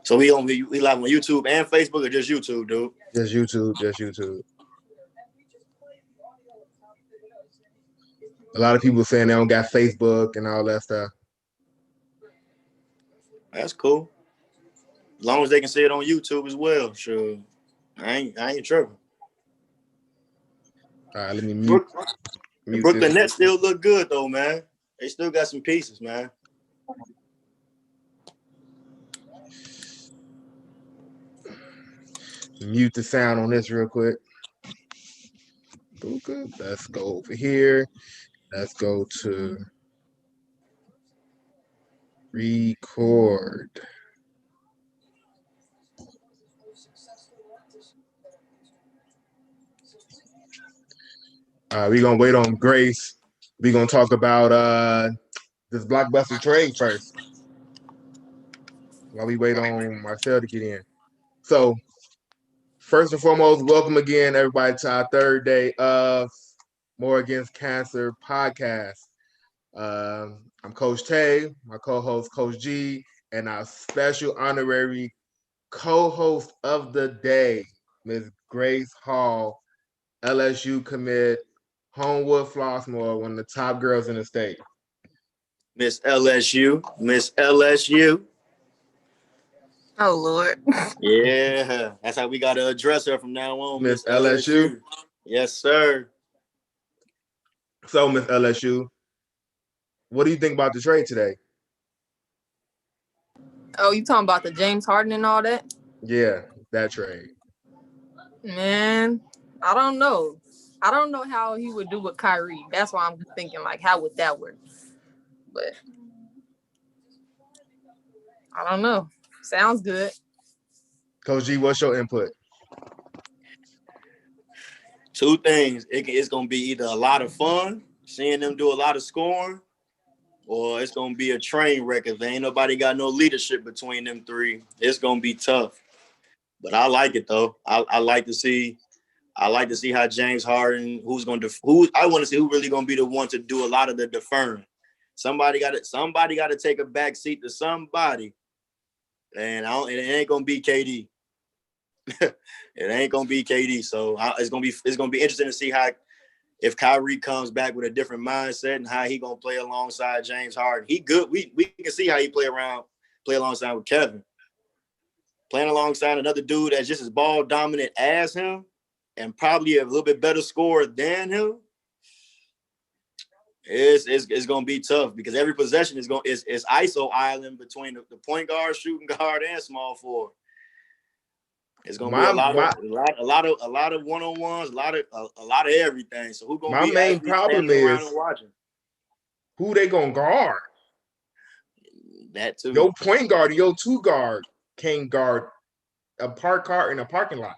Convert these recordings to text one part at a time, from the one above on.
So we live on YouTube and Facebook or just YouTube, dude? Just YouTube, just YouTube. A lot of people saying they don't got Facebook and all that stuff. That's cool. As long as they can see it on YouTube as well, sure. I ain't tripping. All right, let me mute. The Brooklyn Nets still look good though, man. They still got some pieces, man. Mute the sound on this real quick. Let's go over here. Let's go to record. We're gonna wait on Grace. We're gonna talk about this blockbuster trade first. While we wait on Marcel to get in. So first and foremost, welcome again, everybody, to our third day of More Against Cancer podcast. I'm Coach Tay, my co-host Coach G, and our special honorary co-host of the day, Ms. Grace Hall, LSU commit, Homewood Flossmoor, one of the top girls in the state. Miss LSU. Oh Lord. Yeah, that's how we gotta address her from now on. Miss LSU. Yes, sir. So, Miss LSU, what do you think about the trade today? Oh, you talking about the James Harden and all that? Yeah, that trade. Man, I don't know. I don't know how he would do with Kyrie. That's why I'm thinking, like, how would that work? But I don't know. Sounds good. Coach G, what's your input? Two things. It's going to be either a lot of fun, seeing them do a lot of scoring, or it's going to be a train wreck. If ain't nobody got no leadership between them three, it's going to be tough. But I like it, though. I like to see how James Harden, I want to see who really going to be the one to do a lot of the deferring. Somebody got to take a back seat to somebody. And it ain't going to be KD. It ain't gonna be KD, so it's gonna be interesting to see if Kyrie comes back with a different mindset and how he gonna play alongside James Harden. He good. We can see how he play alongside with Kevin. Playing alongside another dude that's just as ball dominant as him and probably a little bit better scorer than him. It's gonna be tough because every possession is ISO island between the point guard, shooting guard, and small forward. It's gonna be a lot of one-on-ones, a lot of everything. So who gonna be main problem is watching? Who they gonna guard? That too. Your point guard, your two guard can't guard a parked car in a parking lot.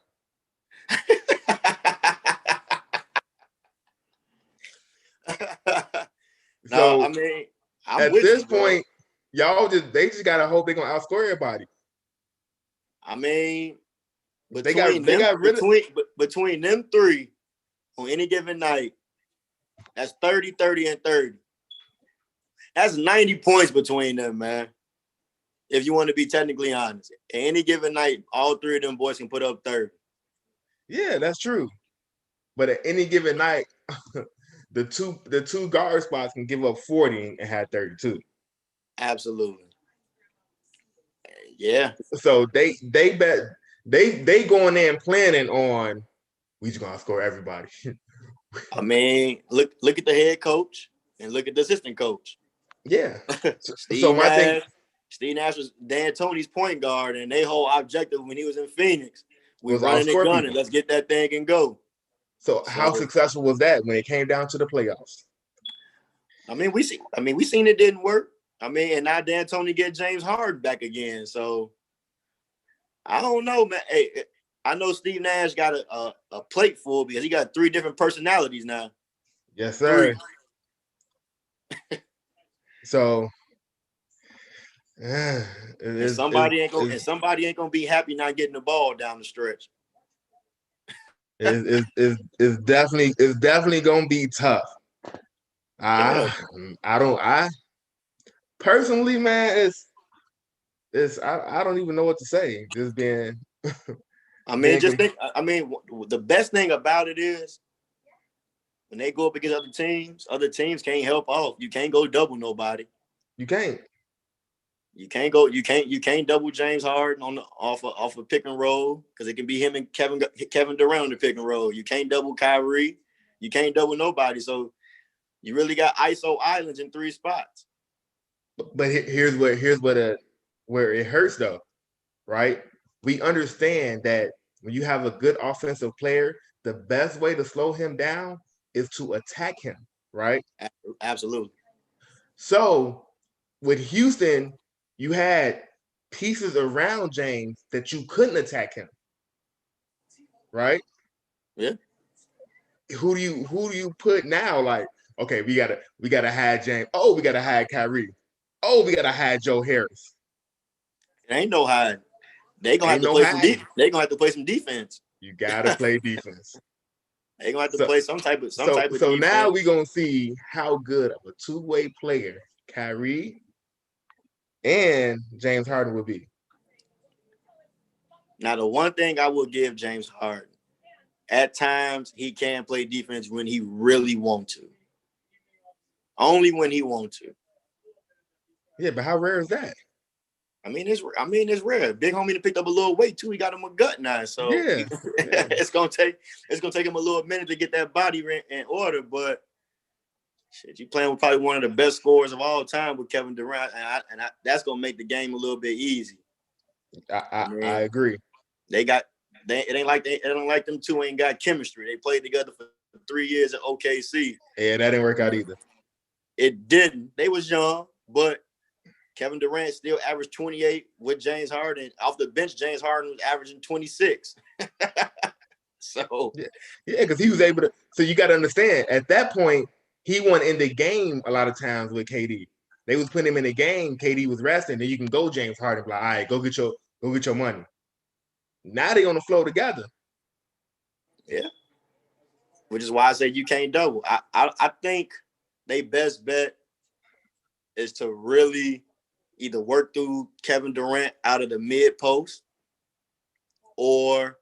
No, I mean, at this point, they just gotta hope they're gonna outscore everybody. I mean, between them three on any given night, that's 30, 30, and 30. That's 90 points between them, man. If you want to be technically honest. At any given night, all three of them boys can put up 30. Yeah, that's true. But at any given night, the two guard spots can give up 40 and have 32. Absolutely. Yeah. So they going in planning on we just gonna score everybody. I mean, look at the head coach and look at the assistant coach. Yeah. Steve Nash was D'Antoni's point guard, and their whole objective when he was in Phoenix was running and gunning. Let's get that thing and go. So how successful was that when it came down to the playoffs? I mean, we seen it didn't work. I mean, and now D'Antoni get James Harden back again. So I don't know, man. Hey, I know Steve Nash got a plate full because he got 3 different personalities now. Yes, sir. So somebody ain't gonna be happy not getting the ball down the stretch. It's definitely gonna be tough. I personally, man, it's I don't even know what to say. Just being I mean, being just think. I mean, the best thing about it is when they go up against other teams can't help off. You can't go double nobody. you can't. You can't go. You can't double James Harden on the off a pick and roll because it can be him and Kevin Durant on the pick and roll. You can't double Kyrie. You can't double nobody. So you really got ISO islands in 3 spots. But here's where it hurts though, right? We understand that when you have a good offensive player, the best way to slow him down is to attack him, right? Absolutely. So with Houston, you had pieces around James that you couldn't attack him, right? Yeah. Who do you put now? Like, okay, we gotta hide James. Oh, we gotta hide Kyrie. Oh, we gotta hide Joe Harris. It ain't no hide. They gonna have Ain't to no play some hiding. They gonna have to play some defense. You gotta play defense. They gonna have to So play some type of so now defense. we're gonna see how good of a two-way player Kyrie and James Harden will be. Now, the one thing I will give James Harden, at times he can play defense when he really want to. Only when he want to. Yeah, but how rare is that? I mean, it's rare. Big homie to picked up a little weight too. He got him a gut now, so Yeah. it's gonna take him a little minute to get that body in order. But shit, you playing with probably one of the best scorers of all time with Kevin Durant, and that's gonna make the game a little bit easy. I agree. It ain't like it don't like them two ain't got chemistry. They played together for 3 years at OKC. Yeah, that didn't work out either. It didn't. They was young, but Kevin Durant still averaged 28 with James Harden. Off the bench, James Harden was averaging 26. So yeah, because he was able to. So you got to understand, at that point, he won in the game a lot of times with KD. They was putting him in the game. KD was resting. Then you can go James Harden. Like, all right, go get your money. Now they on the floor together. Yeah, which is why I say you can't double. I think they best bet is to really either work through Kevin Durant out of the mid post, or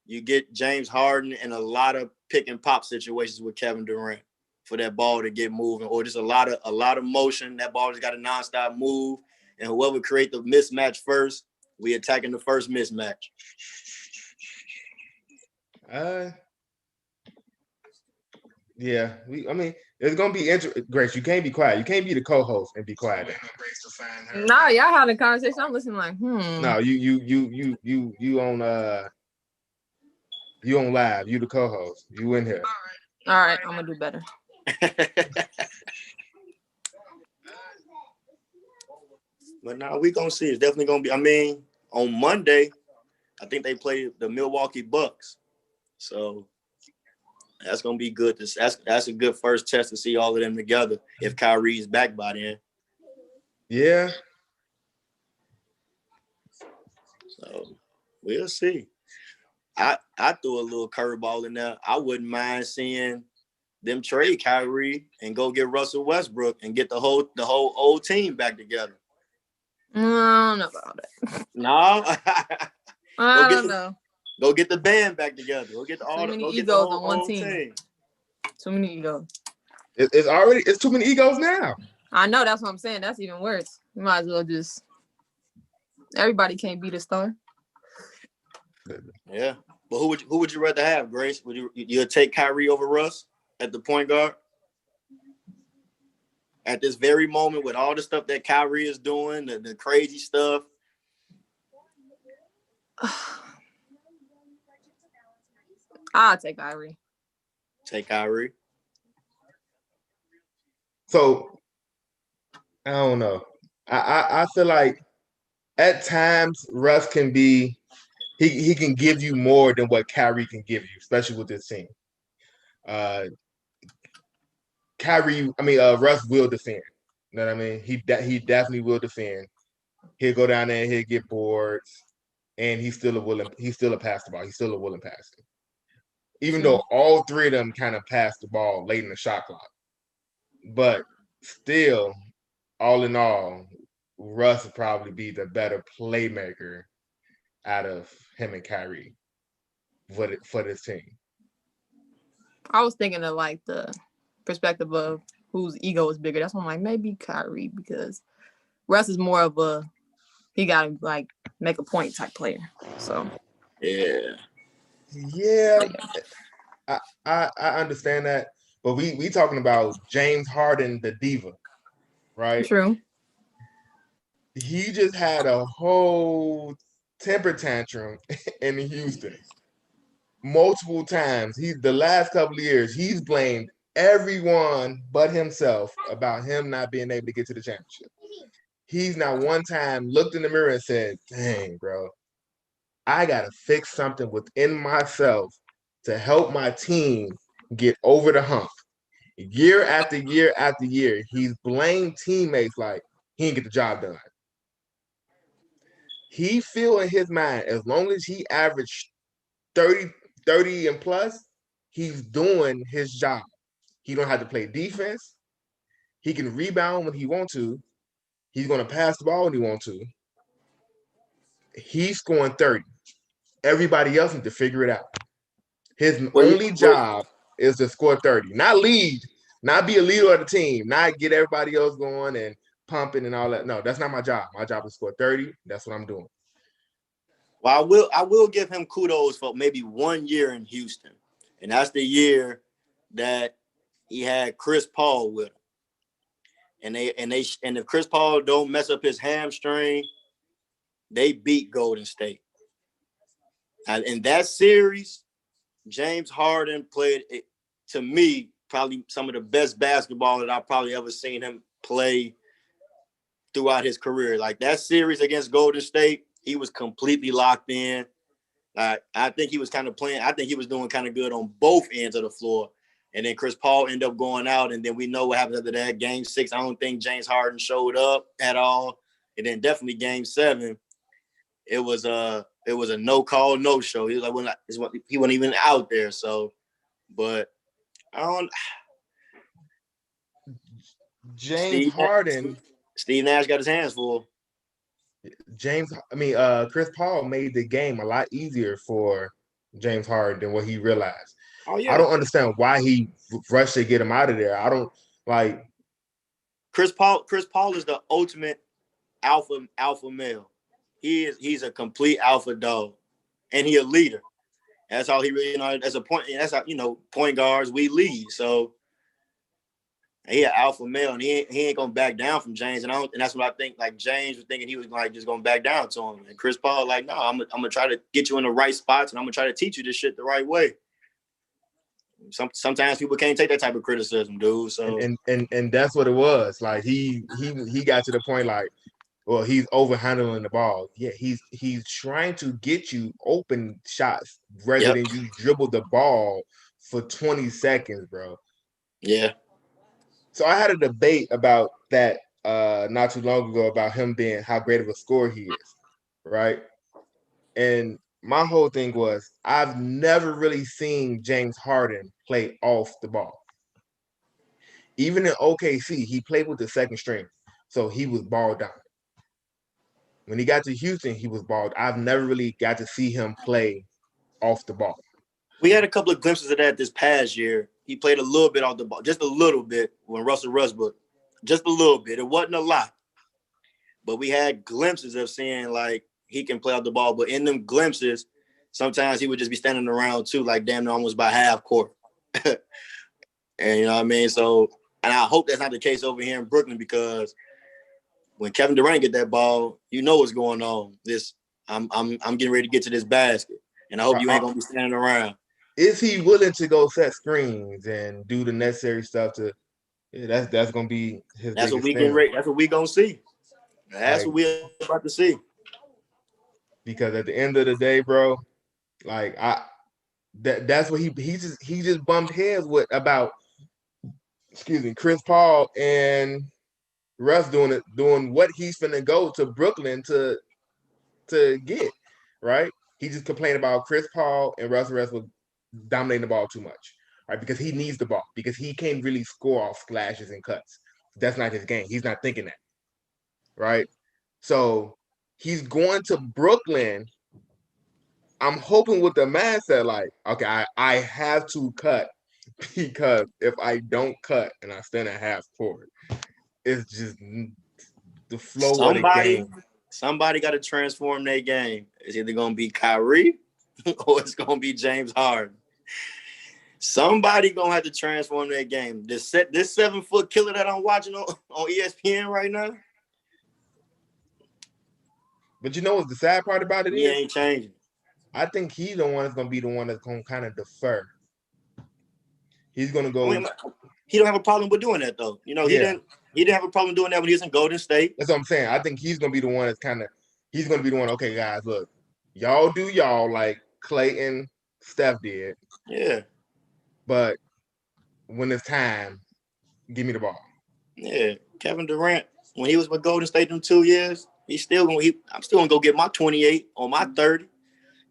you get James Harden in a lot of pick and pop situations with Kevin Durant for that ball to get moving, or just a lot of motion. That ball just got a nonstop move, and whoever create the mismatch first, we attacking the first mismatch. Yeah, I mean, it's gonna be interesting. Grace, you can't be quiet. You can't be the co-host and be quiet. Nah, y'all had a conversation. I'm listening like, No, you on live. You the co-host. You in here. All right, I'm gonna do better. But now we gonna see. It's definitely gonna be. I mean, on Monday, I think they play the Milwaukee Bucks, so that's gonna be good. That's a good first test to see all of them together. If Kyrie's back by then, Yeah. so we'll see. I threw a little curveball in there. I wouldn't mind seeing them trade Kyrie and go get Russell Westbrook and get the whole old team back together. I don't know about it. No, I don't know. Go get the band back together. Go get Too many go get egos the on one whole team. Too many egos. It's too many egos now. I know, that's what I'm saying. That's even worse. You might as well just. Everybody can't be the star. Yeah, but who would you rather have, Grace? Would you take Kyrie over Russ at the point guard at this very moment with all the stuff that Kyrie is doing, the crazy stuff? I'll take Kyrie. Take Kyrie. So I don't know. I feel like at times Russ can be he can give you more than what Kyrie can give you, especially with this team. Russ will defend. You know what I mean? He definitely will defend. He'll go down there, he'll get boards, and he's still a pass the ball. He's still a willing passer. Even though all three of them kind of pass the ball late in the shot clock. But still, all in all, Russ would probably be the better playmaker out of him and Kyrie for this team. I was thinking of like the perspective of whose ego is bigger. That's why I'm like maybe Kyrie because Russ is more of a he got to like make a point type player. So Yeah. Yeah, yeah. I understand that, but we talking about James Harden, the diva, right? True. He just had a whole temper tantrum in Houston multiple times. The last couple of years he's blamed everyone but himself about him not being able to get to the championship. He's not one time looked in the mirror and said, "Dang, bro, I gotta fix something within myself to help my team get over the hump." Year after year after year, he's blamed teammates like he didn't get the job done. He feel in his mind, as long as he averaged 30 and plus, he's doing his job. He don't have to play defense. He can rebound when he wants to. He's going to pass the ball when he wants to. He's scoring 30. Everybody else needs to figure it out. His Well, only job is to score 30, not lead, not be a leader of the team, not get everybody else going and pumping and all that. No, that's not my job. My job is to score 30. That's what I'm doing. well, I will give him kudos for maybe 1 year in Houston, and that's the year that he had Chris Paul with him. And if Chris Paul don't mess up his hamstring, they beat Golden State. And in that series, James Harden played, to me, probably some of the best basketball that I've probably ever seen him play throughout his career. Like that series against Golden State, he was completely locked in. I think he was kind of playing. I think he was doing kind of good on both ends of the floor. And then Chris Paul ended up going out, and then we know what happened after that. Game 6, I don't think James Harden showed up at all. And then definitely Game 7, it was a no call, no show. He was like, he wasn't even out there. So, but I don't. James Steve Harden, Steve Nash got his hands full. Chris Paul made the game a lot easier for James Harden than what he realized. Oh I yeah, don't understand why he rushed to get him out of there. I don't like Chris Paul. Chris Paul is the ultimate alpha male. He's a complete alpha dog, and he a leader. That's all he really, as a point. That's how point guards we lead. So he an alpha male, and he ain't gonna back down from James. And that's what I think. Like James was thinking he was like just gonna back down to him, and Chris Paul like, no, I'm gonna try to get you in the right spots, and I'm gonna try to teach you this shit the right way. Sometimes people can't take that type of criticism, dude. So and that's what it was. Like he got to the point like, well, he's overhandling the ball. Yeah, he's trying to get you open shots rather yep, than you dribble the ball for 20 seconds, bro. yeah. So I had a debate about that not too long ago about him being how great of a scorer he is, right? And my whole thing was I've never really seen James Harden play off the ball. Even in OKC, he played with the second string, so he was ball down. When he got to Houston, he was ball. I've never really got to see him play off the ball. We had a couple of glimpses of that this past year. He played a little bit off the ball, just a little bit when Russell Westbrook, just a little bit. It wasn't a lot, but we had glimpses of seeing like he can play off the ball. But in them glimpses, sometimes he would just be standing around too, like damn near almost by half court. And you know what I mean? So, and I hope that's not the case over here in Brooklyn because when Kevin Durant get that ball, you know what's going on. I'm getting ready to get to this basket, and I hope you ain't gonna be standing around. Is he willing to go set screens and do the necessary stuff to? Yeah, that's gonna be his That's what biggest we getting thing. ready. That's what we gonna see. That's Like what we about to see. because at the end of the day, bro, like that's what he just bumped heads with about Chris Paul and Russ doing what he's finna go to Brooklyn to get, right? He just complained about Chris Paul and Russell Westbrook dominating the ball too much, right? Because he needs the ball because he can't really score off splashes and cuts. That's not his game. He's not thinking that. right? So he's going to Brooklyn. I'm hoping with the mindset like, okay, I have to cut because if I don't cut and I stand at half court, it's just the flow of the Somebody, game. somebody got to transform their game. It's either gonna be Kyrie or it's gonna be James Harden. Somebody gonna have to transform their game. This 7-foot killer that I'm watching on ESPN right now, But you know what the sad part about it he is? ain't changing. I think he's the one that's gonna be the one that's gonna kind of defer. He's gonna I go, mean, he don't have a problem with doing that though. You know, yeah. he didn't have a problem doing that when he was in Golden State. That's what I'm saying. I think he's gonna be the one that's kind of he's gonna be the one. Okay, guys, look, y'all do y'all like Clay and Steph did, Yeah, but when it's time, give me the ball. yeah. Kevin Durant, when he was with Golden State in 2 years, I'm still gonna go get my 28 on my 30.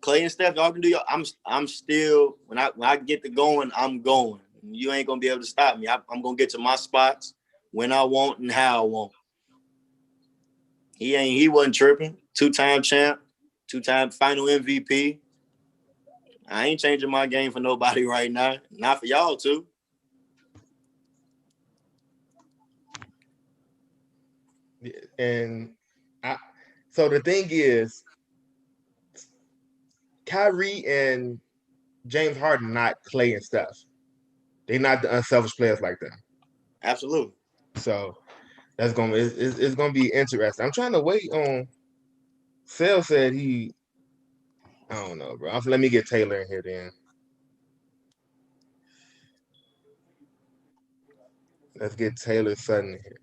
Clay and Steph, y'all can do y'all. I'm still when I get to going, I'm going. You ain't gonna be able to stop me. I'm gonna get to my spots when I want and how I want. He wasn't tripping. 2-time champ, 2-time final MVP. I ain't changing my game for nobody right now. Not for y'all too. And so the thing is, Kyrie and James Harden not Clay and Steph. They're not the unselfish players like that. Absolutely. So that's it's gonna be interesting. I'm trying to wait on. Sale said I don't know, bro. Let me get Taylor in here then. Let's get Taylor Sutton in here.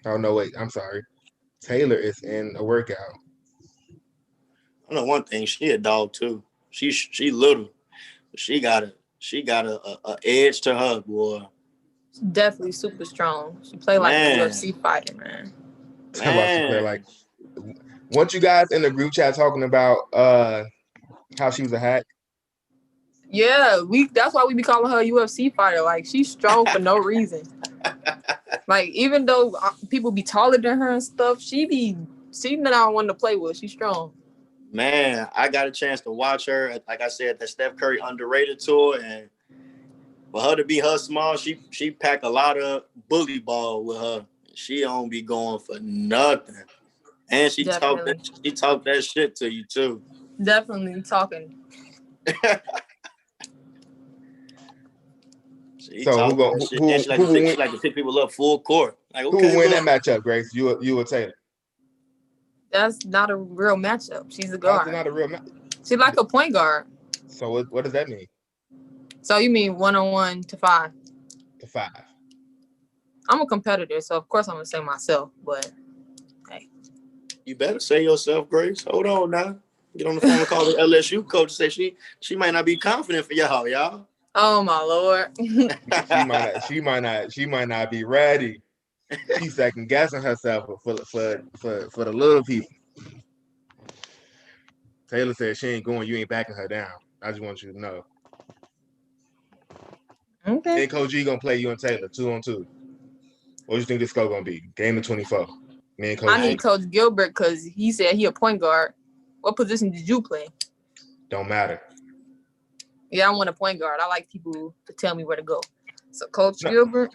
Oh no, wait, I'm sorry. Taylor is in a workout. I know one thing. She a dog too. She little. She got a edge to her, boy. She's definitely super strong. She played like a Man, UFC fighter, man. How about she play man. like? Weren't you guys in the group chat talking about how she was a hack? Yeah, that's why we be calling her a UFC fighter. Like she's strong for no reason. Like even though people be taller than her and stuff, she not one to play with. She's strong. Man, I got a chance to watch her. Like I said, the Steph Curry underrated tour, and for her to be her small, she pack a lot of bully ball with her. She don't be going for nothing, and Definitely. she talk that shit to you too. Definitely talking. She So talk that shit, and who will she win? like to pick people up full court. Like, Who will okay, win that look, matchup, Grace? You or Taylor? That's not a real matchup. She's a How's it guard. not a real match? She's like a point guard. So what does that mean? So you mean 1-on-1 to 5? To 5. I'm a competitor, so of course I'm gonna say myself. But hey, you better say yourself, Grace. Hold on now. Get on the phone and call the LSU coach. Say she might not be confident for y'all. oh my lord. She might not be ready. She's second guessing herself for the little people. Taylor said she ain't going. You ain't backing her down. I just want you to know. Okay. And Coach G gonna play you and Taylor 2-on-2. What do you think this score gonna be? Game of 24. Me and Coach I G. need Coach Gilbert because he said he a point guard. What position did you play? Don't matter. Yeah, I want a point guard. I like people to tell me where to go. So Coach No, Gilbert,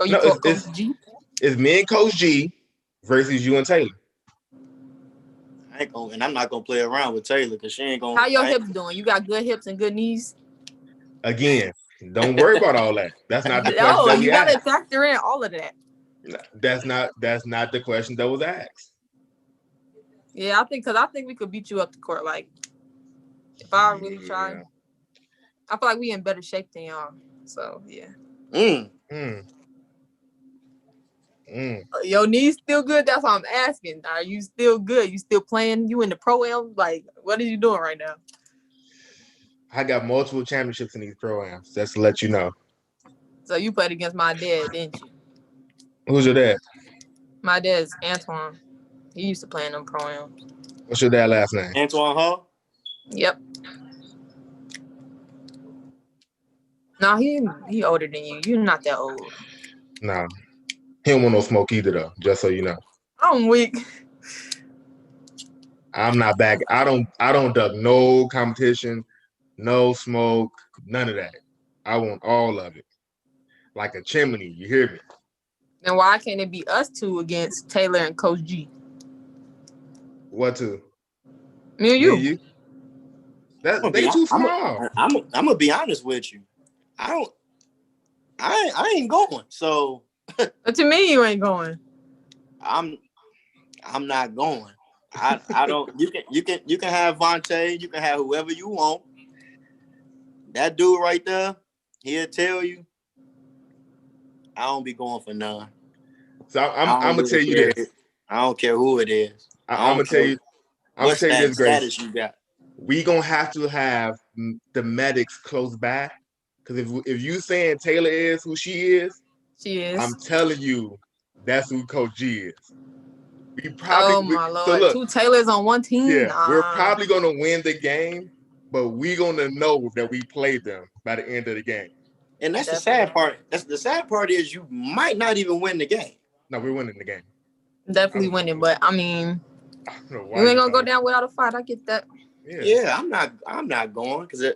or you call Coach G? It's me and Coach G versus you and Taylor. And I'm not gonna play around with Taylor because she ain't gonna. How your hips doing? You got good hips and good knees? Again, don't worry about all that. That's not the question Oh, that we you gotta asked. factor in all of that. That's not the question that was asked. Yeah, I think we could beat you up the court. Like if I really try, I feel like we in better shape than y'all. So yeah. Your knees still good? That's what I'm asking. Are you still good? You still playing? You in the pro-am? Like, what are you doing right now? I got multiple championships in these pro-ams. Just to let you know. So you played against my dad, didn't you? Who's your dad? My dad's Antoine. He used to play in them pro-ams. What's your dad last name? Antoine Hall? Yep. No, he older than you. You're not that old. No. He don't want no smoke either, though, just so you know. I'm weak. I'm not back. I don't duck no competition, no smoke, none of that. I want all of it. Like a chimney, you hear me? And why can't it be us two against Taylor and Coach G? What to? Me and Me and you. you? That they too small. I'm gonna be honest with you. I ain't going. So But to me, you ain't going. I'm not going. I don't. You can have Vontae. You can have whoever you want. That dude right there, he'll tell you. I don't be going for none. So I I'm don't gonna tell really you care. this. I don't care who it is. I I'm gonna don't tell care you. I'm gonna what tell you this, Grace. status you got. We gonna have to have the medics close by, because if you saying Taylor is who she is, She I'm is. telling you that's who Coach G is. Oh my So Lord. look, 2 Taylors on one team? yeah, we're Nah. probably gonna win the game, but we gonna know that we played them by the end of the game. And that's the Definitely. sad part. That's the sad part is you might not even win the game. No, we're winning the game. Definitely winning, but I mean, I don't know you why ain't gonna go thought. down without a fight. I get that. Yeah, I'm not going because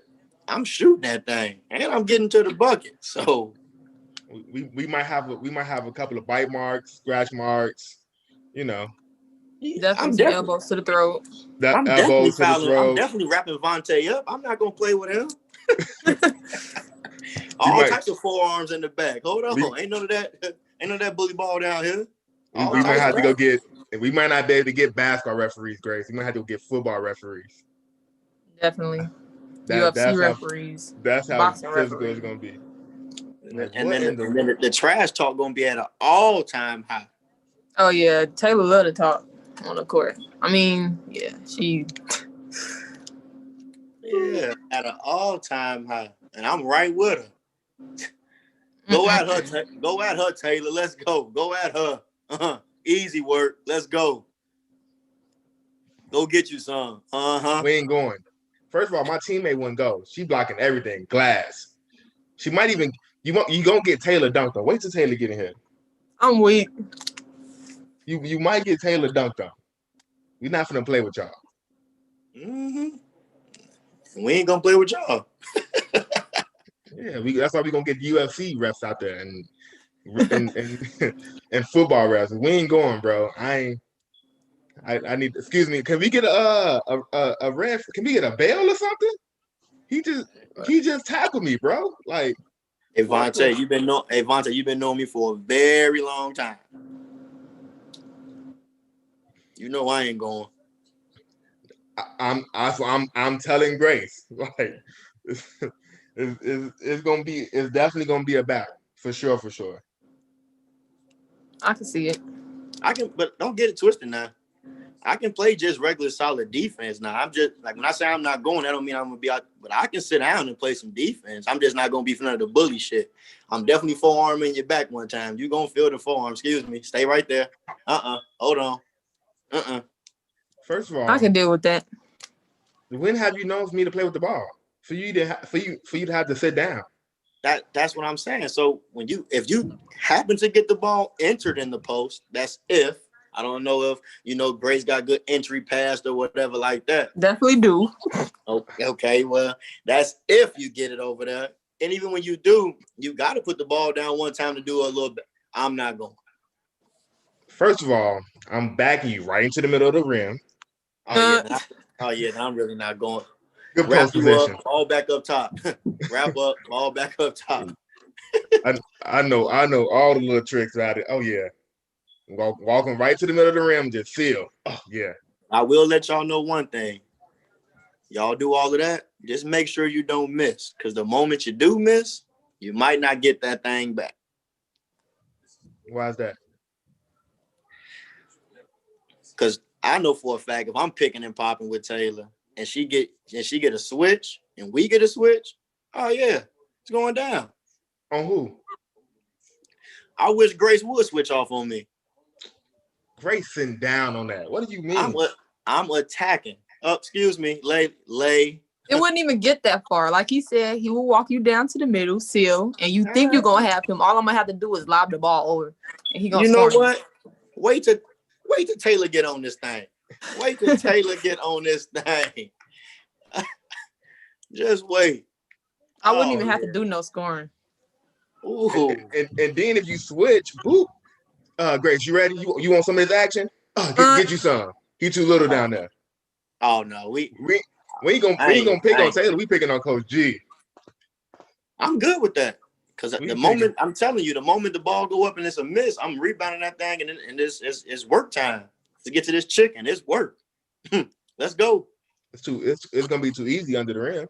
I'm shooting that thing and I'm getting to the bucket. So We might have a couple of bite marks, scratch marks, you know. Definitely some elbows to the throat. That I'm definitely elbows to the fouling. I'm throat. definitely wrapping Vontae up. I'm not gonna play with him. We All might types of forearms in the back. Hold on, we, ain't none of that. Ain't none of that bully ball down here. All we might types have of to go back. get. We might not be able to get basketball referees, Grace. We might have to go get football referees. Definitely. That's UFC how referees. that's how Boxing physical referees. it's gonna be. And Like what then, in and then the trash talk gonna be at an all-time high. Oh yeah, Taylor love to talk on the court. I mean, yeah, she. Yeah, at an all-time high, and I'm right with her. Go at her, go at her, Taylor. Let's go. Go at her. Easy work. Let's go. Go get you some. We ain't going. First of all, my teammate wouldn't go. She blocking everything. Glass. She might even you gonna get Taylor dunked on. Wait till Taylor get in here. I'm weak. You might get Taylor dunked on. We're not gonna play with y'all. Mm-hmm. We ain't gonna play with y'all. Yeah, that's why we're gonna get UFC refs out there and football refs. We ain't going, bro. I need. Excuse me. Can we get a ref? Can we get a bail or something? He just tackled me, bro. Like Hey what Vontae, you've been knowing me for a very long time. You know I ain't going. I'm telling Grace, like it's definitely gonna be a battle for sure. I can see it. But don't get it twisted now. I can play just regular solid defense now. I'm just like when I say I'm not going, that don't mean I'm gonna be out. But I can sit down and play some defense. I'm just not gonna be none of the bully shit. I'm definitely forearming your back one time. You gonna feel the forearm? Excuse me. Stay right there. Hold on. First of all, I can deal with that. when have you known for me to play with the ball? For you to have to sit down. That's what I'm saying. So if you happen to get the ball entered in the post, that's if. I don't know if Grace got good entry pass or whatever like that. Definitely do. Okay, well, that's if you get it over there. And even when you do, you got to put the ball down one time to do a little bit. I'm not going. First of all, I'm backing you right into the middle of the rim. Oh yeah, I'm really not going. Good Wrap post you position. up, ball back up top. Wrap up, ball back up top. I know all the little tricks about it. Oh yeah. Walking right to the middle of the rim, just feel. Oh yeah. I will let y'all know one thing. Y'all do all of that, just make sure you don't miss. Because the moment you do miss, you might not get that thing back. Why is that? Because I know for a fact if I'm picking and popping with Taylor and she get a switch and we get a switch, oh yeah, it's going down. On who? I wish Grace would switch off on me. Grace sitting down on that. What do you mean? I'm attacking. Oh, excuse me, lay. It wouldn't even get that far. Like he said, he will walk you down to the middle, seal, and you think you're gonna have him. All I'm gonna have to do is lob the ball over, and he gonna. You know what? Wait till Wait till Taylor get on this thing. Wait till Taylor get on this thing. Just wait. I wouldn't even have to do no scoring. Ooh. And then if you switch, boop. Grace, you ready? You want some of this action? Get you some. He too little down there. Oh no, we ain't gonna pick on Taylor. We picking on Coach G. I'm good with that. Because the moment I'm telling you, the moment the ball go up and it's a miss, I'm rebounding that thing, and it's work time to get to this chicken. It's work. Let's go. It's gonna be too easy under the rim.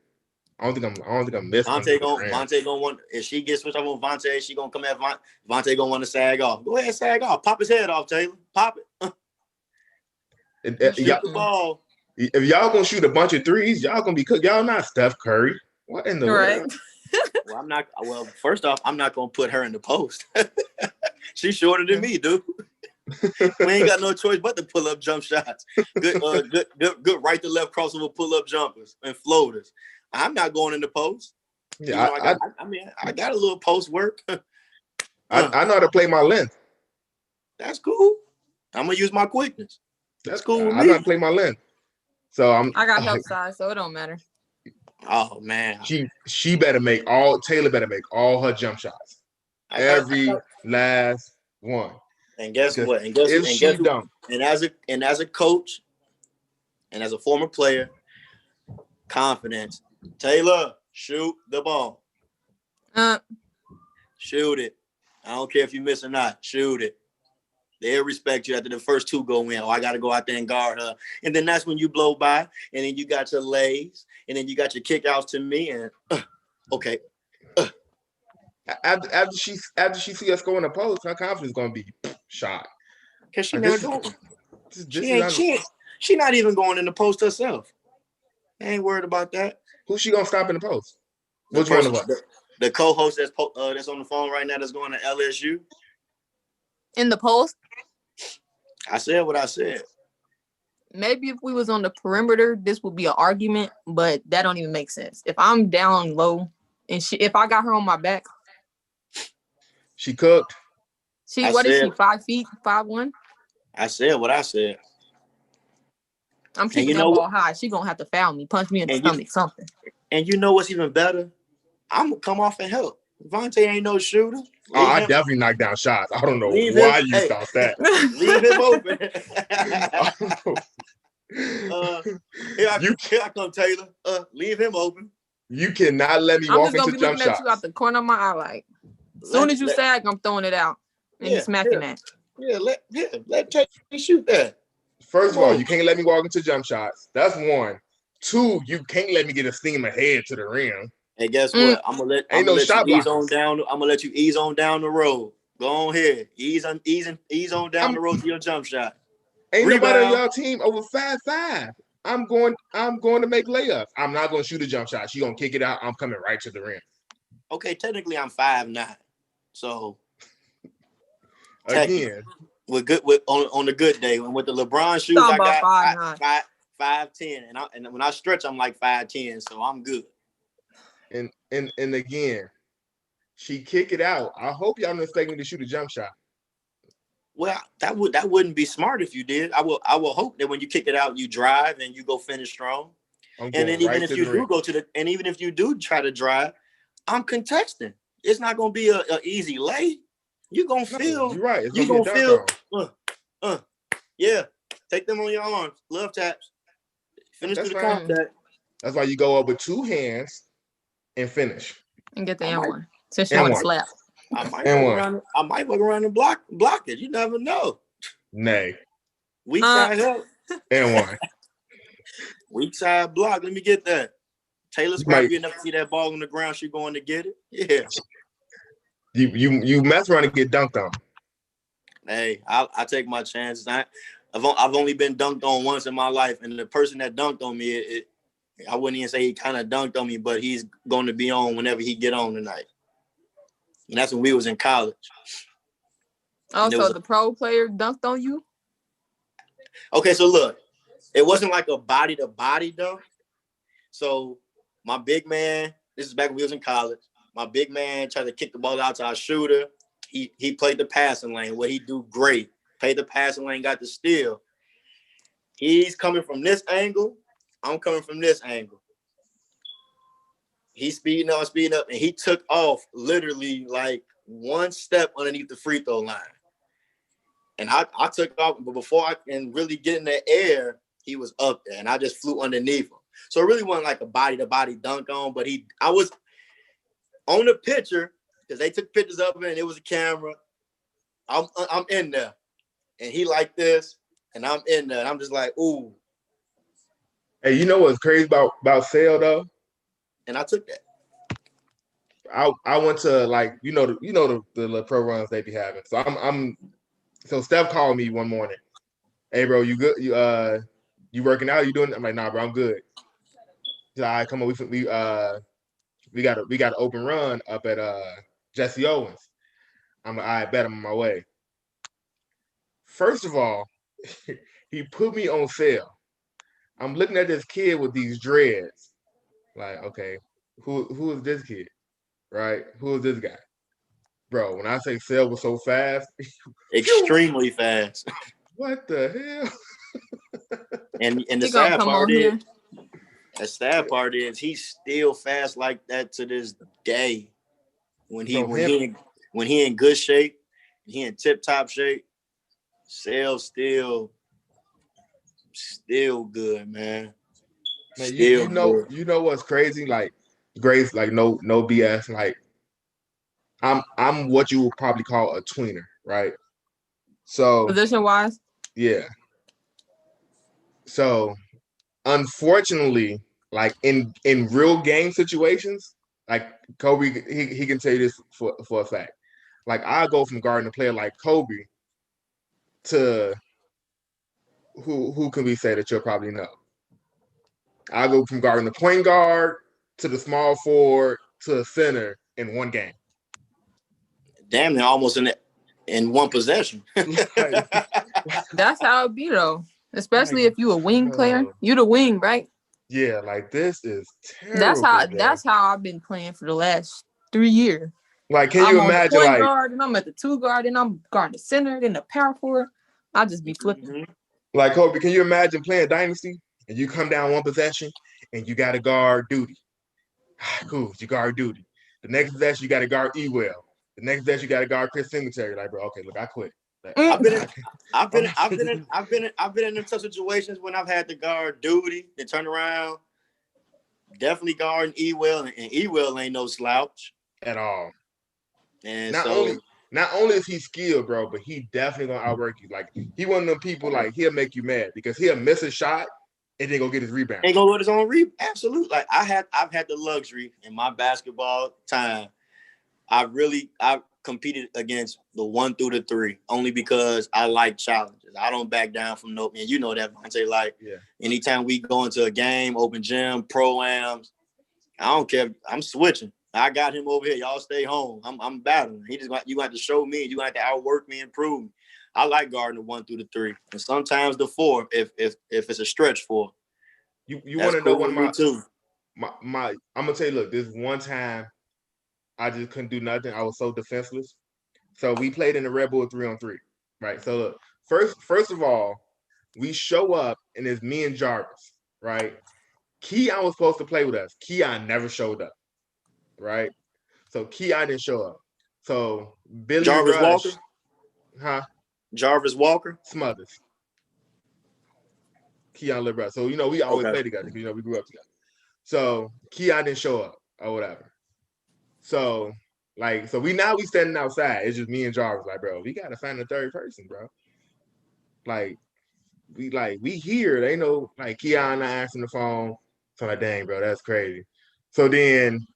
I don't think I'm missing. Vontae gonna want, if she gets switched off on Vontae, she gonna come at Vontae gonna want to sag off. Go ahead, sag off. Pop his head off, Taylor. Pop it. Shoot the ball. If y'all gonna shoot a bunch of threes, y'all gonna be cooked. Y'all not Steph Curry. What in the world? Well, I'm not. Well, first off, I'm not gonna put her in the post. She's shorter than me, dude. We ain't got no choice but to pull up jump shots. Good right to left crossover pull up jumpers and floaters. I'm not going in the post. Yeah, I got a little post work. I know how to play my length. That's cool. I'm gonna use my quickness. That's cool. I know how to play my length. So I got help size, so it don't matter. Oh man. She better Taylor better make all her jump shots. Every last one. And guess what? And as a coach and as a former player, confidence. Taylor, shoot the ball. Shoot it. I don't care if you miss or not. Shoot it. They'll respect you after the first two go in. Oh, I got to go out there and guard her. And then that's when you blow by. And then you got your lays. And then you got your kickouts to me. And okay. After she see us go in the post, her confidence is gonna be shot. Cause she not going. She not even going in the post herself. I ain't worried about that. Who's she gonna stop in the post? Which one of us? The co-host that's on the phone right now that's going to LSU. In the post? I said what I said. Maybe if we was on the perimeter, this would be an argument, but that don't even make sense. If I'm down low and if I got her on my back, she cooked. What is she? 5 feet, 5'1"? I said what I said. I'm keeping that ball high. She gonna have to foul me, punch me in the stomach, something. And you know what's even better? I'm gonna come off and help. Vontae ain't no shooter. I definitely knock down shots. I don't know why you thought that. Leave him open. Here I come, Taylor. Leave him open. You cannot let me walk into jump shots. I'm just gonna be looking at you out the corner of my eye, like. As soon as you sag, I'm throwing it out and you smacking that. Yeah, let Taylor shoot that. First of all, you can't let me walk into jump shots. That's one. Two, you can't let me get a steam ahead to the rim. Hey, guess what? I'm gonna let you ease on down. I'm gonna let you ease on down the road. Go on here, ease on down the road to your jump shot. Ain't nobody on y'all team over 5'5". I'm going to make layups. I'm not gonna shoot a jump shot. She gonna kick it out. I'm coming right to the rim. Okay, technically I'm 5'9". So again, on the good day, with the LeBron shoes, I got 5'10", and when I stretch, I'm like 5'10", so I'm good. And again, she kick it out. I hope y'all don't expect me to shoot a jump shot. Well, that wouldn't be smart if you did. I will hope that when you kick it out, you drive and you go finish strong. And then even if you do try to drive, I'm contesting. It's not gonna be a easy lay. You're gonna feel. You're right. You're gonna feel. Yeah. Take them on your arms. Love taps. Finish through the contact. That's why you go up with two hands and finish. And get the M1. Since you want to slap. I might walk around and block it. You never know. Nay. Weak side help. And one. Weak side block. Let me get that. Taylor scrappy enough to see that ball on the ground. She going to get it. Yeah. You mess around and get dunked on. Hey, I take my chances. I've only been dunked on once in my life, and the person that dunked on me, I wouldn't even say he kind of dunked on me, but he's going to be on whenever he get on tonight. And that's when we was in college. Oh, so the pro player dunked on you? Okay, so look, it wasn't like a body-to-body dunk. So my big man, this is back when we was in college. My big man tried to kick the ball out to our shooter. He played the passing lane, what he do great. pay the passing lane, got the steal. He's coming from this angle. I'm coming from this angle. He's speeding up, and he took off literally like one step underneath the free throw line. And I took off, but before I can really get in the air, he was up there, and I just flew underneath him. So it really wasn't like a body-to-body dunk on, but I was on the picture because they took pictures of it, and it was a camera. I'm in there, and he like this, and I'm in there, and I'm just like, ooh. Hey, you know what's crazy about Sale though? And I took that. I went to like the pro runs they be having. So Steph called me one morning. Hey bro, you good? You working out? You doing? I'm like, nah, bro, I'm good. He's like, all right, come on, we got an open run up at Jesse Owens. I'm like, all right, bet I'm on my way. First of all, he put me on Sale. I'm looking at this kid with these dreads. Like, okay, who is this kid? Right? Who is this guy? Bro, when I say Sale was so fast, extremely fast. What the hell? And the sad part is he's still fast like that to this day. When he in good shape, he in tip top shape, Sale's still good, man. You know what's crazy? Like Grace, like no BS. Like I'm what you would probably call a tweener, right? So position wise, yeah. So unfortunately, like in real game situations, like Kobe, he can tell you this for a fact. Like I go from guarding a player like Kobe to who can we say that you'll probably know? I go from guarding the point guard to the small forward to a center in one game. Damn, they're almost in one possession. That's how it be though. Especially if you a wing player. You the wing, right? Yeah, like this is terrible. That's how I've been playing for the last 3 years. Like, can you imagine? I'm on the point like guard, and I'm at the 2 guard, and I'm guarding the center, then the power forward. I just be flipping. Mm-hmm. Like Kobe, can you imagine playing Dynasty and you come down one possession and you got to guard Duty? Cool, you guard Duty. The next possession you got to guard Ewell. The next possession you got to guard Chris Singletary. Like, bro, okay, look, I quit. Like, I've been in tough situations when I've had to guard Duty and turn around. Definitely guarding Ewell, and Ewell ain't no slouch at all. And not only is he skilled, bro, but he definitely gonna outwork you. Like he one of them people, like he'll make you mad because he'll miss a shot and then go get his rebound. Ain't gonna get his own rebound. Absolutely. Like I've had the luxury in my basketball time. I've competed against the 1 through the 3 only because I like challenges. I don't back down from no, and you know that, Vontae. Like anytime we go into a game, open gym, pro-ams, I don't care. I'm switching. I got him over here. Y'all stay home. I'm battling. You got to show me. You got to outwork me and prove me. I like guarding the 1 through the 3, and sometimes the 4 if it's a stretch 4. You want to know one of my I'm gonna tell you. Look, this one time I just couldn't do nothing. I was so defenseless. So we played in the Red Bull 3-on-3, right? So look, first of all, we show up and it's me and Jarvis, right? Keon was supposed to play with us. Keon never showed up, right? So Keon didn't show up. So Billy Jarvis Rush, Walker? Jarvis Walker? Smothers. Keon little brother. So, we always play together because, we grew up together. So Keon didn't show up or whatever. So, we standing outside. It's just me and Jarvis. Like, bro, we got to find a third person, bro. We here. They know, Keon not answering the phone. So I'm like, dang, bro, that's crazy. So then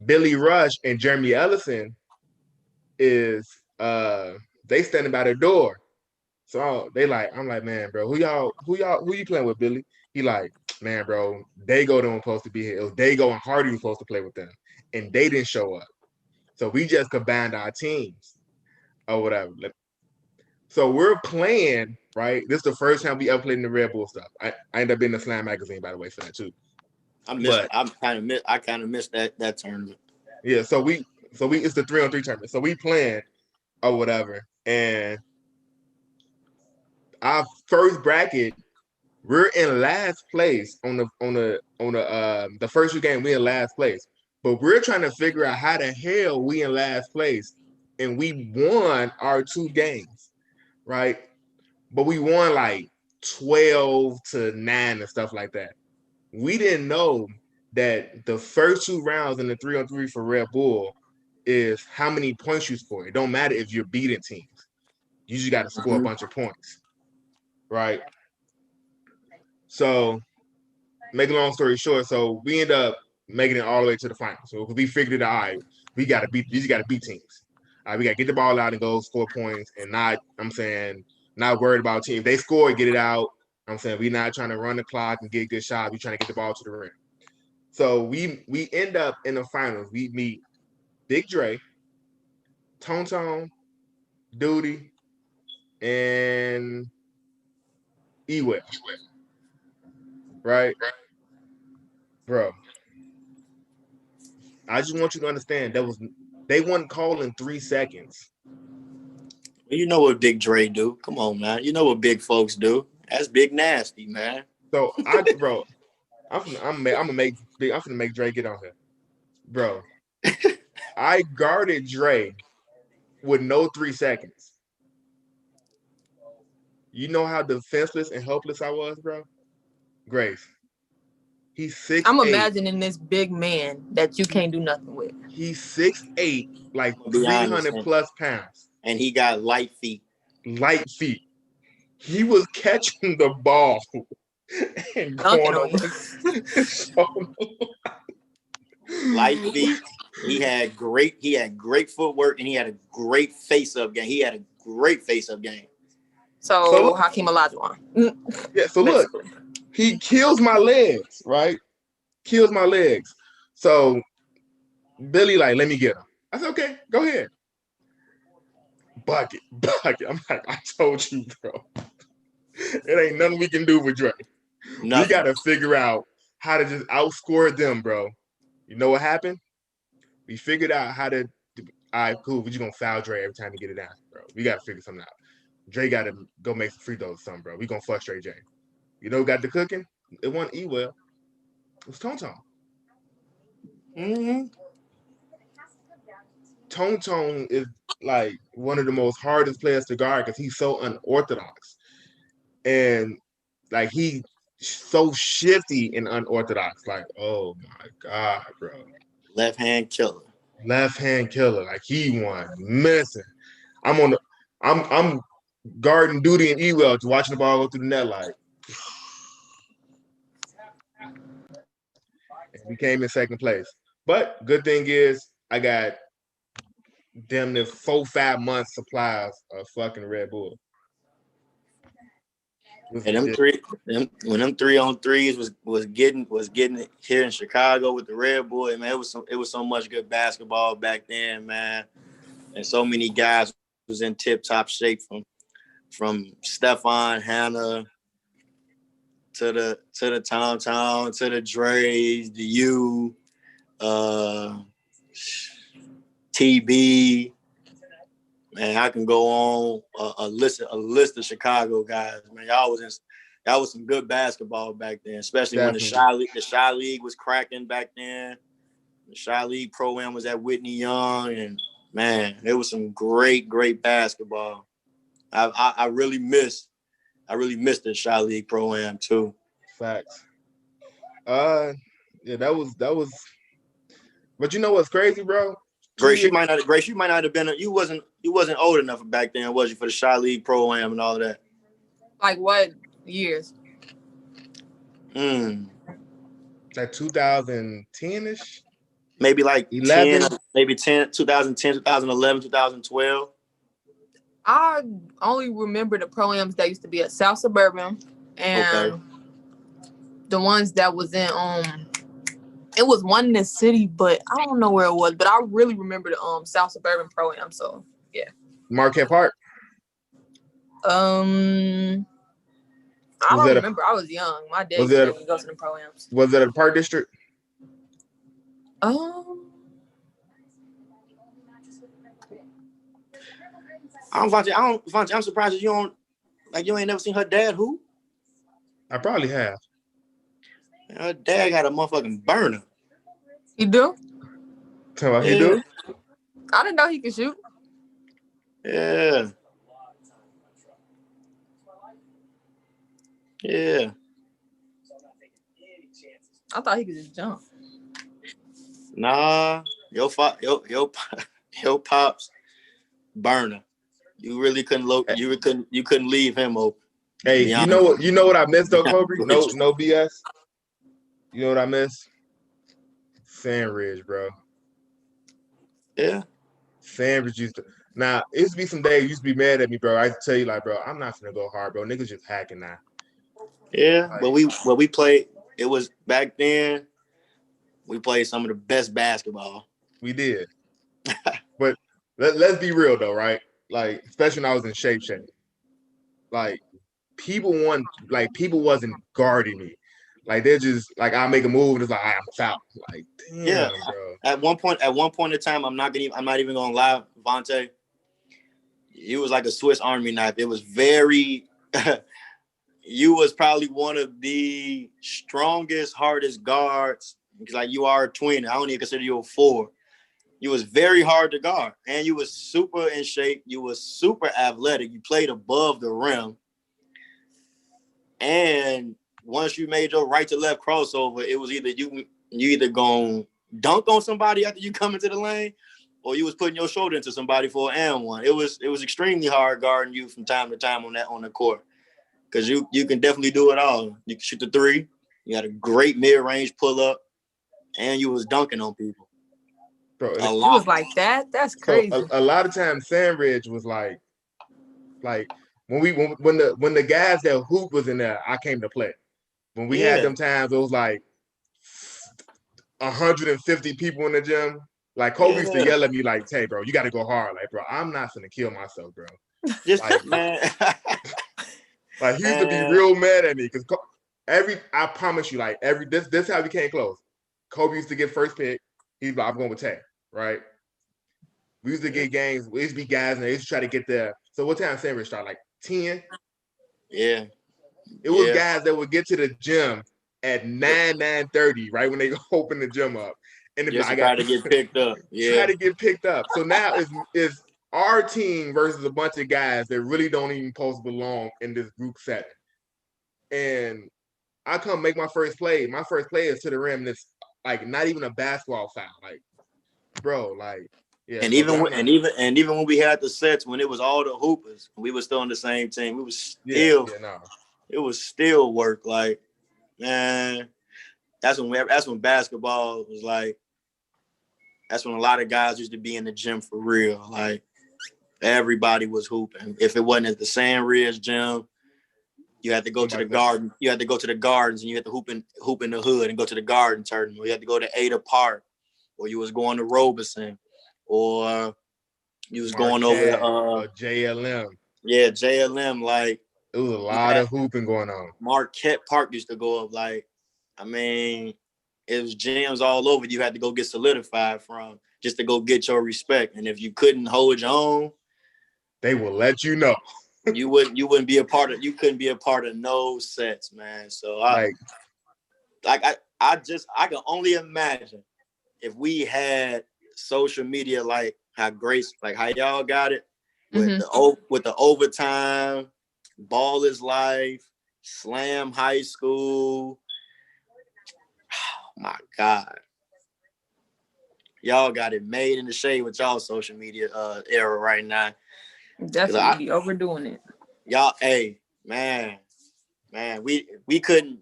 Billy Rush and Jeremy Ellison is they standing by the door. So I'm like, man, bro, who you playing with, Billy? He like, man, bro, Dago don't supposed to be here. It was Dago and Hardy was supposed to play with them, and they didn't show up. So we just combined our teams or whatever. So we're playing, right? This is the first time we ever played in the Red Bull stuff. I ended up being in the Slam magazine, by the way, for that too. I kind of missed that tournament. Yeah, so it's the 3-on-3 tournament. So we playing or whatever, and our first bracket, we're in last place on the first two games. We in last place, but we're trying to figure out how the hell we in last place, and we won our two games, right? But we won like 12-9 and stuff like that. We didn't know that the first two rounds in the 3-on-3 for Red Bull is how many points you score. It don't matter if you're beating teams. You just got to score a bunch of points, right? So, make a long story short, so we end up making it all the way to the final. So we figured it out. All right, we just got to beat teams. We got to get the ball out and go score points, and not worried about team. If they score, get it out. I'm saying we're not trying to run the clock and get good shots. We're trying to get the ball to the rim. So we end up in the finals. We meet Big Dre, Tone Tone, Duty, and Ewell. Right? Bro. I just want you to understand they wasn't calling 3 seconds. You know what Big Dre do. Come on, man. You know what big folks do. That's big nasty, man. So bro, I'm gonna make Dre get on here. Bro. I guarded Dre with no 3 seconds. You know how defenseless and helpless I was, bro? Grace. He's 6'8". I'm imagining this big man that you can't do nothing with. He's 6'8", like 300 plus pounds. And he got light feet. Light feet. He was catching the ball and going over. Light feet. He had great footwork, and he had a great face-up game. So Hakeem Olajuwon. Yeah, so look, he kills my legs, right? Kills my legs. So Billy like, let me get him. I said, okay, go ahead. Bucket. I'm like, I told you, bro. It ain't nothing we can do with Dre. Nothing. We got to figure out how to just outscore them, bro. You know what happened? We figured out how to. All right, cool. We're just gonna foul Dre every time you get it down, bro. We got to figure something out. Dre got to go make some free throws or something, bro. We gonna frustrate Jay. You know who got the cooking? It wasn't Ewell. It was Tone Tone. Mm-hmm. Tone is like one of the most hardest players to guard because he's so unorthodox. And like he's so shifty and unorthodox. Like, oh my God, bro. Left hand killer. Like he won missing. I'm guarding Duty and Ewell to watching the ball go through the net like. And we came in second place. But good thing is I got damn near 4-5 months supplies of fucking Red Bull. And them 3-on-3s was getting it here in Chicago with the Red Bull, man, it was so much good basketball back then, man. And so many guys was in tip top shape from Stephon, Hannah to the Tom, to the Dre's, the U, TB. Man, I can go on a list of Chicago guys. Man, y'all was some good basketball back then, especially Definitely. When the Shy League was cracking back then. The Shy League Pro-Am was at Whitney Young, and man, it was some great basketball. I really missed the Shy League Pro-Am too. Facts. Yeah, that was. But you know what's crazy, bro? Grace, you might not have been. You wasn't old enough back then, was you, for the Shy League Pro-Am and all of that? Like what years? Like 2010-ish? Maybe like 11? 2010, 2011, 2012. I only remember the Pro-Ams that used to be at South Suburban and the ones that was in it was one in the city, but I don't know where it was. But I really remember the South Suburban Pro-Am. So yeah. Marquette Park. I don't remember. I was young. My dad used to go to the Pro-Ams. Was it a Park District? I'm surprised that you don't Like you ain't never seen her dad hoop? I probably have. Her dad got a motherfucking burner. You do? Tell me what he Yeah, do? I didn't know he could shoot. yeah, yeah. I thought he could just jump. Nah, your pops burner. You really couldn't you couldn't leave him open. To Hey, be you honest, know what I missed though, Kobe? with No, you. no BS. You know what I miss? Sandridge, bro. Yeah, Sandridge used to. Now, it used to be some days you used to be mad at me, bro. I used to tell you like, bro, I'm not gonna go hard, bro. Niggas just hacking now. yeah. Like But we played. It was back then. We played some of the best basketball. we did. But let's be real though, right? Like, especially when I was in shape. Like, people wasn't guarding me. Like they're just like I make a move and it's like I'm foul. Like, Yeah. damn, bro. At one point in time, I'm not even gonna lie, Vontae. He was like a Swiss Army knife. It was very. You was probably one of the strongest, hardest guards. Like you are a twin. I don't even consider you a four. You was very hard to guard, and you was super in shape. You was super athletic. You played above the rim, and once you made your right to left crossover, it was either you either gonna dunk on somebody after you come into the lane, or you was putting your shoulder into somebody for an and one. It was extremely hard guarding you from time to time on the court because you can definitely do it all. You can shoot the three. You had a great mid range pull up, and you was dunking on people Bro, a You was lot. like that? That's so crazy. a lot of times Sandridge was like when the guys that hoop was in there, I came to play. When we had Yeah, them times, it was like 150 people in the gym. Like Kobe used to yeah. yell at me like, "Hey, bro, you got to go hard." Like, bro, I'm not gonna kill myself, bro. Just Like, man, like he used to be man. real mad at me because I promise you, like this how we came close. Kobe used to get first pick. He's like, I'm going with Tay, right? We used to Yeah, get games. We used to be guys and they used to try to get there. So what time Sandwich start? Like 10? yeah, It was yeah. guys that would get to the gym at 9:30, right when they open the gym up, and they'd be Just like, to I got try to get picked up. try Yeah, to get picked up. So now is our team versus a bunch of guys that really don't even supposed to belong in this group setting. And I come make my first play. My first play is to the rim. That's like not even a basketball foul. Like, bro, like, yeah, and Kobe, even I'm when, not. and even when we had the sets when it was all the hoopers, we were still on the same team. Yeah, yeah, no. It was still work. Like man, that's when basketball was like. That's when a lot of guys used to be in the gym for real. Like everybody was hooping. If it wasn't at the Sand Ridge gym, you had to go to the Somebody said, garden. You had to go to the gardens and you had to hoop in the hood and go to the garden tournament. You had to go to Ada Park, or you was going to Robeson, or you was going over to Marquette or JLM. yeah, JLM. Like It was a you lot had of hooping going on. Marquette Park used to go up. Like, I mean, it was gyms all over. You had to go get solidified from just to go get your respect. And if you couldn't hold your own, They will let you know. you wouldn't be a part of. You couldn't be a part of no sets, man. So Like, I can only imagine if we had social media like how y'all got it with Mm-hmm. the overtime, ball is life, slam high school. Oh my God. Y'all got it made in the shade with y'all social media era right now. Cause Definitely be overdoing it. y'all, hey, man, we couldn't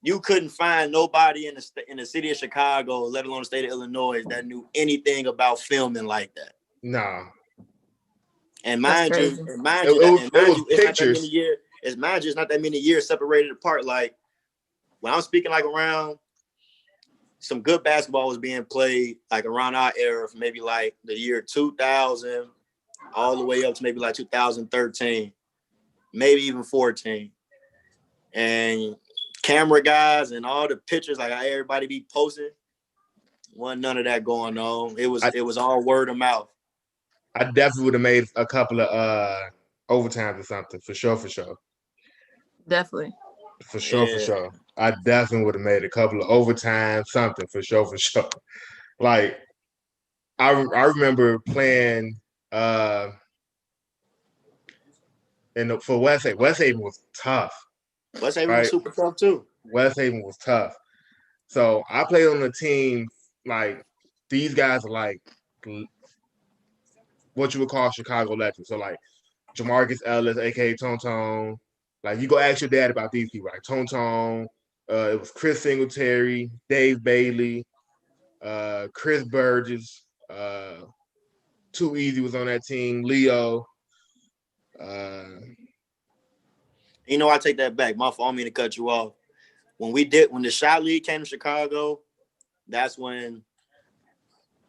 you couldn't find nobody in the city of Chicago, let alone the state of Illinois, that knew anything about filming like that. nah. And That's mind you, crazy. and mind It, you it that was and it mind was you, it's not that many pictures. years. It's mind you, it's not that many years separated apart. Like when I'm speaking like around some good basketball was being played like around our era from maybe like the year 2000 all the way up to maybe like 2013, maybe even 14. And camera guys and all the pictures, like how everybody be posting, wasn't none of that going on. It was I, it was all word of mouth. I definitely would have made a couple of overtimes or something for sure. Definitely. For Yeah. sure. I definitely would have made a couple of overtime, something for sure. Like I remember playing for West Haven. West Haven was tough, West Haven was right? super tough too. West Haven was tough. So I played on a team like these guys are like what you would call Chicago legends. So like Jamarcus Ellis, aka Tone Tone. Like you go ask your dad about these people, like Tone Tone. It was Chris Singletary, Dave Bailey, Chris Burgess. Too Easy was on that team. Leo. You know, I take that back. My fault, I mean to cut you off. When the Shot League came to Chicago, that's when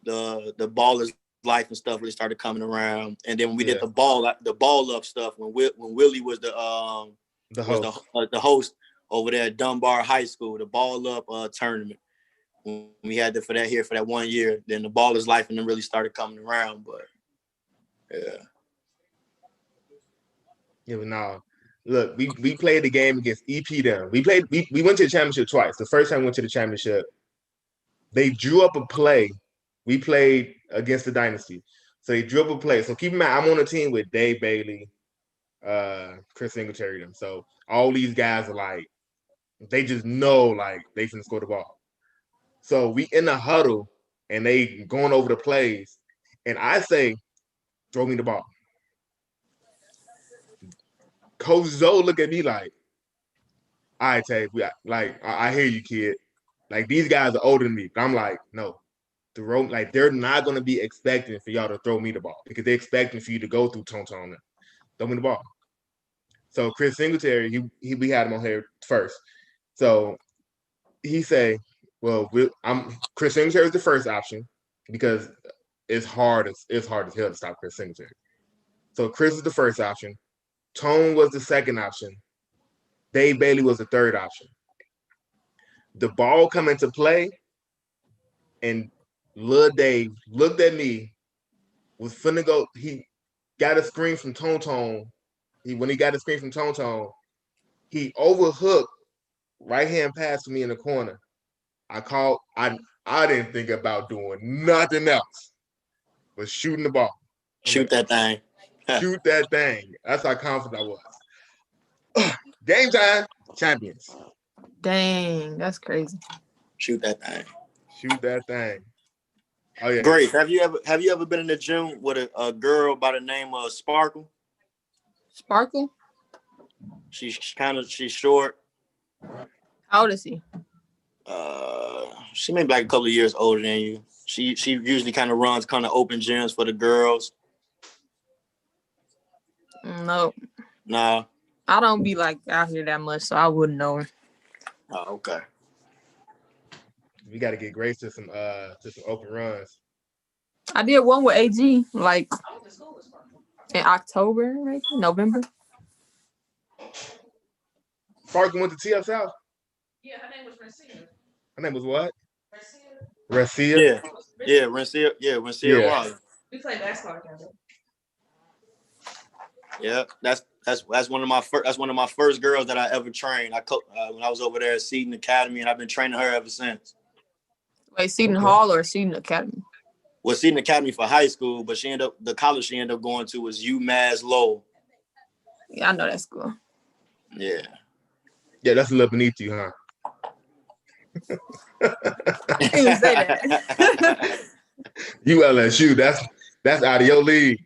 the ballers life and stuff really started coming around. And then when we did the ball up stuff, when Willie was the host over there at Dunbar High School, the ball up tournament. When we had that for that 1 year, then the ballers life and then really started coming around. But yeah. Yeah, but no. Look, we played the game against EP them. We went to the championship twice. The first time we went to the championship, they drew up a play. We played against the Dynasty. So they drew up a play. So keep in mind, I'm on a team with Dave Bailey, Chris Singletary, them. So all these guys are like, they just know like they finna score the ball. So we in the huddle and they going over the plays. And I say, throw me the ball. Coach Zoe look at me like, all right, Tate, I hear you, kid. Like these guys are older than me. But I'm like, no. They're not gonna be expecting for y'all to throw me the ball because they're expecting for you to go through Tone. Throw me the ball. So Chris Singletary, we had him on here first. So he say, well, I'm Chris Singletary is the first option because it's hard as hell to stop Chris Singletary. So Chris is the first option. Tone was the second option. Dave Bailey was the third option. The ball come into play, and Lil Dave looked at me, was finna go. He got a screen from Tone. When he got a screen from Tone, he overhooked right hand pass to me in the corner. I didn't think about doing nothing else but shooting the ball. Shoot that thing. Shoot that thing. That's how confident I was. Game time, champions. Dang, that's crazy. Shoot that thing. Shoot that thing. Oh yeah. Great. Have you ever been in the gym with a girl by the name of Sparkle? Sparkle? She's short. How old is he? She may be like a couple of years older than you. She usually kind of runs open gyms for the girls. No. Nah. I don't be like out here that much, so I wouldn't know her. Oh, okay. We got to get Grace to some open runs. I did one with AG like in October, right? November. Sparkle went to TF South. Yeah, her name was Rancia. Her name was what? Rancia. Yeah, Rancia. Yeah, Rancia Wallace. We played basketball together. Yeah, that's one of my first girls that I ever trained. When I was over there at Seton Academy, and I've been training her ever since. Wait, Seton Hall or Seton Academy? Well, Seton Academy for high school, but the college she ended up going to was UMass Lowell. Yeah, I know that school. Yeah. Yeah, that's a little beneath you, huh? I didn't even say that. You LSU, that's out of your league.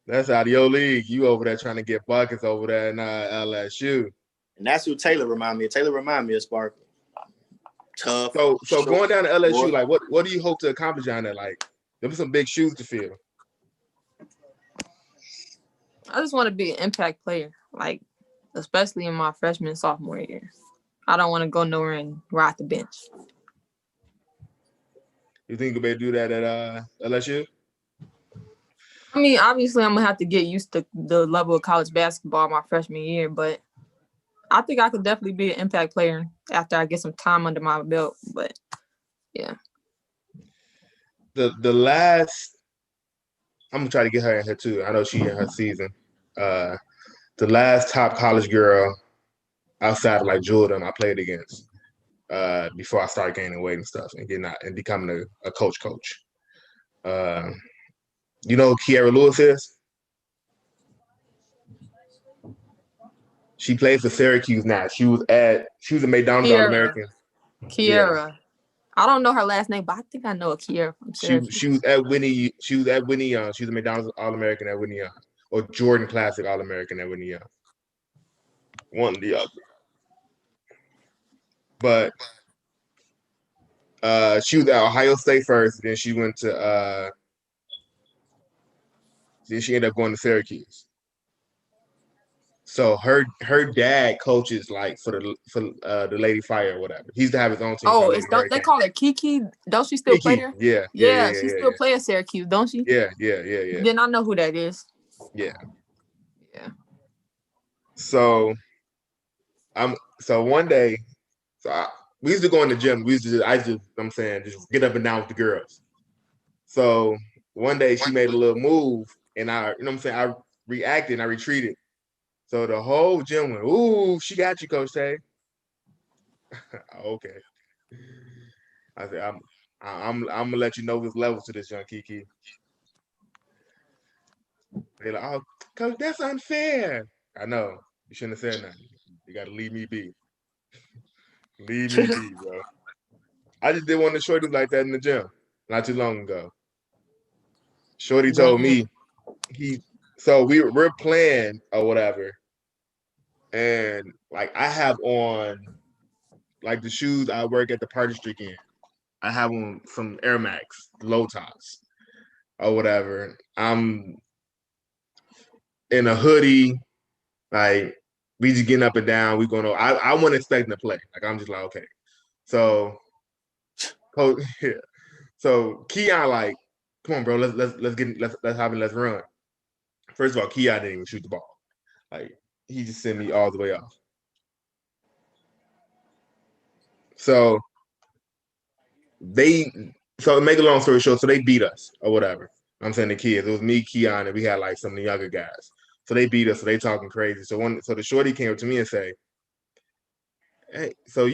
That's out of your league. You over there trying to get buckets over there in LSU. And that's who Taylor remind me of. Taylor remind me of Sparkle. Tough. So going down to LSU, like what do you hope to accomplish down there? Like, there were some big shoes to fill. I just want to be an impact player, like especially in my freshman and sophomore year. I don't want to go nowhere and ride the bench. You think you'll be able to do that at LSU? I mean, obviously, I'm gonna have to get used to the level of college basketball my freshman year, but I think I could definitely be an impact player after I get some time under my belt. But yeah, The last, I'm gonna try to get her in here too. I know she in her season. The last top college girl outside of like Jordan I played against before I started gaining weight and stuff and getting out and becoming a coach. You know who Kiara Lewis is? She plays for Syracuse now. She was a McDonald's All Kiera. American. Yeah. Kiera. I don't know her last name, but I think I know a Kiera from Syracuse. She was at Winnie. She was at Winnie Young. She was a McDonald's All American at Winnie Young, or Jordan Classic All American at Winnie Young. One or the other. But she was at Ohio State first. Then she went to. Then she ended up going to Syracuse. So her dad coaches like for the Lady Fire or whatever. He used to have his own team Oh, called it's Lady don't they Hurricane. call her Kiki? Don't she still play Kiki, there? yeah, Yeah, she still play at Syracuse, don't she? Yeah. Then I know who that is. Yeah. Yeah. So one day, we used to go in the gym. I'm saying, just get up and down with the girls. So one day she made a little move, and I reacted and I retreated. So the whole gym went, "Ooh, she got you, Coach Tay." Okay. I said, I'm gonna let you know there's levels to this, young Kiki. They're like, "Oh, Coach, that's unfair." I know. You shouldn't have said nothing. You gotta leave me be. Leave me be, bro. I just did one of the shorties like that in the gym not too long ago. Shorty told me we're playing or whatever, and like I have on like the shoes I work at the party streak in. I have on some Air Max low tops or whatever. I'm in a hoodie, like we just getting up and down. We going. I wasn't expecting to play. Like I'm just like okay. So, coach, yeah. So Keon like, come on, bro. Let's run. First of all, Keon didn't even shoot the ball. Like he just sent me all the way off. So to make a long story short, so they beat us or whatever. I'm saying the kids. It was me, Keon, and we had like some of the younger guys. So they beat us. So they talking crazy. So the shorty came up to me and say, "Hey, so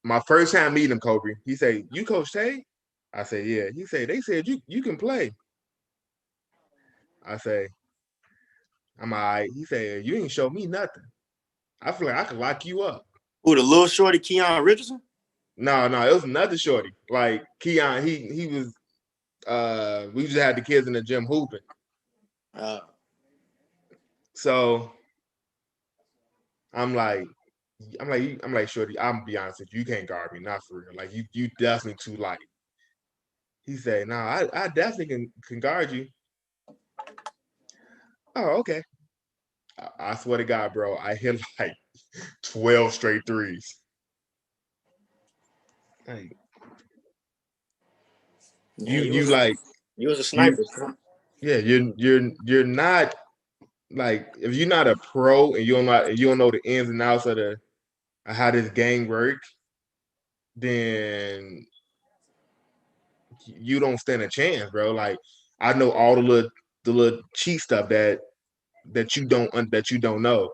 my first time meeting him, Kobe. He said, you Coach Tay?" I said, "Yeah." He said, "They said you can play." I say, "I'm all right." He said, "You ain't show me nothing. I feel like I could lock you up." Who, the little shorty Keon Richardson? No, it was another shorty. Like Keon, he was. We just had the kids in the gym hooping. So I'm like, shorty. I'm gonna be honest with you. You can't guard me, not for real. Like you definitely too light. He said, "No, I definitely can guard you." Oh, okay. I swear to God, bro, I hit like 12 straight threes. Like, you was a sniper. You're not like if you're not a pro and you don't know the ins and outs of how this game works, then you don't stand a chance, bro. Like I know all the little cheat stuff that you don't know.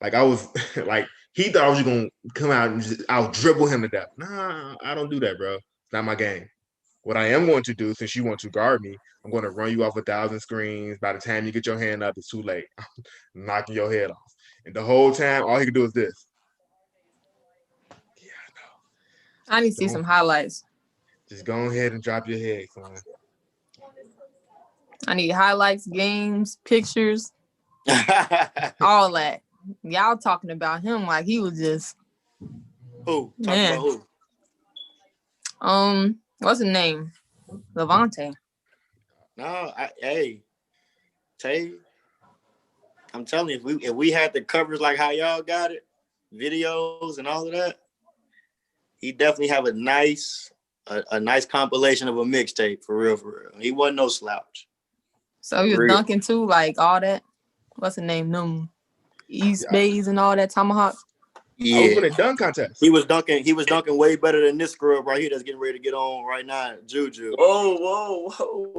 Like I was like he thought I was just gonna come out and I'll dribble him to death. Nah, I don't do that, bro. It's not my game. What I am going to do, since you want to guard me, I'm going to run you off 1,000 screens. By the time you get your hand up, it's too late. I'm knocking your head off. And the whole time, all he can do is this. Yeah, I know. I need to see some highlights. Just go ahead and drop your head, son. I need highlights, games, pictures, all that. Y'all talking about him like he was just Who? Talking about who? What's his name? Levante. No, Tay. I'm telling you, if we had the covers like how y'all got it, videos and all of that, he definitely have a nice compilation of a mixtape for real. He wasn't no slouch. So he was dunking too, like all that. What's the name? Them East Bays and all that tomahawk. I was Yeah. winning dunk contests. He was dunking way better than this scrub right here that's getting ready to get on right now, Juju. Whoa.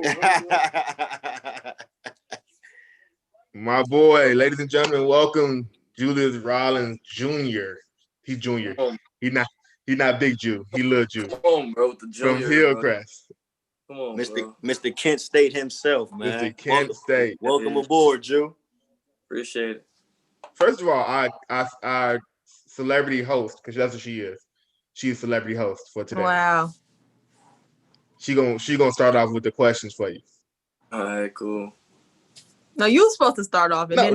My boy, ladies and gentlemen, welcome Julius Rollins Jr. He's junior. He's not big Jew. He little Jew. Come on, bro, with the From junior, Hillcrest. Come on, bro. Mr. Kent State himself, man. Mr. Kent State. Welcome aboard, Jew. Appreciate it. First of all, our celebrity host, because that's what she is. She's a celebrity host for today. Wow. She gonna start off with the questions for you. All right, cool. No, you were supposed to start off, and then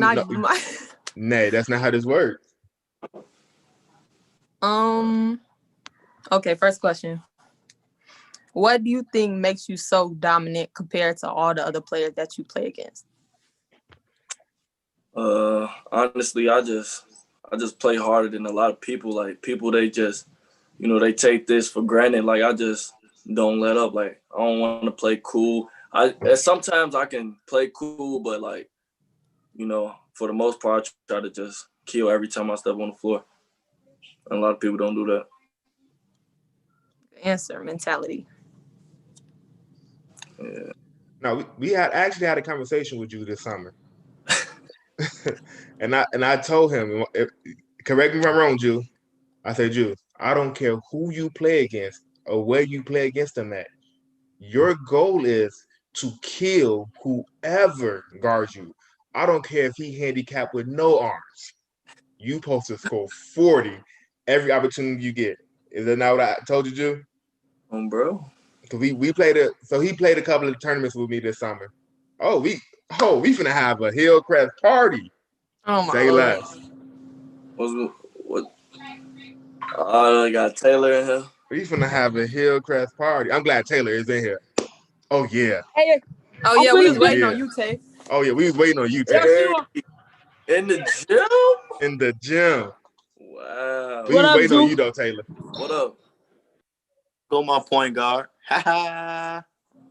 Nay, that's not how this works. Okay, first question. What do you think makes you so dominant compared to all the other players that you play against? Honestly, I just play harder than a lot of people. Like people, they just, they take this for granted. Like I just don't let up. Like I don't want to play cool. Sometimes I can play cool, but like, for the most part, I try to just kill every time I step on the floor. And a lot of people don't do that. Answer mentality. Yeah. No, we actually had a conversation with you this summer, and I told him, correct me if I'm wrong, Jew. I said, Jew, I don't care who you play against or where you play against them at. Your goal is to kill whoever guards you. I don't care if he handicapped with no arms. You supposed to score 40 every opportunity you get. Is that not what I told you, Jew? Bro. Cause we played it. So he played a couple of tournaments with me this summer. We finna have a Hillcrest party. Oh my Say God. less. What? I got Taylor in here. We finna have a Hillcrest party. I'm glad Taylor is in here. Oh yeah. Oh yeah, we was waiting on you, Tay. Oh yeah, we was waiting on you, Tay. Hey, in the gym? In the gym. Wow. We was waiting on you though, Taylor. What up? Go my point guard. Ha.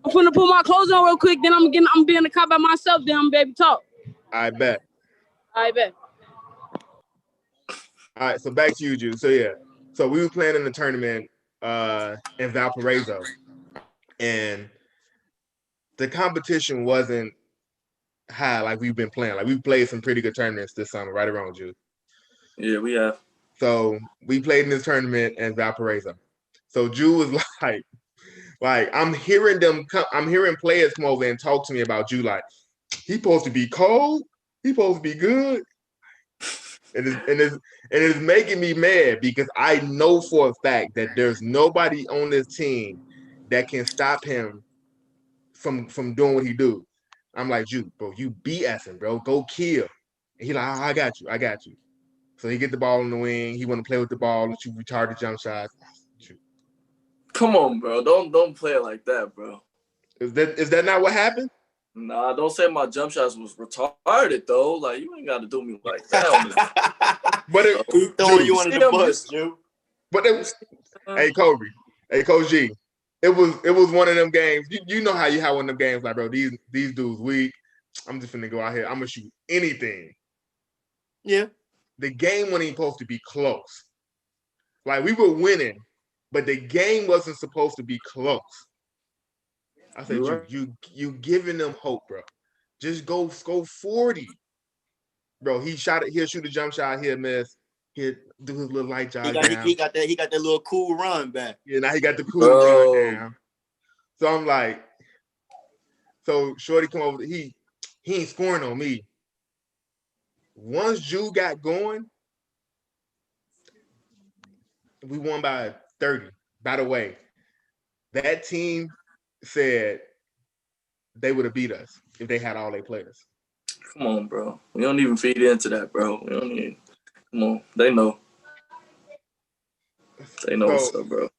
I'm finna put my clothes on real quick, then I'm being in the car by myself, then I'm baby talk. I bet. I bet. All right, so back to you, Jude. So yeah. So we were playing in the tournament in Valparaiso. And the competition wasn't high like we've been playing. Like we've played some pretty good tournaments this summer, right around Jude. Yeah, we have. So we played in this tournament in Valparaiso. So Jude was like I'm hearing players come over and talk to me about Jude. Like he's supposed to be cold, he's supposed to be good. And it's making me mad because I know for a fact that there's nobody on this team that can stop him from doing what he do. I'm like, Jude, bro, you BSing, bro. Go kill. And he like, I got you. So he get the ball in the wing. He want to play with the ball, let you retard the jump shots. Come on, bro. Don't play it like that, bro. Is that not what happened? Nah, don't say my jump shots was retarded though. Like you ain't got to do me like that. But He's throwing you under the bus, Jew. But it was, hey Kobe, hey Coach G, it was one of them games. You know how you have one of them games like, bro, these dudes weak. I'm just finna go out here. I'm gonna shoot anything. Yeah. The game wasn't even supposed to be close. Like we were winning, but the game wasn't supposed to be close. I said, you giving them hope, bro. Just go 40. Bro, he'll shoot a jump shot, he'll miss, he'll do his little light jog down. He got that little cool run back. Yeah, now he got the cool run down. So I'm like, so Shorty come over, he ain't scoring on me. Once Jude got going, we won by 30. By the way, that team said they would have beat us if they had all their players. Come on, bro. We don't even feed into that, bro. We don't even. Come on, they know. They know what's up, bro.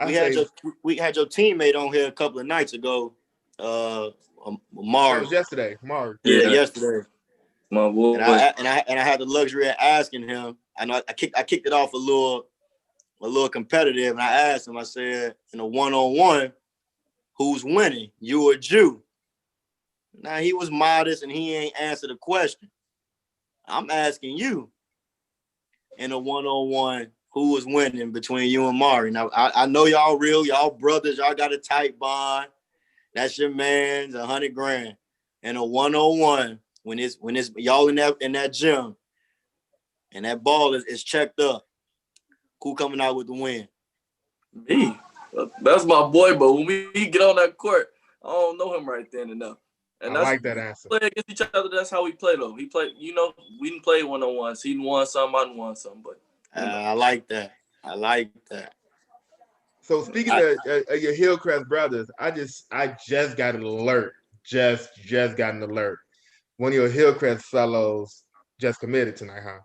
We had your teammate on here a couple of nights ago. That M.O.R.E. was yesterday. M.O.R.E. Yeah, yesterday. My boy. And I had the luxury of asking him. I know I kicked it off a little competitive, and I asked him. I said, in a 1-on-1, who's winning, you or Jew? Now he was modest and he ain't answered the question. I'm asking you. in a one-on-one, who was winning between you and M.O.R.E? Now, I know y'all real, y'all brothers, y'all got a tight bond. That's your man's $100,000 in a one-on-one. When it's y'all in that gym and that ball is checked up, who coming out with the win? Me. That's my boy, but when we get on that court, I don't know him right then and there. And I like that answer. Play against each other. That's how we play, though. He played, we didn't play one-on-ones. He won some, I won some, but I like that. I like that. So speaking of your Hillcrest brothers, I just got an alert. Just got an alert. One of your Hillcrest fellows just committed tonight, huh?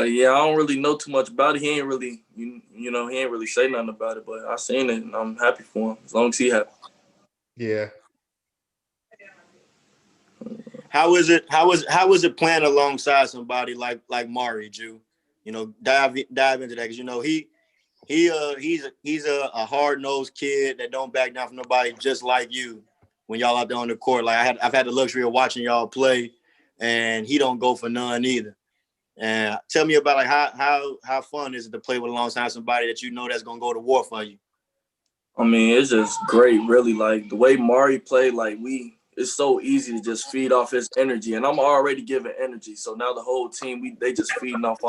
Yeah, I don't really know too much about it. He ain't really, he ain't really say nothing about it, but I seen it and I'm happy for him as long as he happy. Yeah. How is it playing alongside somebody like M.O.R.E, Jew? Dive into that because he's a hard-nosed kid that don't back down from nobody, just like you. When y'all out there on the court, like I've had the luxury of watching y'all play, and he don't go for none either. And tell me about like how fun is it to play with alongside somebody that that's gonna go to war for you? I mean, it's just great, really. Like the way M.O.R.E played, it's so easy to just feed off his energy, and I'm already giving energy. So now the whole team, they just feeding off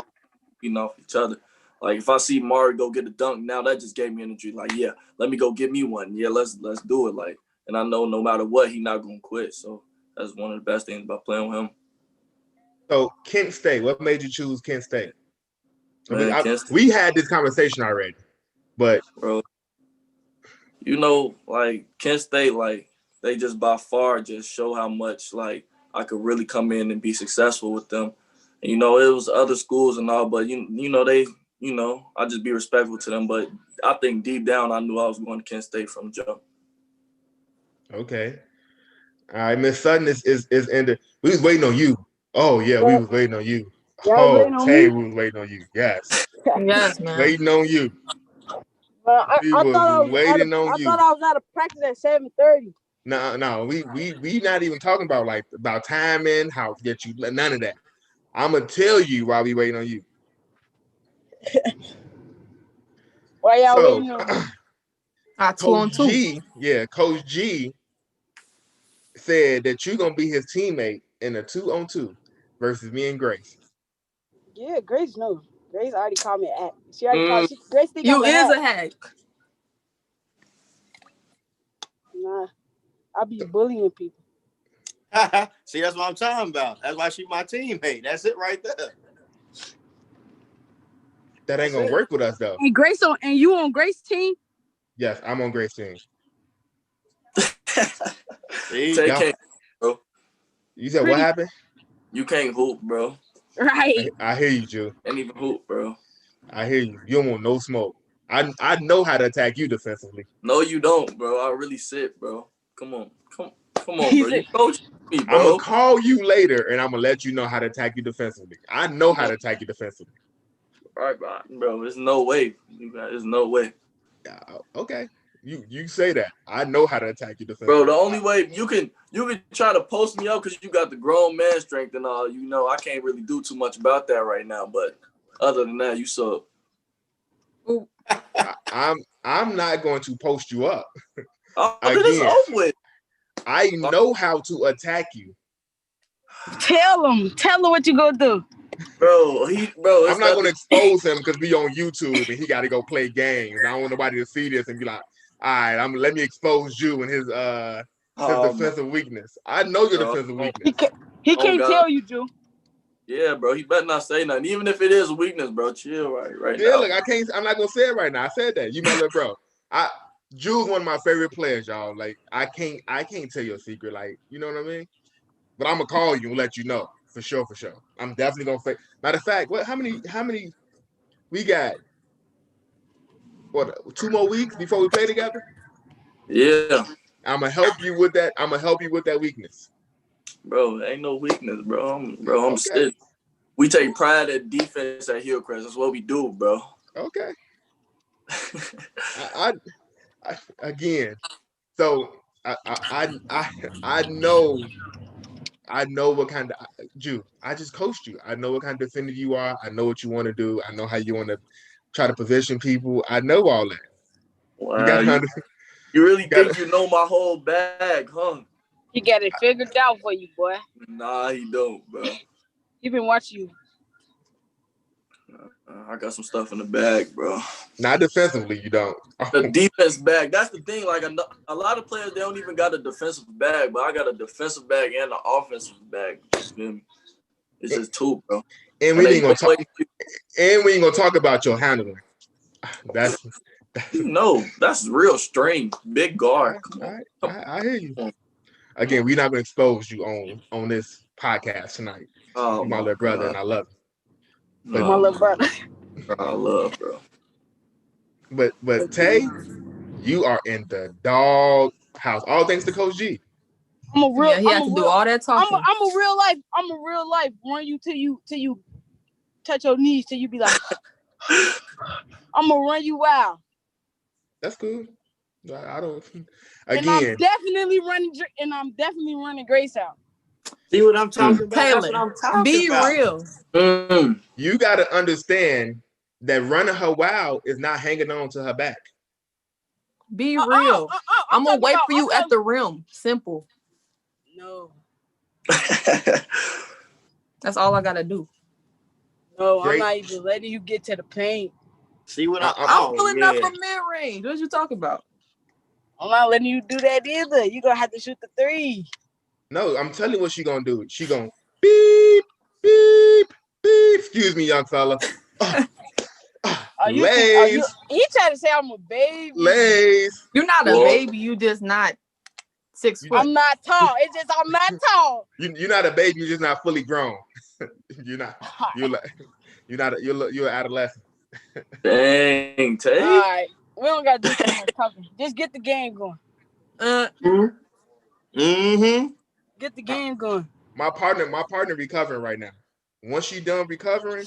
each other. Like if I see M.O.R.E go get a dunk, now that just gave me energy. Like, yeah, let me go get me one. Yeah, let's do it. Like, and I know no matter what, he's not gonna quit. So that's one of the best things about playing with him. So Kent State, what made you choose Kent State? Man, we had this conversation already, but bro, like Kent State, like they just by far just show how much like I could really come in and be successful with them. And, it was other schools and all, but I just be respectful to them. But I think deep down I knew I was going to Kent State from the jump. Okay. All right, Miss Sutton is in the. We was waiting on you. Oh yeah, we was waiting on you. Oh, Tay, we was waiting on you. Yes. Yes, man. Waiting on you. I thought waiting on you. I thought I was out of practice at 7:30. No, we not even talking about timing, how to get you, none of that. I'm gonna tell you while we waiting on you. Why y'all waiting on me? Coach G, Coach G said that you're gonna be his teammate in a 2-on-2 versus me and Grace. Yeah, Grace knows. Grace already called me a hack. She already called. Grace think you I'm a hack. Nah, I be bullying people. See, that's what I'm talking about. That's why she's my teammate. That's it right there. That ain't gonna work with us though. And Grace and you on Grace's team? Yes, I'm on Grace's team. See, bro. You said what happened? You can't hoop, bro. Right. I hear you, Joe. Can't even hoop, bro. I hear you. You don't want no smoke. I know how to attack you defensively. No, you don't, bro. I really sit, bro. Come on, bro. You coach me, bro. I'm gonna call you later, and I'm gonna let you know how to attack you defensively. I know how to attack you defensively. All right, bro. There's no way. There's no way. Okay. You say that. I know how to attack you defensively. Bro, the only way you can try to post me up because you got the grown man strength and all. I can't really do too much about that right now. But other than that, you suck. I'm not going to post you up. Again, over. I know how to attack you. Tell him what you gonna do. Bro, I'm not gonna expose him because we on YouTube and he got to go play games. I don't want nobody to see this and be like, all right, let me expose you and his defensive weakness. I know your defensive weakness. He can't tell you, Drew. Yeah, bro. He better not say nothing. Even if it is a weakness, bro. Chill right now. Yeah, look, I'm not gonna say it right now. I said that. You my little bro. Drew's one of my favorite players, y'all. Like, I can't tell you a secret. Like, you know what I mean? But I'm gonna call you and let you know. For sure. I'm definitely gonna fake. Matter of fact, how many we got? What, 2 more weeks before we play together? Yeah. I'm gonna help you with that. I'm gonna help you with that weakness. Bro, ain't no weakness, bro. I'm sick. We take pride at defense at Hillcrest. That's what we do, bro. Okay. I again. So I know I know what kind of Jew. I just coached you. I know what kind of defender you are. I know what you want to do. I know how you want to try to position people. I know all that. You Wow, gotta you, understand. you really Gotta, think you know my whole bag, huh? He got it figured out for you, boy. Nah, he don't, bro. He been watching you. I got some stuff in the bag, bro. not defensively, you don't. The defense bag. That's the thing. Like a lot of players, they don't even got a defensive bag, but I got a defensive bag and an offensive bag. You feel me? It's just two, bro. And And we they ain't gonna talk. always, And we ain't gonna talk about your handling. That's you know, that's real strange. Big guard. Come on. I hear you. Again, we're not gonna expose you on this podcast tonight. Oh You're my my little brother, and God. I love you. My No, little brother. I love, bro. But Tay, you are in the dog house. All thanks to Coach G. Yeah, he had to do all that talking. I'm a real life run you till you touch your knees till you be like, I'm gonna run you wild. That's cool. I don't. And I'm Again, definitely running Grace out. See what I'm talking about? That's what Taylor, I'm talking be about. real. you got to understand that running her wild is not hanging on to her back. Be real. I'm gonna wait for you at the rim. Simple. No. That's all I gotta do. No, I'm Great. not even letting you get to the paint. See what I'm pulling up from mid-range. What you talking about? I'm not letting you do that either. You're gonna have to shoot the three. No, I'm telling you what she gonna do. She gonna beep, beep, beep. Excuse me, young fella. Lays. He tried to say I'm a baby. Lays. You're not a baby. You just not 6 foot. I'm not tall. It's just I'm not tall. You're not a baby. You're just not fully grown. You're not. You're an adolescent. Dang, Tay. All right, we don't gotta do too much talking. Just get the game going. Get the game going. My partner recovering right now. Once she done recovering,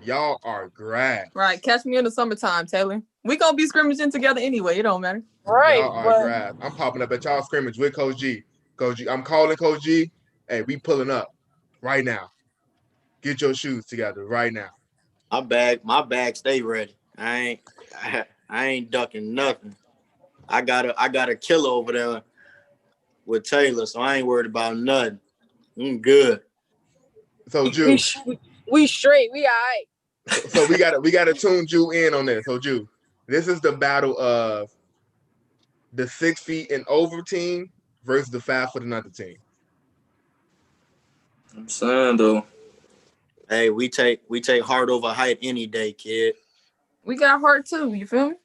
y'all are grass. Right. Catch me in the summertime, Taylor. We gonna be scrimmaging together anyway. It don't matter. Right. Y'all are grass. I'm popping up at y'all scrimmage with Coach G. Coach G, I'm calling Coach G. Hey, we pulling up right now. Get your shoes together right now. My bag stay ready. I ain't ducking nothing. I got a killer over there with Taylor, so I ain't worried about nothing. I'm good. So Jew, we straight. We all right. So we gotta tune Jew in on this. So Jew, this is the battle of the 6 feet and over team versus the 5 foot and under team. I'm saying though. Hey, we take heart over height any day, kid. We got heart too. You feel me?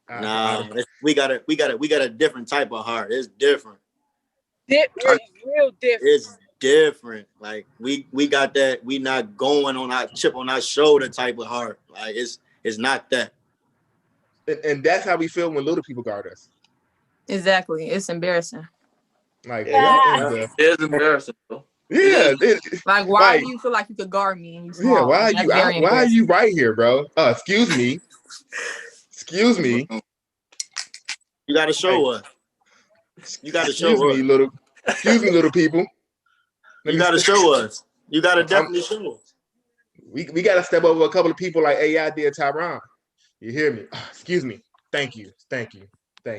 Nah, we got a different type of heart. It's different. Real different. It's different. Like we got that. We not going on our chip on our shoulder type of heart. Like it's not that. And that's how we feel when little people guard us. Exactly. It's embarrassing. Like it's embarrassing though. Yeah. Like why do you feel like you could guard me and you small? Yeah, why are you right here, bro? Excuse me. Excuse me. You gotta show us. You gotta show us. Excuse me, little people. You gotta show us. You gotta definitely show us. We gotta step over a couple of people like AI did Tyron. You hear me? Excuse me. Thank you. I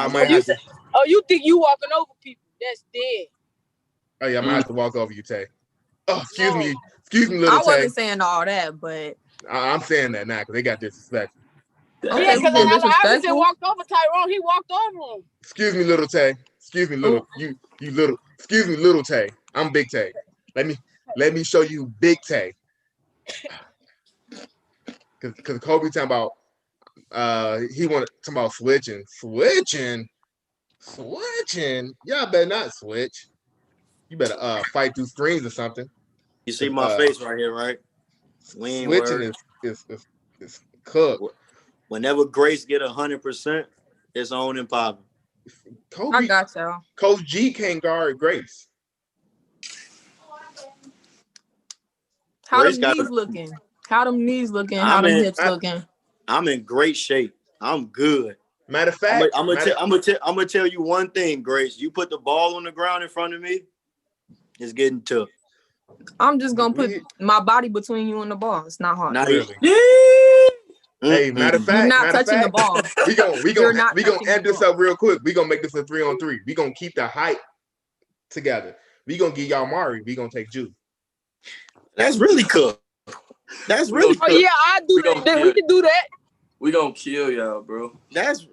might have to. Oh, you think you walking over people? That's dead. Oh yeah, I might have to walk over you, Tay. Oh, excuse me, little Tay. I wasn't saying all that, but I'm saying that now because they got disrespectful. Okay, yeah, because I walked over Tyrone. He walked over him. Excuse me, little Tay. Excuse me, little you little. Excuse me, little Tay. I'm Big Tay. Let me show you Big Tay. Because Kobe talking about he wanted talking about switching. Y'all better not switch. You better fight through screens or something. You see my face right here, right? Switching is cooked. Whenever Grace get 100%, it's on and popping. I got y'all. Coach G can't guard Grace. How them knees looking? How them knees looking? How them hips looking? I'm in great shape. I'm good. Matter of I'm fact, gonna tell you one thing, Grace. You put the ball on the ground in front of me, it's getting tough. I'm just gonna put my body between you and the ball. It's not hard. Not really. Hey, matter of You're fact, not touching the ball. we You're gonna not touching end the this ball. up real quick. We gonna make this a 3-on-3. We gonna keep the height together. We gonna get y'all M.O.R.E. We gonna take Jew. That's really cool. That's really Oh cool. yeah, I do that. We can do that. We gonna kill y'all, bro. That's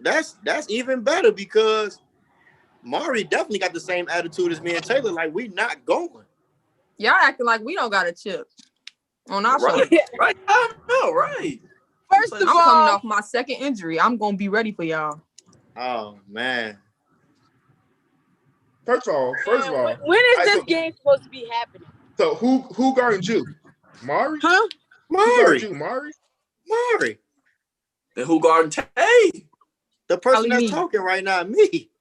even better because M.O.R.E. definitely got the same attitude as me and Taylor. Like, we not going. Y'all acting like we don't got a chip on our shoulder. Right. I know, right. First of I'm all, coming off my second injury. I'm gonna be ready for y'all. Oh man. First of all, when is this game supposed to be happening? So who guarding Jew? M.O.R.E.? Huh? Who guarding Jew? M.O.R.E. M.O.R.E.? Then who guarding Tay? The person that's talking right now, me.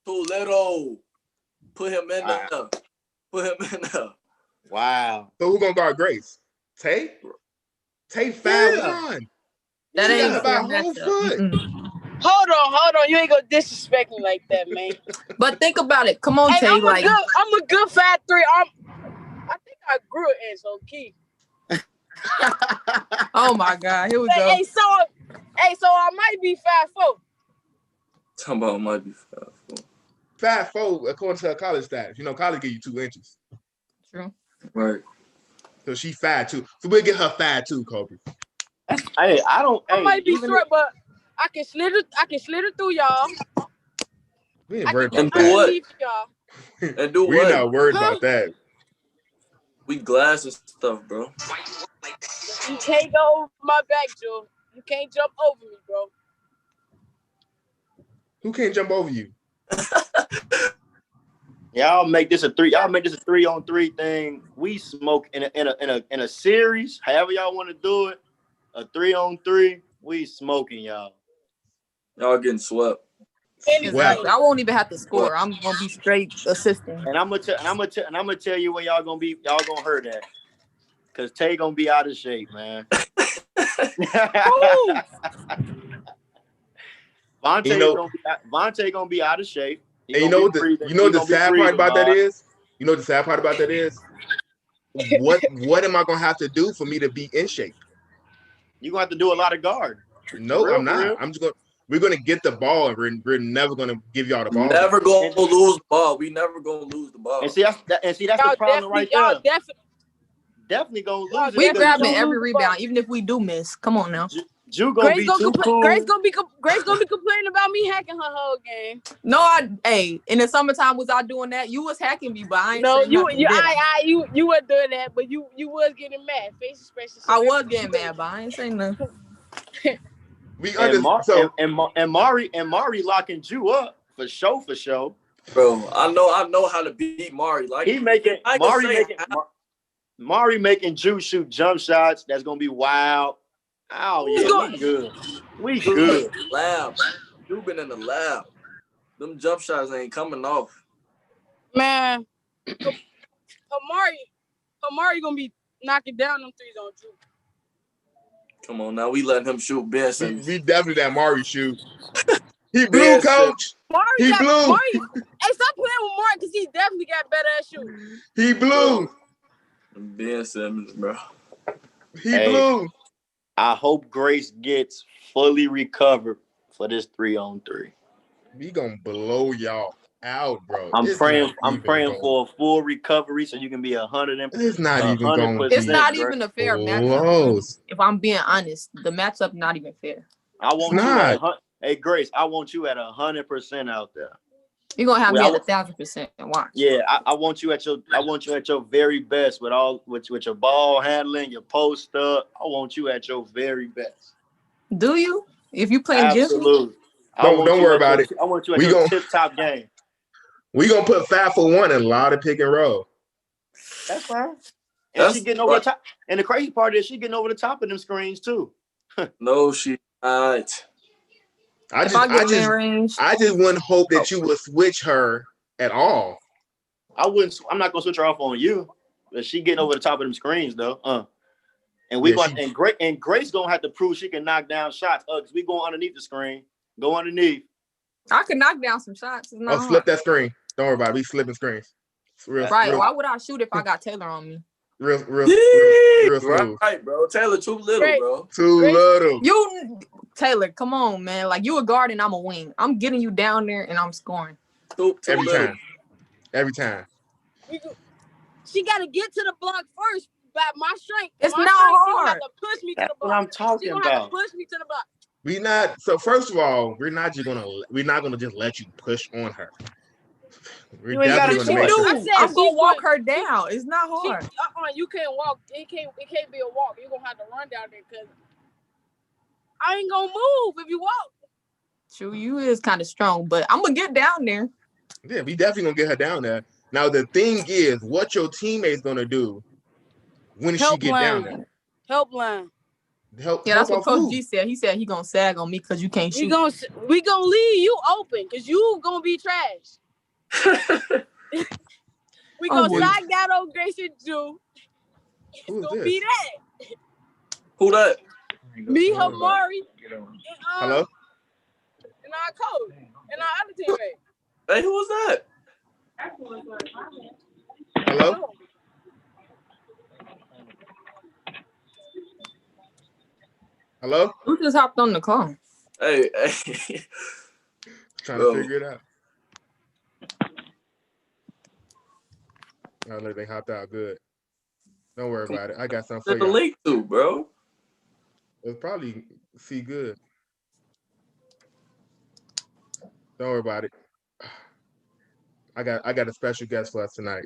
Too little. Put him in there. Put him in there. Wow. So who gonna guard Grace? Tay? Tay 5'1". That She ain't got about a whole foot. Hold on. You ain't gonna disrespect me like that, man. But think about it. Come on, Hey, Tay. I'm a good 5'3". I think I grew an inch, okay. Oh my God, here we go. Hey, so I might be 5'4". Talking about might be 5'4". 5'4", according to her college stats. You know, college give you 2 inches. True. Right. So she 5'2". So we'll get her 5'2", Kobe. Hey, I might be short, but I can slither through y'all. We ain't worried about And do what? Y'all. And do We're what? not worried about that. We glass and stuff, bro. You can't go over my back, Joe. You can't jump over me, bro. Who can't jump over you? Y'all make this a 3-on-3 thing. We smoke in a series. However y'all want to do it, a 3-on-3. We smoking y'all. Y'all getting swept. Exactly. I won't even have to score. I'm gonna be straight assisting. And I'm gonna tell you where y'all gonna hurt at. Cause Tay gonna be out of shape, man. Vontae gonna be out of shape. And you know what the sad part about that is? You know what the sad part about that is? What am I gonna have to do for me to be in shape? You're gonna have to do a lot of guard. No, I'm not. We're gonna get the ball, and we're never gonna give y'all the ball. Never gonna lose the ball. We never gonna lose the ball. And see that's the problem right there. Y'all definitely gonna lose. We grabbing every rebound, even if we do miss. Come on now. Drew gonna be too cool. Grace gonna be complaining about me hacking her whole game. No, in the summertime was I doing that? You was hacking me, but I ain't saying you weren't doing that, but you was getting mad. Face expression. I was getting mad, but I ain't saying nothing. And M.O.R.E. locking Drew up for sure. Bro, I know how to beat M.O.R.E. Like M.O.R.E. making Drew shoot jump shots. That's gonna be wild. Oh yeah, we good. Lab. You been in the lab. Them jump shots ain't coming off. Man, M.O.R.E. gonna be knocking down them threes on Drew. Come on now, we letting him shoot Ben Simmons. We definitely that M.O.R.E. shoot. He blew, coach. He blew. Hey, stop playing with M.O.R.E. because he definitely got better at shooting. He blew. Ben Simmons, bro. He blew. I hope Grace gets fully recovered for this 3-on-3. We gonna blow y'all out, bro. I'm praying for a full recovery so you can be 100%. It's not even going. It's not even a fair matchup. If I'm being honest, the matchup not even fair. I want you at hey Grace, I want you at 100% out there. You're gonna have me at 1,000%. Watch. Yeah, I want you at your very best with your ball handling, your post up. I want you at your very best. Do you? If you play absolutely. Don't worry about it. I want you at your tip-top game. We gonna put 5-for-1 in a lot of pick and roll. That's fine. And she getting over the top. And the crazy part is she getting over the top of them screens too. No, she not. I just wouldn't hope that you would switch her at all. I'm not gonna switch her off on you. But she getting over the top of them screens though. And we Grace gonna have to prove she can knock down shots. Cause we going underneath the screen Go underneath. I could knock down some shots. It's not Oh, flip hard. that screen. Don't worry about it. We flipping screens. It's real, Right. real, Why would I shoot if I got Taylor on me? real smooth. Right, bro. Taylor too little, Great. bro. Too Great. little. You, Taylor, come on, man. Like, you a guard and I'm a wing. I'm getting you down there and I'm scoring. Too Every little. time. Every time. She got to get to the block first by my strength. It's my not strength, She hard. gonna have to push me to That's the what block. I'm talking She gonna have to about. push me to the block. We not. So first of all, we're not gonna just let you push on her. We're You ain't gotta definitely She gonna make do. sure. I said I'm she gonna walk put- her down. It's not She, hard. you can't walk. It can't be a walk. You're gonna have to run down there because I ain't gonna move if you walk. True, you is kind of strong, but I'm gonna get down there. Yeah, we definitely gonna get her down there. Now the thing is, what your teammates gonna do when she get down there? Help line. Help Yeah, that's what off Coach who? G said. He said he gonna sag on me because you can't We shoot. gonna leave you open because you gonna be trash. We Oh, gonna boy. side out on Grayson Jew. It's Who is gonna this? be that. Who that? Me, Don't worry about it. M.O.R.E, Hello? and our coach and our other teammate. Hey, who was that? Hello? Hello? Who just hopped on the call? Hey. Trying Bro. to figure it out. Oh, look, they hopped out. Good. Don't worry about it. I got something for Send the you. link to, bro. It'll probably see good. Don't worry about it. I got a special guest for us tonight.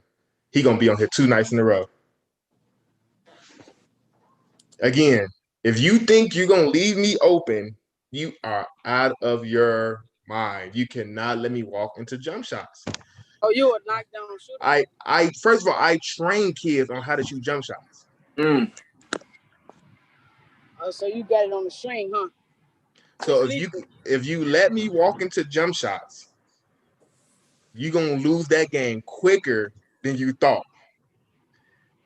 He gonna be on here 2 nights in a row. Again, if you think you're gonna leave me open, you are out of your mind. You cannot let me walk into jump shots. Oh, you a knockdown shooter. I first of all, I train kids on how to shoot jump shots. Mm. Oh, so you got it on the string, huh? So if you let me walk into jump shots, you're gonna lose that game quicker than you thought.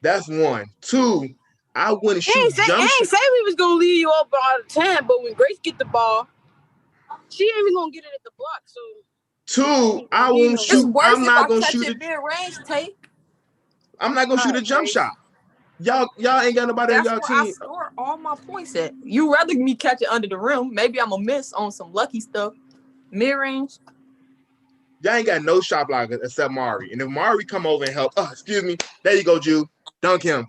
That's one. Two, I wouldn't shoot jump ain't shots. say we was gonna leave you open all the time, but when Grace get the ball, she ain't even gonna get it at the block. So Two, I won't It's shoot. worse I'm if not I gonna catch shoot it it. mid-range, take. I'm not gonna shoot a jump Grace. shot. Y'all ain't got nobody on That's y'all where I team. score all my points at. You rather me catch it under the rim. Maybe I'm a miss on some lucky stuff. Mid-range. Y'all ain't got no shot blockers except M.O.R.E. And if M.O.R.E come over and help, excuse me, there you go, Jew. Dunk him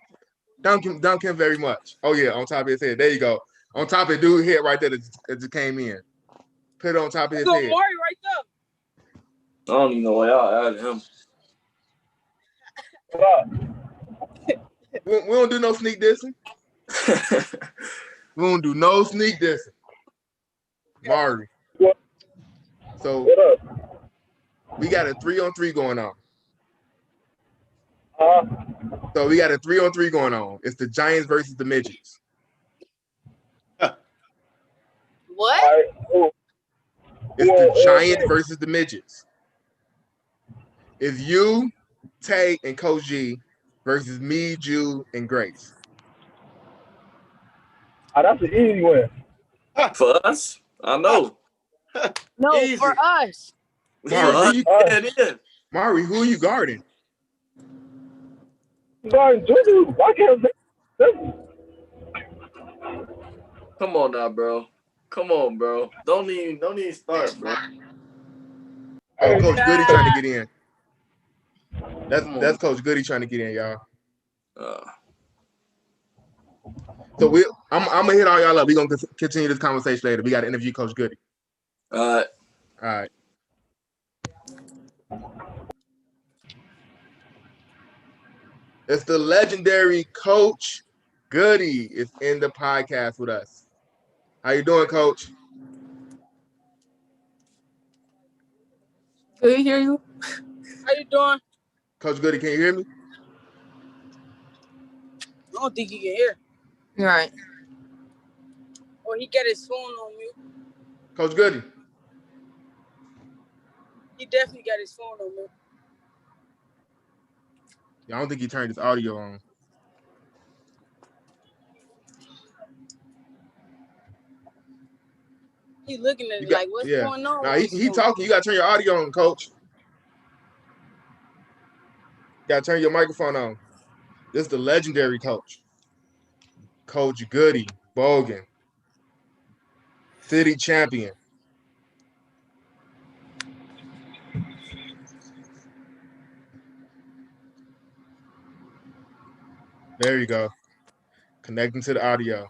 very much. Oh yeah, on top of his head. There you go. On top of the dude head right there that just came in. Put it on top of his go head. M.O.R.E right there. I don't even know why y'all added him. We don't do no sneak dissing. We don't do no sneak dissing. M.O.R.E. So we got a 3-on-3 going on. So we got a 3-on-3 going on. It's the Giants versus the Midgets. What? It's the Giants versus the Midgets. It's you, Tay, and Coach G versus me, Jew, and Grace. Oh, that's an easy win. For us? I know. No, Easy. for us. M.O.R.E, For us? Yeah, it is. M.O.R.E, who are you guarding? Guarding Juju. I can't say. Come on now, bro. Come on, bro. Don't even start, bro. Oh, Coach Goody trying to get in. Come on. That's Coach Goody trying to get in, y'all. Uh, So I'm gonna hit all y'all up. We're gonna continue this conversation later. We got to interview Coach Goody. all All right. It's the legendary Coach Goody is in the podcast with us. How you doing, Coach? Can you hear you? How you doing? Coach Goody, can you hear me? I don't think he can hear. You're right. Or he got his phone on mute. Coach Goody. He definitely got his phone on mute. Yeah, I don't think he turned his audio on. He looking at You me got like, what's yeah. going on? Now What he you doing? talking. You gotta turn your audio on, coach. You gotta turn your microphone on. This is the legendary coach. Coach Goody, Bogan. City champion. There you go. Connecting to the audio.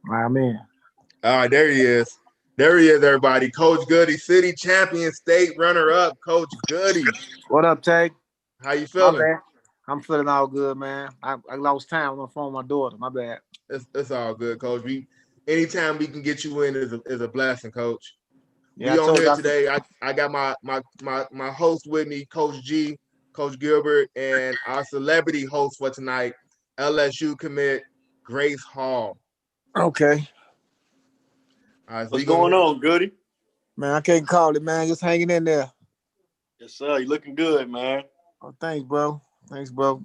I'm in. All right, there he is. There he is, everybody. Coach Goody, city champion, state runner-up. Coach Goody. What up, Tay? How you My feeling? bad. I'm feeling all good, man. I lost time on the phone with my daughter. My bad. It's all good, Coach. Anytime we can get you in is a blessing, Coach. Yeah, We I on told here you. today. I got my host with me, Coach G, Coach Gilbert, and our celebrity host for tonight, LSU commit Grace Hall. Okay. All right, so What's going on, Goody? Man, I can't call it, man. Just hanging in there. Yes, sir. You looking good, man. Oh, thanks, bro. Thanks, bro.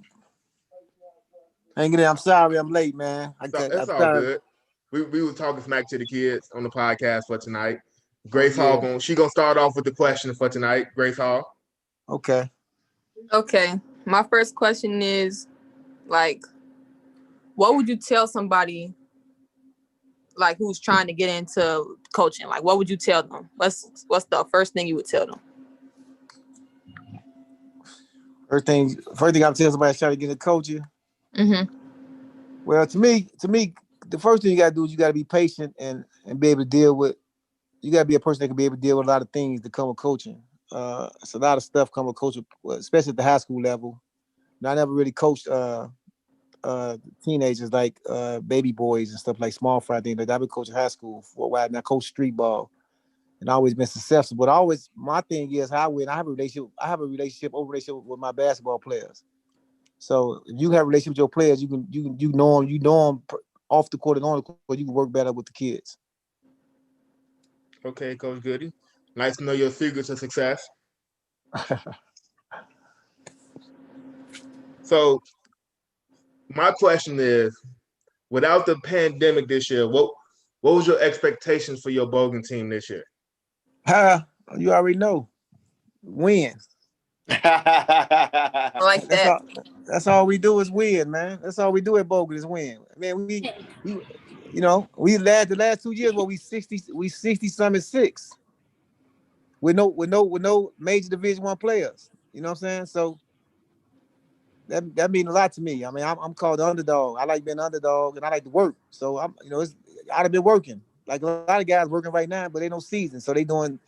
Hanging in. I'm sorry I'm late, man. I'm It's all sorry. good. We were talking smack to the kids on the podcast for tonight. Grace yeah. Hall gonna start off with the question for tonight. Grace Hall. Okay. Okay. My first question is, like, what would you tell somebody like who's trying to get into coaching? Like, what would you tell them? What's the first thing you would tell them? First thing I'm telling somebody trying to get into coaching. Mm-hmm. Well, to me, the first thing you gotta do is you gotta be patient and be able to deal with. You gotta be a person that can be able to deal with a lot of things that come with coaching. It's a lot of stuff come with coaching, especially at the high school level. And I never really coached teenagers like baby boys and stuff like small fry things. Like I've been coaching high school for a while, and I coach street ball, and always been successful. But always, my thing is how I win. I have a relationship with my basketball players. So if you have a relationship with your players, you know them off the court and on the court. You can work better with the kids. Okay, Coach Goody. Nice to know your secrets of success. So my question is, without the pandemic this year, what was your expectations for your Bogan team this year? You already know. Win. I like That's that. all. That's all we do is win, man. That's all we do at Bogan is win. Man, we the last 2 years where we 60 something six with no major Division I players. You know what I'm saying? So that means a lot to me. I mean, I'm called the underdog. I like being an underdog and I like to work. So I'd have been working. Like a lot of guys working right now, but they no season. So they doing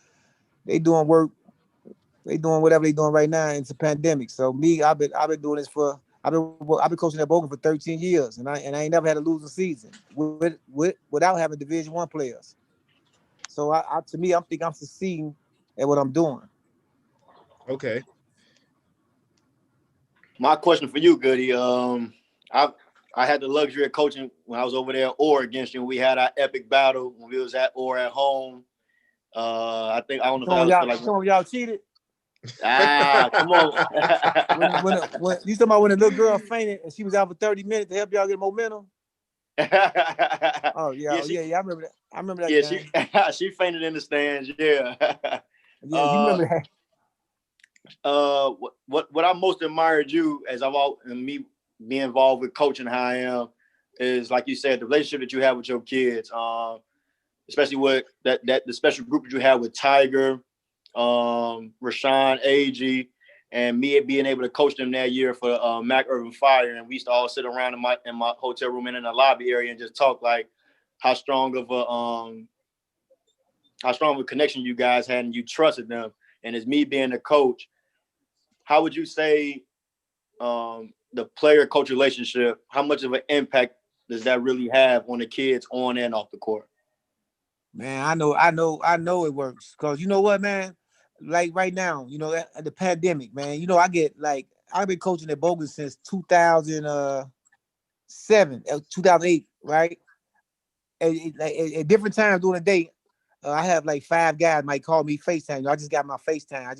work. They doing whatever they doing right now. It's a pandemic. So me, I've been doing this I've been coaching at Bogan for 13 years, and I ain't never had a losing season without having Division I players. So to me, I'm succeeding at what I'm doing. Okay. My question for you, Goody. I had the luxury of coaching when I was over there at M.O.R.E against you. We had our epic battle when we was at M.O.R.E at home. I don't know if that was for like. Some of y'all cheated. Come on. when you talking about when the little girl fainted and she was out for 30 minutes to help y'all get momentum? Oh yeah, I remember that. I remember that. Yeah, she fainted in the stands. Yeah. Yeah, you remember that. What I most admired you as me being involved with coaching how I am is, like you said, the relationship that you have with your kids. Especially with the special group that you have with Tiger, Rashawn, AG, and me being able to coach them that year for Mac Urban Fire. And we used to all sit around in my hotel room and in the lobby area and just talk like how strong of a connection you guys had and you trusted them. And as me being a coach, how would you say the player-coach relationship, how much of an impact does that really have on the kids on and off the court? Man, I know it works. Cause you know what, man? Like right now, at the pandemic, man, I've been coaching at Bogan since 2007, 2008, right? At different times during the day, I have like 5 guys might call me FaceTime. I just got my FaceTime. I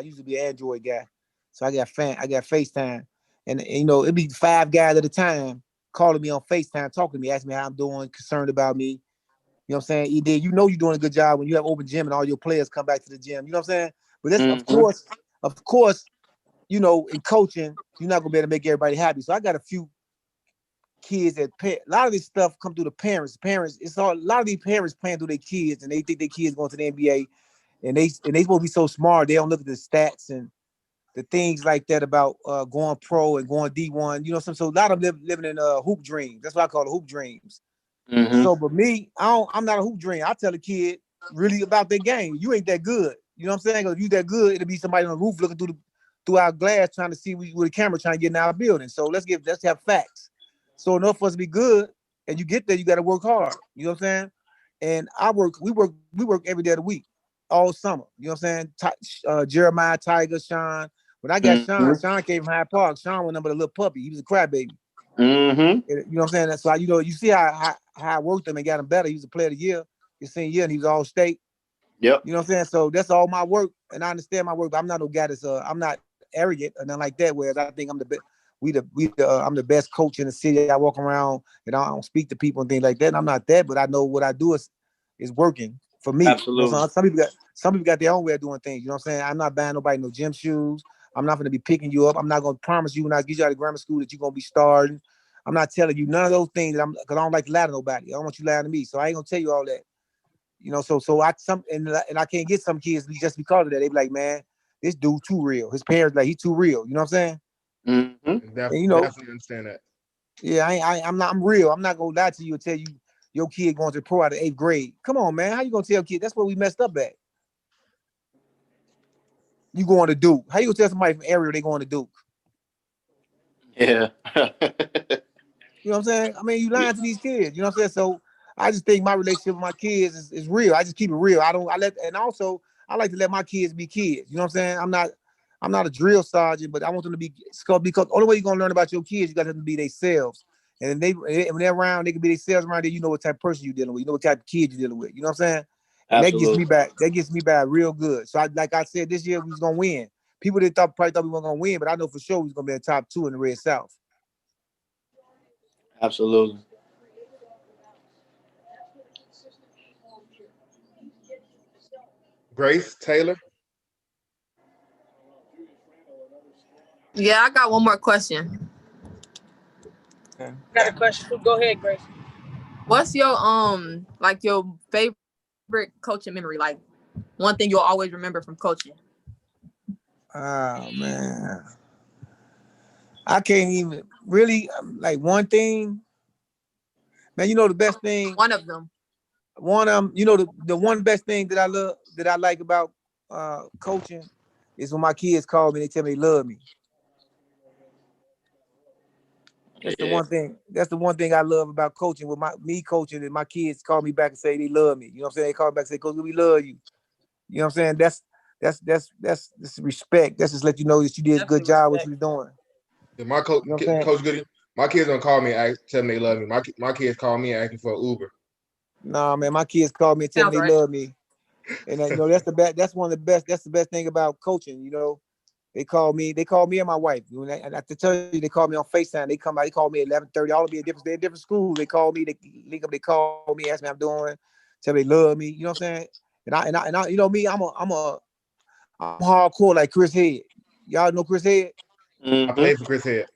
used to be an Android guy. So I got FaceTime. And it'd be 5 guys at a time calling me on FaceTime, talking to me, asking me how I'm doing, concerned about me. You know what I'm saying? You did. You know you're doing a good job when you have open gym and all your players come back to the gym. You know what I'm saying? But that's of course, you know, in coaching, you're not gonna be able to make everybody happy. So I got a few kids that a lot of this stuff come through the parents. It's all a lot of these parents playing through their kids, and they think their kids going to the NBA, and they supposed to be so smart. They don't look at the stats and the things like that about going pro and going D1. You know, so a lot of them living in hoop dreams. That's what I call the hoop dreams. So, but me, I'm not a hoop dream. I tell a kid really about their game. You ain't that good. You know what I'm saying? If you that good, it'll be somebody on the roof looking through our glass trying to see with the camera trying to get in our building. So let's have facts. So in order for us to be good, and you get there, you got to work hard. You know what I'm saying? And we work every day of the week, all summer. You know what I'm saying? Jeremiah, Tiger, Sean. When I got Sean came from Hyde Park. Sean was number a little puppy. He was a crybaby. You know what I'm saying? That's why, you know, you see how I worked him and got him better. He was a player of the year his senior year, and he was all state. Yep. You know what I'm saying? So that's all my work, and I understand my work, but I'm not no guy that's I'm not arrogant or nothing like that. Whereas I think I'm the best. I'm the best coach in the city. I walk around and I don't speak to people and things like that. And I'm not that, but I know what I do is working for me. Absolutely. You know, some people got their own way of doing things. You know what I'm saying? I'm not buying nobody no gym shoes. I'm not going to be picking you up. I'm not going to promise you when I get you out of grammar school that you're going to be starting. I'm not telling you none of those things because I don't like to lie to nobody. I don't want you lying to me. So I ain't gonna tell you all that. You know, so I can't get some kids just because of that. They be like, man, this dude too real. His parents like, he's too real. You know what I'm saying? And you know, Definitely understand that. yeah, I'm real. I'm not gonna lie to you and tell you your kid going to the pro out of 8th grade. Come on, man. How you gonna tell kid? That's what we messed up at. You going to Duke. How you gonna tell somebody from area they going to Duke? Yeah. You know what I'm saying? I mean, you lying to these kids. You know what I'm saying? So I just think my relationship with my kids is real. I just keep it real. I like to let my kids be kids. You know what I'm saying? I'm not a drill sergeant, but I want them to be because the only way you're gonna learn about your kids, you got them to be themselves. And when they're around, they can be themselves around there. You know what type of person you're dealing with. You know what type of kid you're dealing with. You know what I'm saying? And Absolutely. that gets me back real good. So like I said, this year we was gonna win. People probably thought we weren't gonna win, but I know for sure we was gonna be in the top 2 in the Red South. Absolutely. Grace Taylor. Yeah, I got one more question. Got a question. Go ahead, Grace. What's your like your favorite coaching memory? Like one thing you'll always remember from coaching? Oh man, I can't even really like one thing. Man, you know the best thing. One of them. One you know the one best thing that I like about coaching is when my kids call me. They tell me they love me. That's the Yeah. one thing. That's the one thing I love about coaching. With me coaching, and my kids call me back and say they love me. You know what I'm saying? They call me back and say, "Coach, we love you." You know what I'm saying? That's respect. That's just let you know that you did a good Definitely job what respect. you was doing. Yeah, my coach, You know what I'm saying? Coach Goody, my kids don't call me and tell me they love me. My kids call me asking for an Uber. Nah, man, my kids call me and tell me Sounds they right. love me. And you know, that's the best. That's one of the best. That's the best thing about coaching. You know, they call me and my wife. And I have to tell you, they call me on FaceTime. They come out. They call me at 11:30. All be they're different schools. They call me. They link up. They call me, ask me how I'm doing, tell me they love me. You know what I'm saying? And I you know me, I'm hardcore like Chris Head. Y'all know Chris Head? I Mm-hmm. played for Chris Head.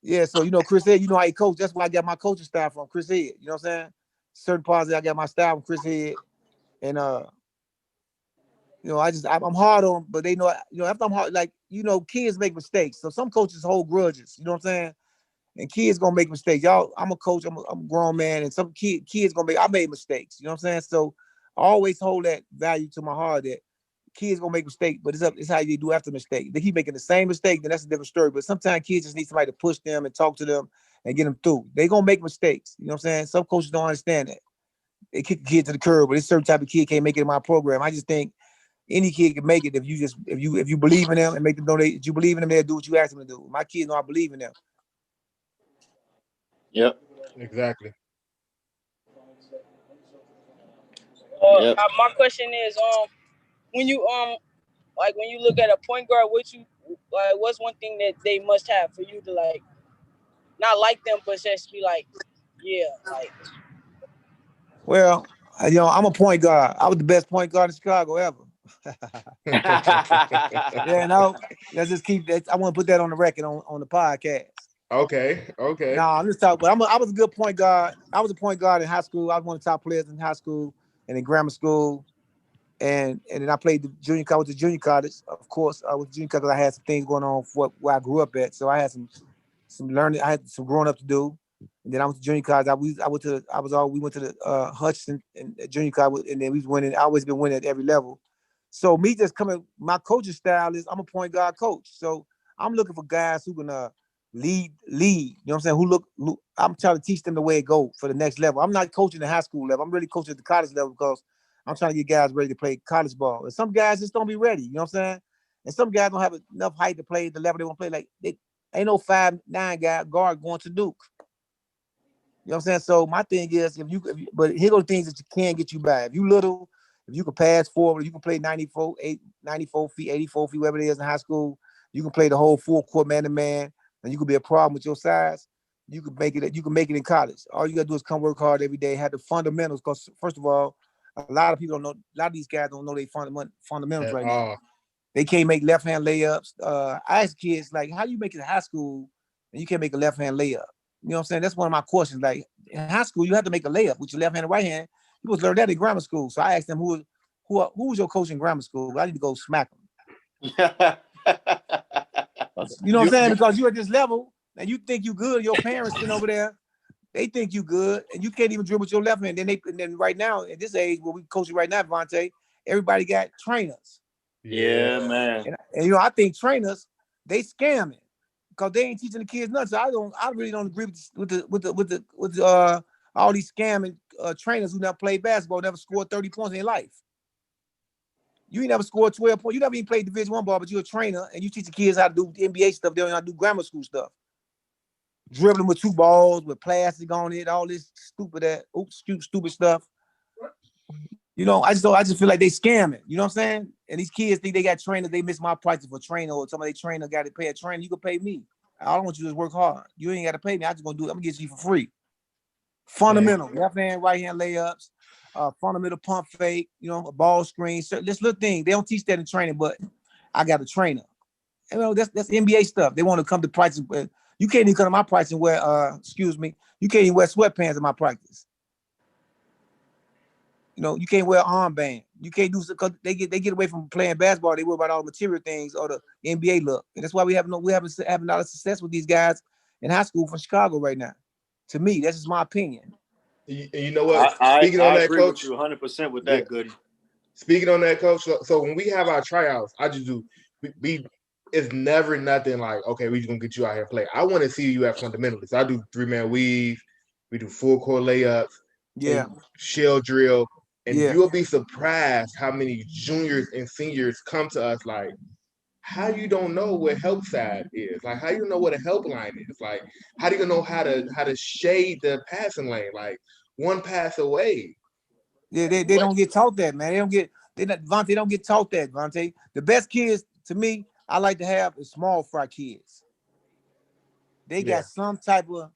Yeah. So you know Chris Head. You know how he coach. That's why I got my coaching style from Chris Head. You know what I'm saying? Certain parts that I got my style from Chris Head, and you know, I'm hard on, but they know, you know, after I'm hard, like, you know, kids make mistakes. So some coaches hold grudges, you know what I'm saying? And kids gonna make mistakes. Y'all, I'm a coach, I'm a grown man, and some kids gonna I made mistakes, you know what I'm saying? So I always hold that value to my heart that kids gonna make mistakes, but it's how you do after mistake. They keep making the same mistake, then that's a different story. But sometimes kids just need somebody to push them and talk to them and get them through. They gonna make mistakes, you know what I'm saying? Some coaches don't understand that. They kick the kid to the curb, but this certain type of kid can't make it in my program. I just think any kid can make it if you believe in them and make them know that you believe in them, they'll do what you ask them to do. My kids know I believe in them. Yep. Exactly. Yep. My question is, when you like when you look at a point guard, what's one thing that they must have for you to like not like them, but just be like, yeah, like Well, You know, I'm a point guard. I was the best point guard in Chicago ever. Yeah, no, let's just keep that. I want to put that on the record on the podcast. Okay. No, I'm just talking, but I was a good point guard. I was a point guard in high school. I was one of the top players in high school and in grammar school. And then I played the junior college. With the junior college, of course. I was junior college. I had some things going on for where I grew up at, so I had some learning. I had some growing up to do. And then I went to junior college. We went to the Hutchinson and junior college, and then we was winning. I always been winning at every level. So me just coming, my coaching style is I'm a point guard coach. So I'm looking for guys who can lead. You know what I'm saying? Who I'm trying to teach them the way it go for the next level. I'm not coaching the high school level. I'm really coaching at the college level because I'm trying to get guys ready to play college ball. And some guys just don't be ready. You know what I'm saying? And some guys don't have enough height to play the level they want to play. Like ain't no 5'9" guy guard going to Duke. You know what I'm saying? So my thing is, but here go the things that you can get you by. If you little, if you can pass forward, you can play 94 feet, 84 feet, whatever it is in high school. You can play the whole full court man to man, and you can be a problem with your size. You can make it. You can make it in college. All you gotta do is come work hard every day. Have the fundamentals. Because first of all, a lot of people don't know. A lot of these guys don't know their fundamentals At right now. all. They can't make left hand layups. I ask kids like, how do you make it in high school and you can't make a left hand layup? You know what I'm saying? That's one of my questions. Like in high school, you have to make a layup with your left hand and right hand. You was learn that in grammar school. So I asked them who was your coach in grammar school? I need to go smack them. You know what I'm saying? Because you at this level and you think you good. Your parents sitting over there, they think you good, and you can't even dribble with your left hand. Then right now at this age where we coaching right now, Vontae, everybody got trainers. Yeah, man. And you know, I think trainers they scamming because they ain't teaching the kids nothing. So I really don't agree with all these scamming trainers who never played basketball, never scored 30 points in their life. You ain't never scored 12 points. You never even played Division I ball, but you're a trainer and you teach the kids how to do NBA stuff. They don't know how to do grammar school stuff. Dribbling with two balls with plastic on it, all this stupid stuff. You know, I just feel like they scamming. You know what I'm saying? And these kids think they got trainers. They miss my prices for trainer, or somebody trainer got to pay a trainer. You can pay me. All I want you to do is work hard. You ain't got to pay me. I just gonna do it. I'm gonna get you for free. Fundamental, left hand, right hand layups, fundamental pump fake. You know, a ball screen. So this little thing they don't teach that in training, but I got a trainer. You know, that's NBA stuff. They want to come to practice. You can't even come to my practice and wear. You can't even wear sweatpants in my practice. You know, you can't wear an armband. You can't do because they get away from playing basketball. They worry about all the material things or the NBA look, and that's why we haven't a lot of success with these guys in high school from Chicago right now. To me, that's just my opinion. You know what? I Speaking on that, agree coach, with you 100% with that, Goody. Speaking on that, coach. So when we have our tryouts, I just do. It's never nothing like, okay, we're just gonna get you out here and play. I want to see you at fundamentals. I do 3-man weave. We do full court layups. Yeah. Shell drill. And Yeah. you'll be surprised how many juniors and seniors come to us like, how you don't know what help side is? Like, how you know what a help line is? Like, how do you know how to shade the passing lane? Like, one pass away. Yeah, they don't get taught that, man. Vontae don't get taught that, Vontae. The best kids, to me, I like to have is small fry kids. They got some type of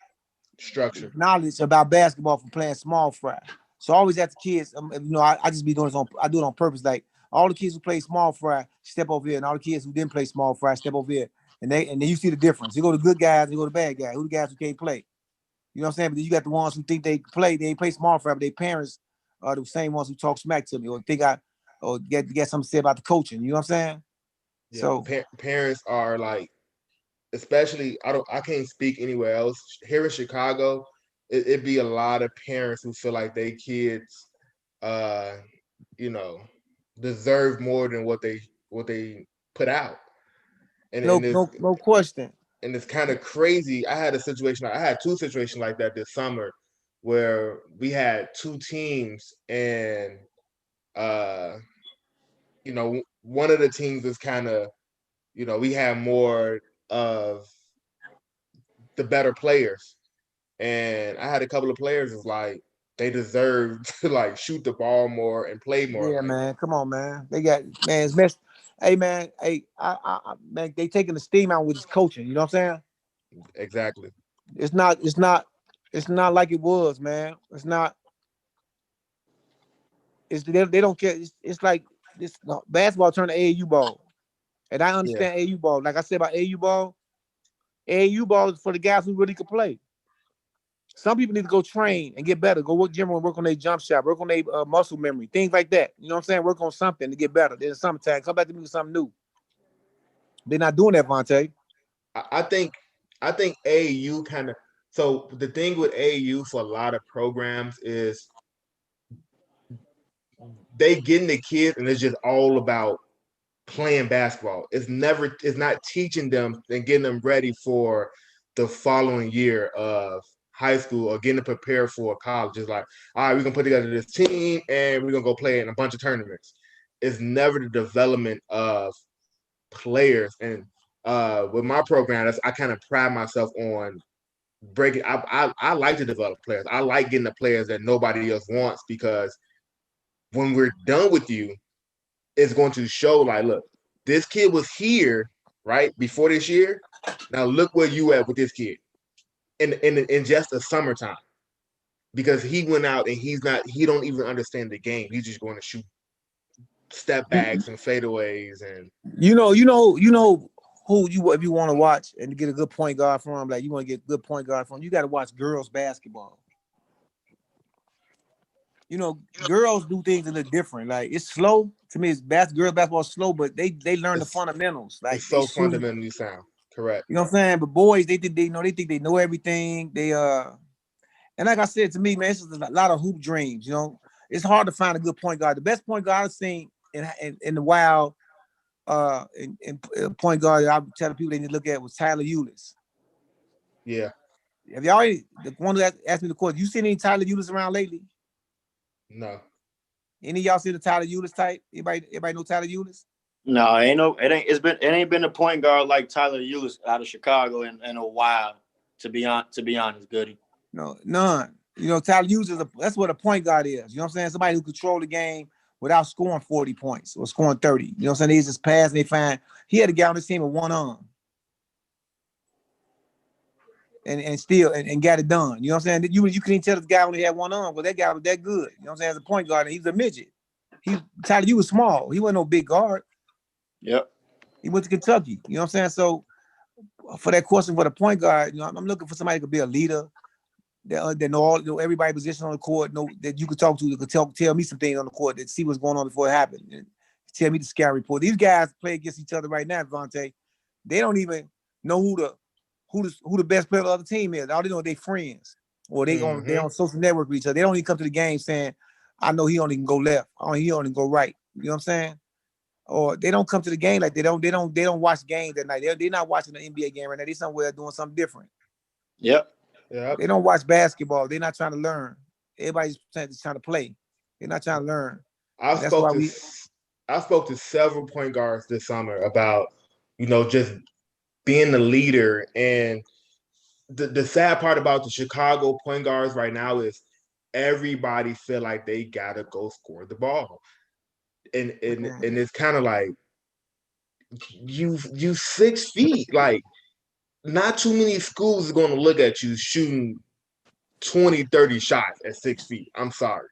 structure, knowledge about basketball from playing small fry. So I always ask the kids, you know, I just be doing this I do it on purpose. Like all the kids who play small fry, step over here, and all the kids who didn't play small fry, step over here. And then you see the difference. You go to good guys, you go to bad guys. Who the guys who can't play? You know what I'm saying? But then you got the ones who think they play, they ain't play small fry, but their parents are the same ones who talk smack to me or think or get something to say about the coaching. You know what I'm saying? Yeah, so parents are like, especially I can't speak anywhere else. Here in Chicago, it'd be a lot of parents who feel like they kids you know, deserve more than what they put out. And no question. And it's kind of crazy. I had two situations like that this summer where we had two teams and you know, one of the teams is kind of, you know, we have more of the better players. And I had a couple of players is like they deserve to like shoot the ball more and play more. Yeah, man. Come on, man. They got it's messed. Hey, man. Hey, man. They taking the steam out with his coaching. You know what I'm saying? Exactly. It's not like it was, man. It's not. They don't care. It's like this basketball turned to AAU ball, and I Yeah. understand AAU ball. Like I said about AAU ball is for the guys who really can play. Some people need to go train and get better. Go work gym and work on their jump shot, work on their muscle memory, things like that. You know what I'm saying? Work on something to get better. Then in the summertime, come back to me with something new. They're not doing that, Vontae. I think AAU kind of, so the thing with AAU for a lot of programs is they getting the kids and it's just all about playing basketball. It's not teaching them and getting them ready for the following year of high school or getting them prepared for college. It's like, all right, we're gonna put together this team and we're gonna go play in a bunch of tournaments. It's never the development of players. And with my program, I kind of pride myself on breaking. I like to develop players. I like getting the players that nobody else wants, because when we're done with you, it's going to show like, look, this kid was here right before this year. Now look where you at with this kid in just the summertime, because he went out and he don't even understand the game. He's just going to shoot step backs and fadeaways and You know who you if you want to watch and get a good point guard from, like you want to get a good point guard from, you got to watch girls basketball. You know, girls do things a little different. Like it's slow to me. It's girls basketball is slow, but they learn the fundamentals. Like it's they so shoot. fundamentally sound. Correct. You know what I'm saying? But boys, they think they know everything. And like I said, to me, man, it's just a lot of hoop dreams. You know, it's hard to find a good point guard. The best point guard I've seen in the wild, in point guard that I'm telling people they need to look at was Tyler Eulis. Yeah. Have y'all the one who asked me the question? You seen any Tyler Eulis around lately? No. Any of y'all see the Tyler Eulis type? Everybody know Tyler Eulis? No, it ain't been a point guard like Tyler Eulis out of Chicago in a while. To be honest, Goody. No, none. You know, Tyler Eulis that's what a point guard is. You know what I'm saying? Somebody who control the game without scoring 40 points or scoring 30. You know what I'm saying? They just pass and they find he had a guy on his team with one arm. And still and got it done. You know what I'm saying? You couldn't tell this guy only had one arm, but that guy was that good. You know what I'm saying? As a point guard, and he's a midget. Tyler, you was small. He wasn't no big guard. Yep. He went to Kentucky. You know what I'm saying? So for that question for the point guard, you know, I'm looking for somebody who could be a leader, that know everybody position on the court, know that you could talk to, that could tell me some things on the court, that see what's going on before it happened, and tell me the scout report. These guys play against each other right now, Vontae. They don't even know who the best player of the other team is. All they know is they friends, or they on social network with each other. They don't even come to the game saying, "I know he only can go left. Oh, he only can go right." You know what I'm saying? Or they don't come to the game like they don't watch games that night. They're not watching the NBA game right now. They somewhere doing something different. Yep. They don't watch basketball. They're not trying to learn. Everybody's trying to play. They're not trying to learn. I That's why spoke to several point guards this summer about, just being the leader. And the sad part about the Chicago point guards right now is everybody feel like they gotta go score the ball. And it's kind of like you 6 feet. Like, not too many schools are gonna look at you shooting 20, 30 shots at 6 feet. I'm sorry.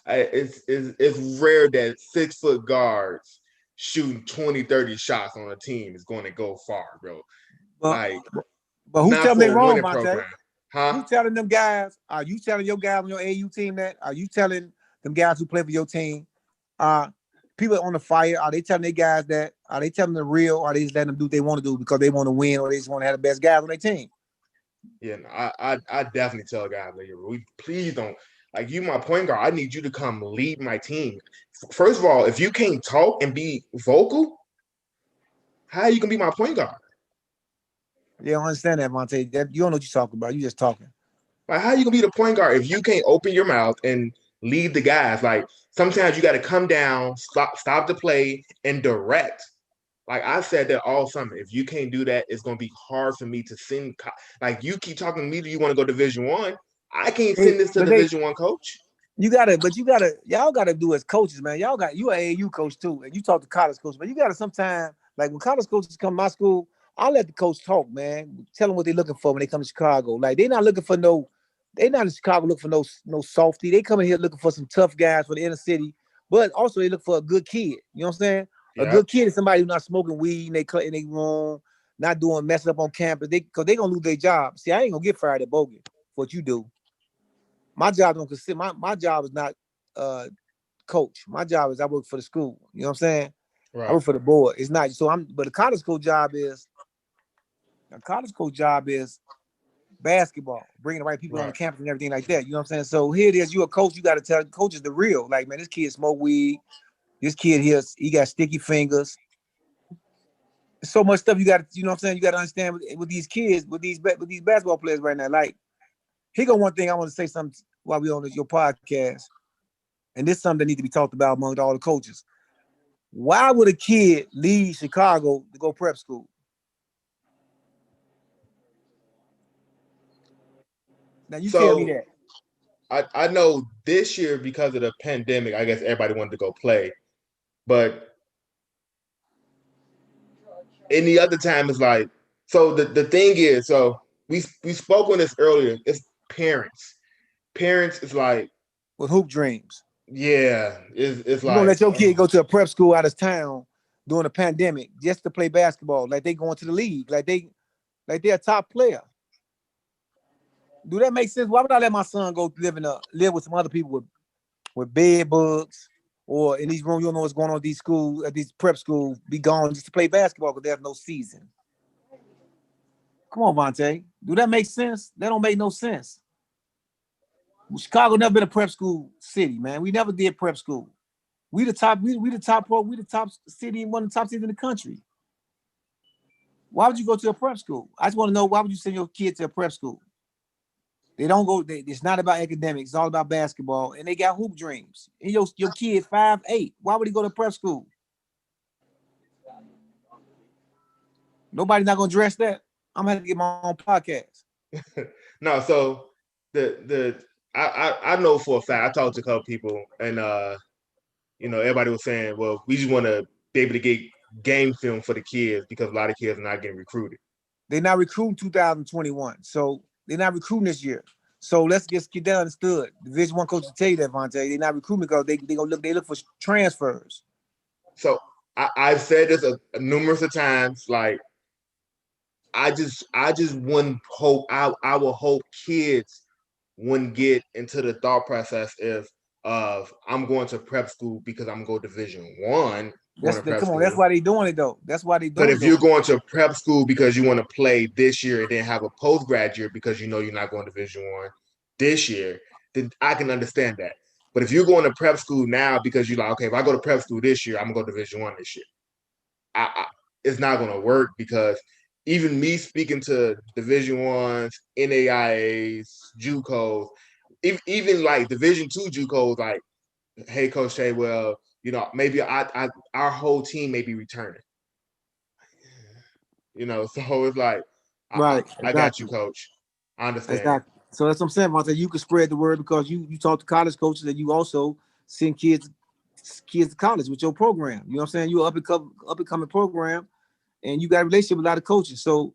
It's rare that 6 foot guards shooting 20, 30 shots on a team is going to go far, bro. But who's Not telling for they a wrong, winning Vontae? program. Huh? Who's telling them guys? Are you telling your guys on your AU team that? Are you telling them guys who play for your team? People on the fire, are they telling their guys that? Are they telling them the real, or are they just letting them do what they want to do because they want to win, or they just want to have the best guys on their team? Yeah, no, I definitely tell guys like, we please don't, like, you my point guard. I need you to come lead my team. First of all, if you can't talk and be vocal, how are you gonna be my point guard? They don't understand that, Vontae. You don't know what you're talking about. You just talking. Like, how are you gonna be the point guard if you can't open your mouth and lead the guys? Like, sometimes you got to come down, stop the play, and direct. Like I said that all summer. If you can't do that, it's gonna be hard for me to send. Like, you keep talking to me, do you want to go Division 1? I can't send this to Division 1 coach. Y'all gotta do as coaches, man. You an AAU coach too, and you talk to college coaches, but you gotta sometimes, like when college coaches come to my school, I let the coach talk, man. Tell them what they're looking for when they come to Chicago. Like, they're not looking for They not in Chicago looking for no softy. They come in here looking for some tough guys for the inner city, but also they look for a good kid. You know what I'm saying? A Yep. good kid is somebody who's not smoking weed in their room, not doing messing up on campus. Because they gonna lose their job. See, I ain't gonna get fired at Bogan for what you do. My job don't consider my job is not coach. My job is I work for the school. You know what I'm saying? I Right. work for the board. It's not so but the college coach job is basketball, bringing the right people on the Right. campus and everything like that. You know what I'm saying? So here it is. You a coach. You got to tell coaches the real. Like, man, this kid smoke weed. This kid here, he got sticky fingers. There's so much stuff you got. You know what I'm saying? You got to understand with these kids, with these basketball players right now. Like, here go one thing I want to say something while we on your podcast, and this is something that needs to be talked about among all the coaches. Why would a kid leave Chicago to go prep school? Now you tell me So that. I know this year because of the pandemic, I guess everybody wanted to go play, but any other time it's like so the thing is so we spoke on this earlier. It's parents. Parents is like With hoop dreams. yeah, it's You gonna like let your kid go to a prep school out of town during a pandemic just to play basketball, like they going to the league, like they're a top player. Do that make sense? Why would I let my son go live with some other people with bed bugs or in these rooms? You don't know what's going on at these schools, at these prep schools, be gone just to play basketball because there's no season. Come on, Vontae. Do that make sense? That don't make no sense. Chicago never been a prep school city, man. We never did prep school. We the top city, one of the top cities in the country. Why would you go to a prep school? I just want to know why would you send your kid to a prep school? They don't go. It's not about academics. It's all about basketball, and they got hoop dreams. And your kid 5'8". Why would he go to prep school? Nobody's not gonna address that. I'm gonna have to get my own podcast. no. So I know for a fact. I talked to a couple people, and everybody was saying, well, we just want to be able to get game film for the kids because a lot of kids are not getting recruited. They're not recruiting 2021, so they're not recruiting this year. So let's just get that understood. Division I coach will tell you that, Vontae. They're not recruiting because they look for transfers. So I've said this numerous of times. Like I just wouldn't hope I will hope kids wouldn't get into the thought process of I'm going to prep school because I'm going to go Division I. Going to prep Come on, school. that's why they're doing it though. That's why they're doing But it. if you're going to prep school because you want to play this year and then have a post-grad year because you know you're not going to Division I this year, then I can understand that. But if you're going to prep school now because you're like, okay, if I go to prep school this year, I'm going to go to Division I this year. It's not going to work because even me speaking to Division I's, NAIAs, JUCOs, even like Division II JUCOs, like, hey, Coach Shay, well, maybe our whole team may be returning. So it's like, Right. I got you, Coach. I understand. Exactly. So that's what I'm saying, Monte. You can spread the word because you talk to college coaches and you also send kids to college with your program. You know what I'm saying? You're up and coming program, and you got a relationship with a lot of coaches. So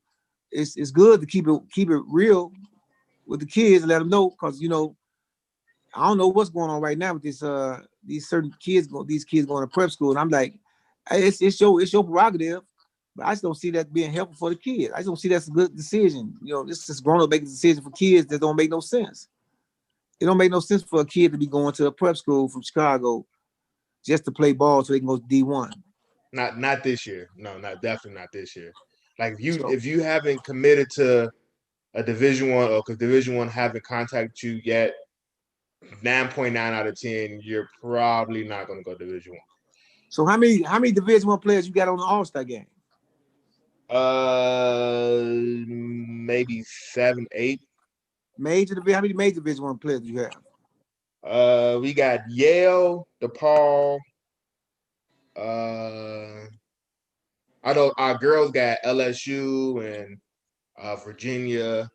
it's good to keep it real with the kids and let them know because I don't know what's going on right now with these kids going to prep school, and I'm like, it's your prerogative. But I just don't see that being helpful for the kids. I just don't see that's a good decision. This is grown up making a decision for kids that don't make no sense. It don't make no sense for a kid to be going to a prep school from Chicago just to play ball so they can go to D1. Not this year. No, definitely not this year. Like So, if you haven't committed to a Division I or because Division I haven't contacted you yet, 9.9 out of 10, you're probably not going to go Division I. So how many Division I players you got on the All-Star game? Maybe 7, 8. How many major Division I players do you have? We got Yale, DePaul. I know our girls got LSU and Virginia,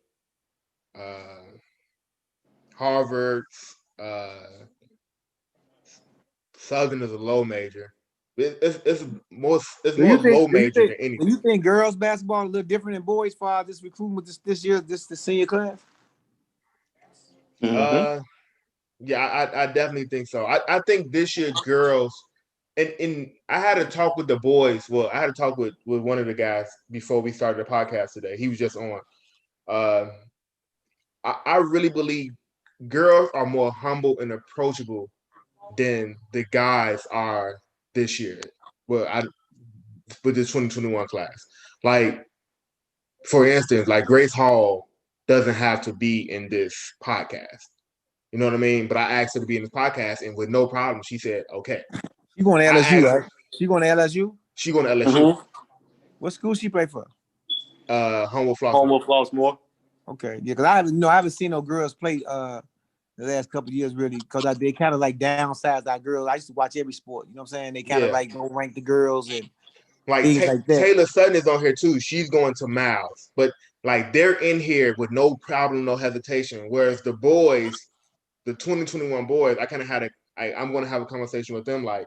Harvard, Southern is a low major. It's more low major than anything. Do you think girls basketball is a little different than boys for this recruitment this year, this the senior class? Uh, yeah, I definitely think so. I think this year girls, and I had a talk with the boys. Well, I had a talk with one of the guys before we started the podcast today. He was just on. Uh, I really believe girls are more humble and approachable than the guys are this year. Well, with this 2021 class. Like, for instance, like Grace Hall doesn't have to be in this podcast. You know what I mean? But I asked her to be in this podcast, and with no problem, she said, okay. She going to I LSU, asked right? her, She going to LSU? she going to LSU. What school she play for? Humble Flossmoor. Homewood Flossmoor. Okay, yeah, because I haven't seen no girls play the last couple of years really, because they kind of like downsized our girls. I used to watch every sport. You know what I'm saying? They kind of Yeah. like don't rank the girls and Like things like that. Taylor Sutton is on here too. She's going to Miles, but like they're in here with no problem, no hesitation. Whereas the boys, the 2021 boys, I kind of had I'm going to have a conversation with them like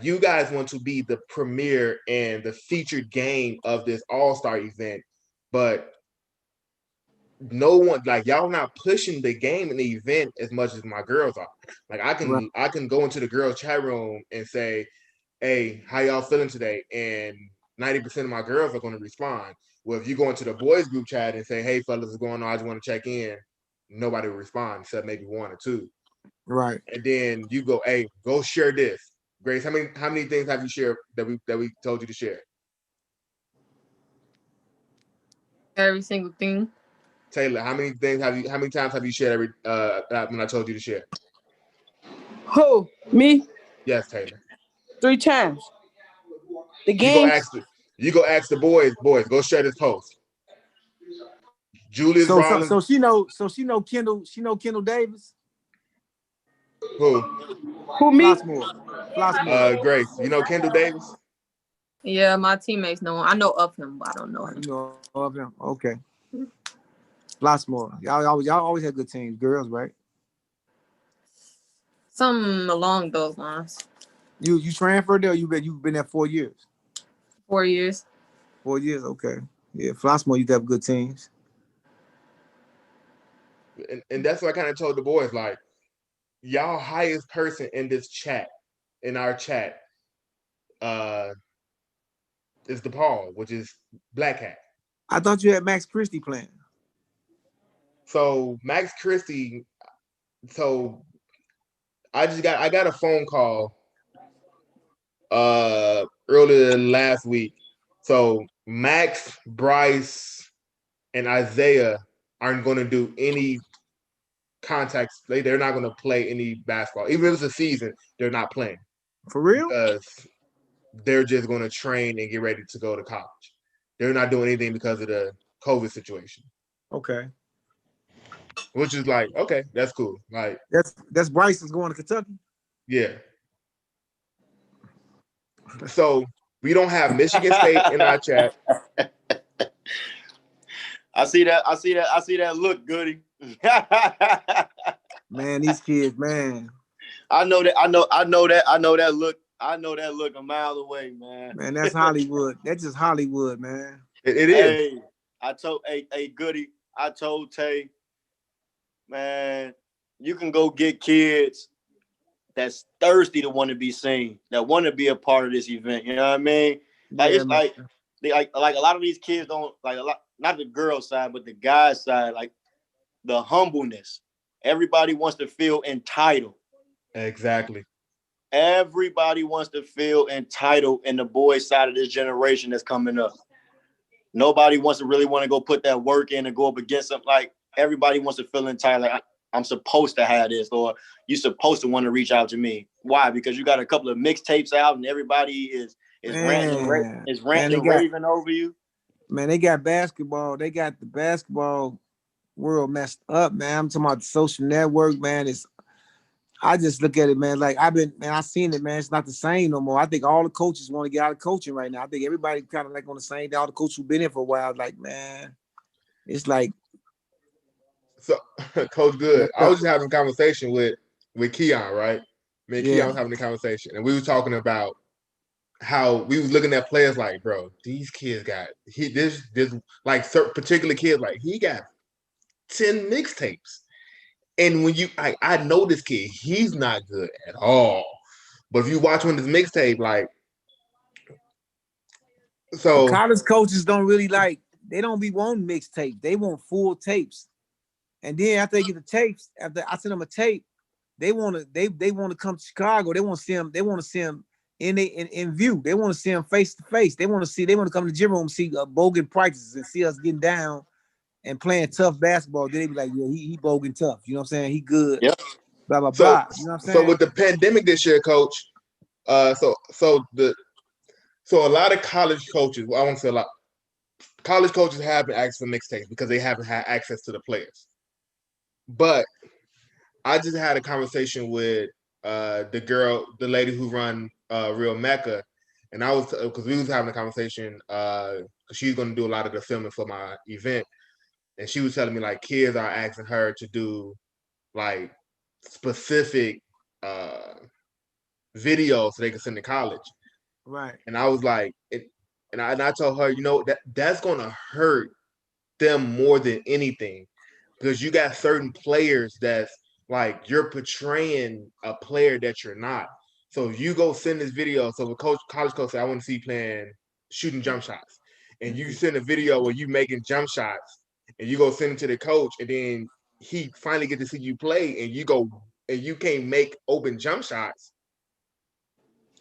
you guys want to be the premier and the featured game of this all-star event, but no one, like, y'all not pushing the game in the event as much as my girls are. Like I can go into the girls chat room and say, hey, how y'all feeling today? And 90% of my girls are going to respond. Well, if you go into the boys group chat and say, hey fellas, what's going on? I just want to check in, nobody will respond except maybe one or two. Right. And then you go, hey, go share this. Grace, how many things have you shared that we told you to share? Every single thing. Taylor, how many times have you shared when I told you to share? Who? Me? Yes, Taylor. 3 times. The You games. go ask the boys, go share this post. Julius So Rollins. she know Kendall. She know Kendall Davis. Who? Who, me? Flossmoor. Grace. You know Kendall Davis? Yeah, my teammates know him. I know of him, but I don't know him. You know of him. Okay. Flossmoor. Y'all always had good teams, girls, right? Something along those lines. You transferred there. You've been there 4 years. 4 years. 4 years. Okay. Yeah, Flossmoor used to have good teams. And that's what I kind of told the boys, like, y'all highest person in this chat, in our chat, is DePaul, which is Black Hat. I thought you had Max Christie playing. So Max Christie, so I got a phone call earlier last week. So Max, Bryce, and Isaiah aren't going to do any contacts. They're not going to play any basketball. Even if it's a season, they're not playing. For real? Because they're just going to train and get ready to go to college. They're not doing anything because of the COVID situation. Okay. Which is like, okay, that's cool. Like that's Bryce is going to Kentucky. Yeah. So we don't have Michigan State in our chat. I see that look, Goody. Man, these kids, man. I know that look. I know that look a mile away, man. Man, that's Hollywood. That's just Hollywood, man. It is. Hey, Goody, I told Tay, man, you can go get kids that's thirsty to want to be seen, that want to be a part of this event. You know what I mean? Like, Yeah, it's like they like a lot of these kids don't like a lot, not the girl side, but the guy side, like the humbleness. Everybody wants to feel entitled. Exactly. Everybody wants to feel entitled in the boys' side of this generation that's coming up. Nobody wants to really want to go put that work in and go up against them. Like, everybody wants to feel entitled. Like, I'm supposed to have this, or you're supposed to want to reach out to me. Why? Because you got a couple of mixtapes out and everybody is ranting and raving over you. Man, they got basketball. They got the basketball world messed up, man. I'm talking about the social network, man. I just look at it, man. Like I seen it, man. It's not the same no more. I think all the coaches want to get out of coaching right now. I think everybody kind of like on the same day. All the coaches who've been here for a while, like, man, it's like. So, Coach Good, I was just having a conversation with Keon, right? Me and Keon was having a conversation, and we were talking about how we was looking at players like, bro, these kids got this like certain particular kids, like he got 10 mixtapes. And when I know this kid, he's not good at all. But if you watch one of his mixtape, like, But so college coaches don't really they don't be wanting mixtapes. They want full tapes. And then after they get the tapes, after I send them a tape, they want to come to Chicago. They want to see him. They want to see him in view. They want to see him face to face. They want to come to the gym room, see Bogan practices, and see us getting down and playing tough basketball. Then they be like, yeah, he Bogan tough. You know what I'm saying? He good. Yep. Blah blah so blah. You know what I'm so saying? with the pandemic this year, coach, so a lot of college coaches, well, I won't say a lot, college coaches have been asking for mixtapes because they haven't had access to the players. But I just had a conversation with the lady who run Real Mecca, and I was because we was having a conversation because she's going to do a lot of the filming for my event, and she was telling me like kids are asking her to do like specific videos so they can send to college. Right. And I was like, and I told her, that's going to hurt them more than anything because you got certain players that's like you're portraying a player that you're not. So if you go send this video, so the college coach said, I want to see you playing shooting jump shots, and you send a video where you making jump shots, and you go send it to the coach, and then he finally get to see you play, and you can't make open jump shots.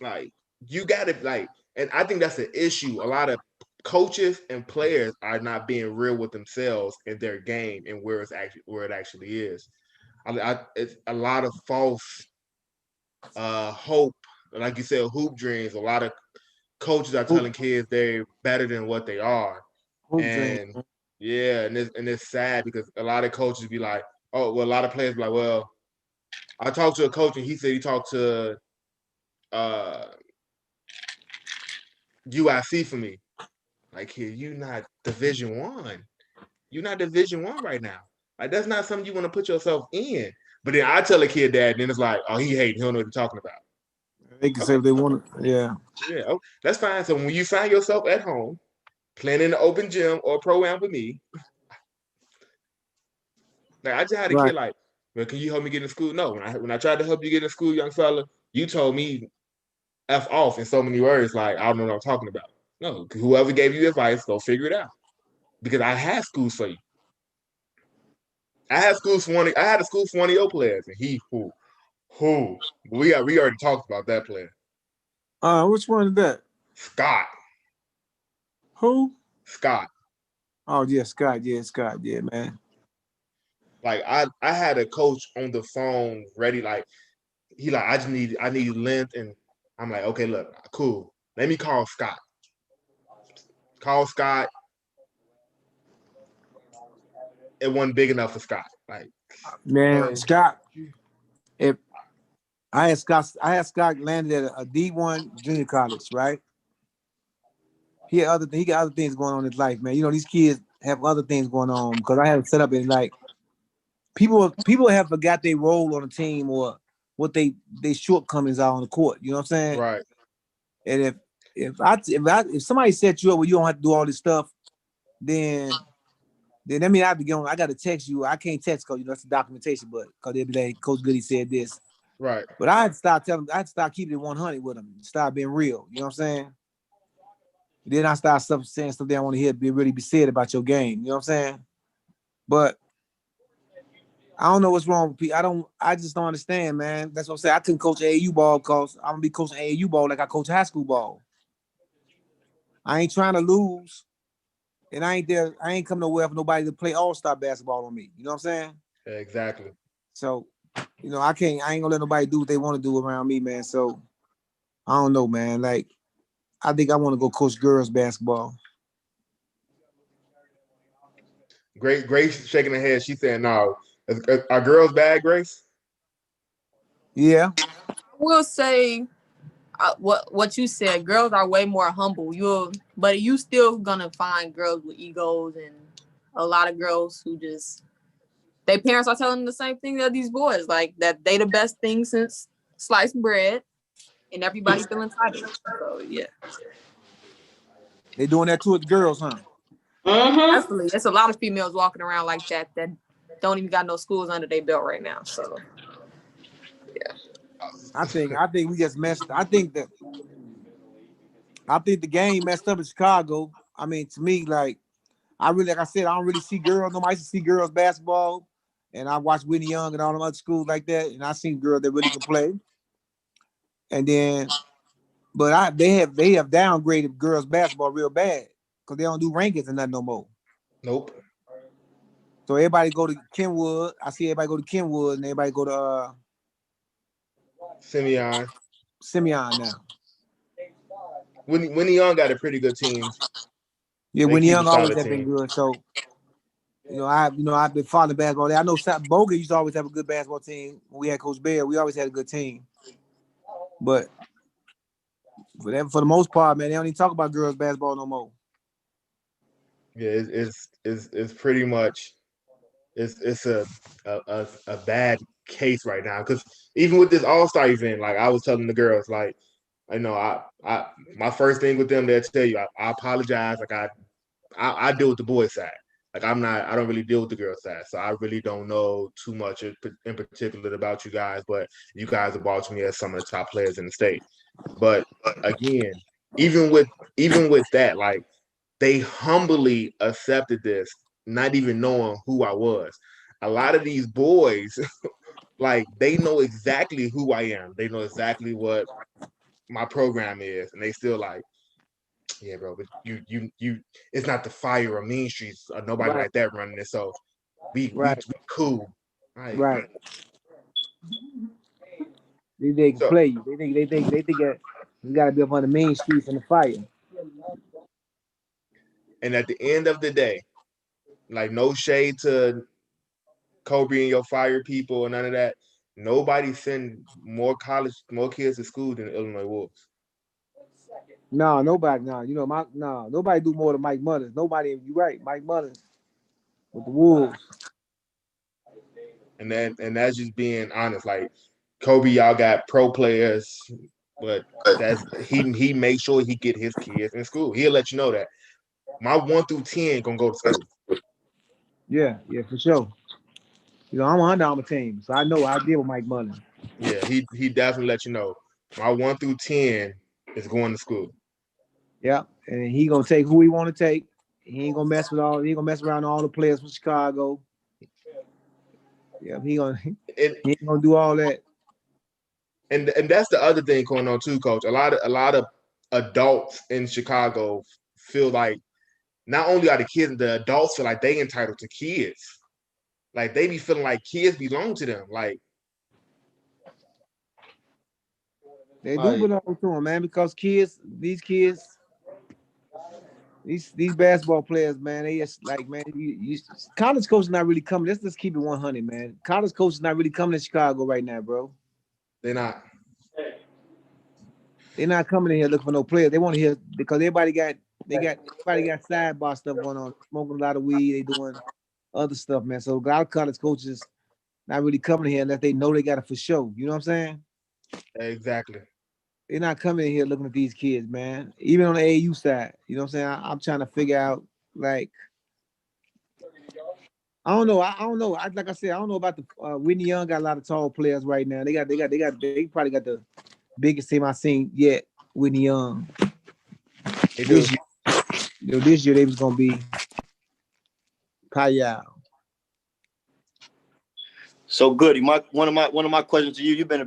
Like you got to like, and I think that's an issue. A lot of coaches and players are not being real with themselves in their game and where it actually is. It's a lot of false hope, like you said, hoop dreams. A lot of coaches are telling kids they're better than what they are, Hoop dream. and yeah, and it's sad because a lot of coaches be like, oh, well, a lot of players be like, well, I talked to a coach and he said he talked to uh, UIC for me. Like, kid, you not Division One. You're not Division One right now. Like, that's not something you want to put yourself in. But then I tell a kid that, and then it's like, oh, he hating. He don't know what you're talking about. They can say if they want it. Yeah. Yeah, oh, that's fine. So when you find yourself at home playing in the open gym or program with me, like I just had a kid like, well, can you help me get in school? No, when I tried to help you get in school, young fella, you told me F off in so many words, like I don't know what I'm talking about. No, whoever gave you advice, go figure it out. Because I had schools for you. I had a school for one of your players, and who we already talked about that player. Which one is that? Scott. Who? Scott. Oh yeah, Scott. Yeah, Scott. Yeah, man. Like I had a coach on the phone ready, like he like I need length, and I'm like, okay, look, cool. Let me call Scott. Call Scott. It wasn't big enough for Scott. Like man, Scott. If I had Scott landed at a D1 junior college, right? He got other things going on in his life, man. You know, these kids have other things going on because I had it set up in like people have forgot their role on the team or what they shortcomings are on the court. You know what I'm saying? Right. And if somebody set you up where you don't have to do all this stuff, then that means I got to text you. I can't text because that's the documentation, but because they'll be like, Coach Goody said this. Right. But I had to start keeping it 100 with them, start being real. You know what I'm saying? Then I start saying stuff they don't want to hear be said about your game. You know what I'm saying? But I don't know what's wrong with people. I just don't understand, man. That's what I'm saying. I couldn't coach AAU ball because I'm gonna be coaching AAU ball like I coach high school ball. I ain't trying to lose. And I ain't come nowhere for nobody to play all-star basketball on me. You know what I'm saying? Yeah, exactly. So, I ain't gonna let nobody do what they want to do around me, man. So I don't know, man. Like, I think I want to go coach girls basketball. Grace shaking her head. She saying, no. Are girls bad, Grace? Yeah. I will say what you said. Girls are way more humble. But you still gonna find girls with egos and a lot of girls who just their parents are telling them the same thing that these boys, like that they the best thing since sliced bread, and everybody feel entitled. So yeah. They doing that too with the girls, huh? Definitely. There's a lot of females walking around like that don't even got no schools under their belt right now. So I think we just messed. I think the game messed up in Chicago. I mean, to me, like like I said, I don't really see girls. No, I used to see girls basketball, and I watched Whitney Young and all them other schools like that, and I seen girls that really can play. And then, but they have downgraded girls basketball real bad because they don't do rankings and nothing no more. Nope. So everybody go to Kenwood. I see everybody go to Kenwood, and everybody go to Simeon. now. When Young got a pretty good team. Yeah, They Whitney keep a Young always solid have been team. good. So I've been following basketball. I know Boga used to always have a good basketball team. When we had Coach Bear, we always had a good team. But for the most part, man, they don't even talk about girls basketball no more. Yeah, it's pretty much it's a bad case right now because even with this All-Star event, like I was telling the girls, like I know I my first thing with them, they'll tell you I apologize, like I deal with the boys side. Like I don't really deal with the girls side, so I really don't know too much in particular about you guys. But you guys have brought to me as some of the top players in the state. But again, even with that, like they humbly accepted this, not even knowing who I was. A lot of these boys, like they know exactly who I am. They know exactly what my program is, and they still like, yeah, bro, but you it's not the fire or Mean Streets or nobody Right, like that running it. So we right, cool. Right. right. They can So play you. They think that you got to be up on the main streets in the fire. and at the end of the day, like no shade to Kobe and your fire people and none of that. Nobody send more kids to school than the Illinois Wolves. No, nobody. No, nobody do more than Mike Mullins. Nobody. You right, Mike Mullins with the Wolves. And that's just being honest. Like Kobe, y'all got pro players, but he makes sure he get his kids in school. He'll let you know that my 1 through 10 gonna go to school. Yeah, for sure. I'm on Under Armour team, so I know I deal with Mike Mullins. Yeah, he definitely let you know my 1 through 10 is going to school. Yeah, and he gonna take who he want to take. He ain't gonna mess with all. He ain't gonna mess around all the players from Chicago. Yeah, And he ain't gonna do all that. and that's the other thing going on too, Coach. A lot of adults in Chicago feel like not only are the kids, the adults feel like they entitled to kids. Like they be feeling like kids belong to them. Like They do belong to him, man, because these kids, these basketball players, man, they just like, man, college coach is not really coming. Let's just keep it 100, man. College coach is not really coming to Chicago right now, bro. they're not. They're not coming in here looking for no players. They want to hear because everybody got sidebar stuff going on, smoking a lot of weed. They doing other stuff, man. So a lot of college coaches not really coming here unless they know they got it for show. You know what I'm saying? Exactly. They're not coming in here looking at these kids, man. Even on the AAU side, you know what I'm saying? I'm trying to figure out, like, I don't know. I don't know. Like I said, I don't know about the Whitney Young got a lot of tall players right now. They probably got the biggest team I've seen yet. Whitney Young. They do. This year they was gonna be Payal. So Goody, one of my questions to you. You've been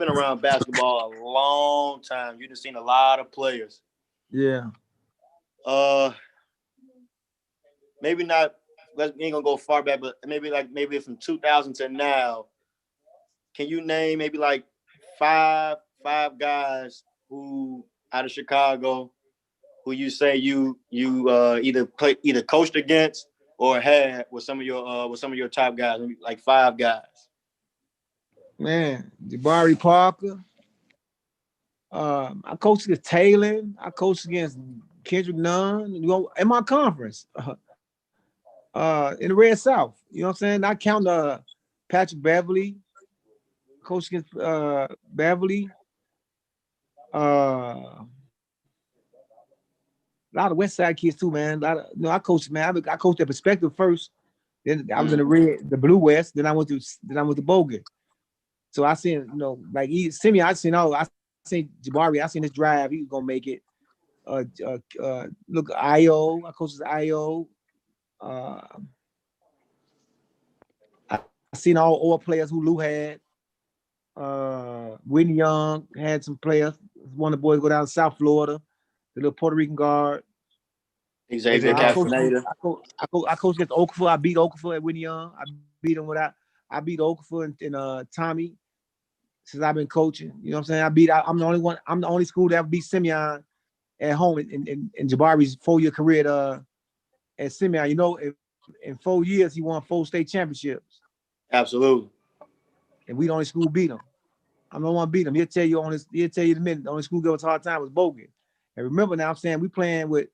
around basketball a long time. You've seen a lot of players. Yeah. Maybe not. We ain't gonna go far back, but maybe from 2000 to now. Can you name maybe like five guys who out of Chicago who you say you either coached against or had with some of your top guys, maybe like five guys? Man, Jabari Parker. I coached against Taylor. I coached against Kendrick Nunn. In my conference, in the Red South. You know what I'm saying? I count Patrick Beverly. Coached against Beverly. A lot of West Side kids too, man. I coached, man. I coached at Perspective first. Then I was in the Blue West. Then I went to Bogan. So I seen, like Simeon, I seen Jabari. I seen his drive. He was gonna make it. Look, IO. I coached IO. I seen all players who Lou had. Whitney Young had some players. One of the boys go down to South Florida, the little Puerto Rican guard. Xavier Castaneda. I coached against Okafor. I beat Okafor at Whitney Young. I beat Okafor and Tommy since I've been coaching. You know what I'm saying? I'm the only one. I'm the only school that ever beat Simeon at home in Jabari's 4-year career at Simeon. In 4 years he won 4 state championships. Absolutely. And we the only school beat him. I'm the one beat him. He'll tell you in a minute. The only school gave us a hard time was Bogan. And remember now, I'm saying we playing with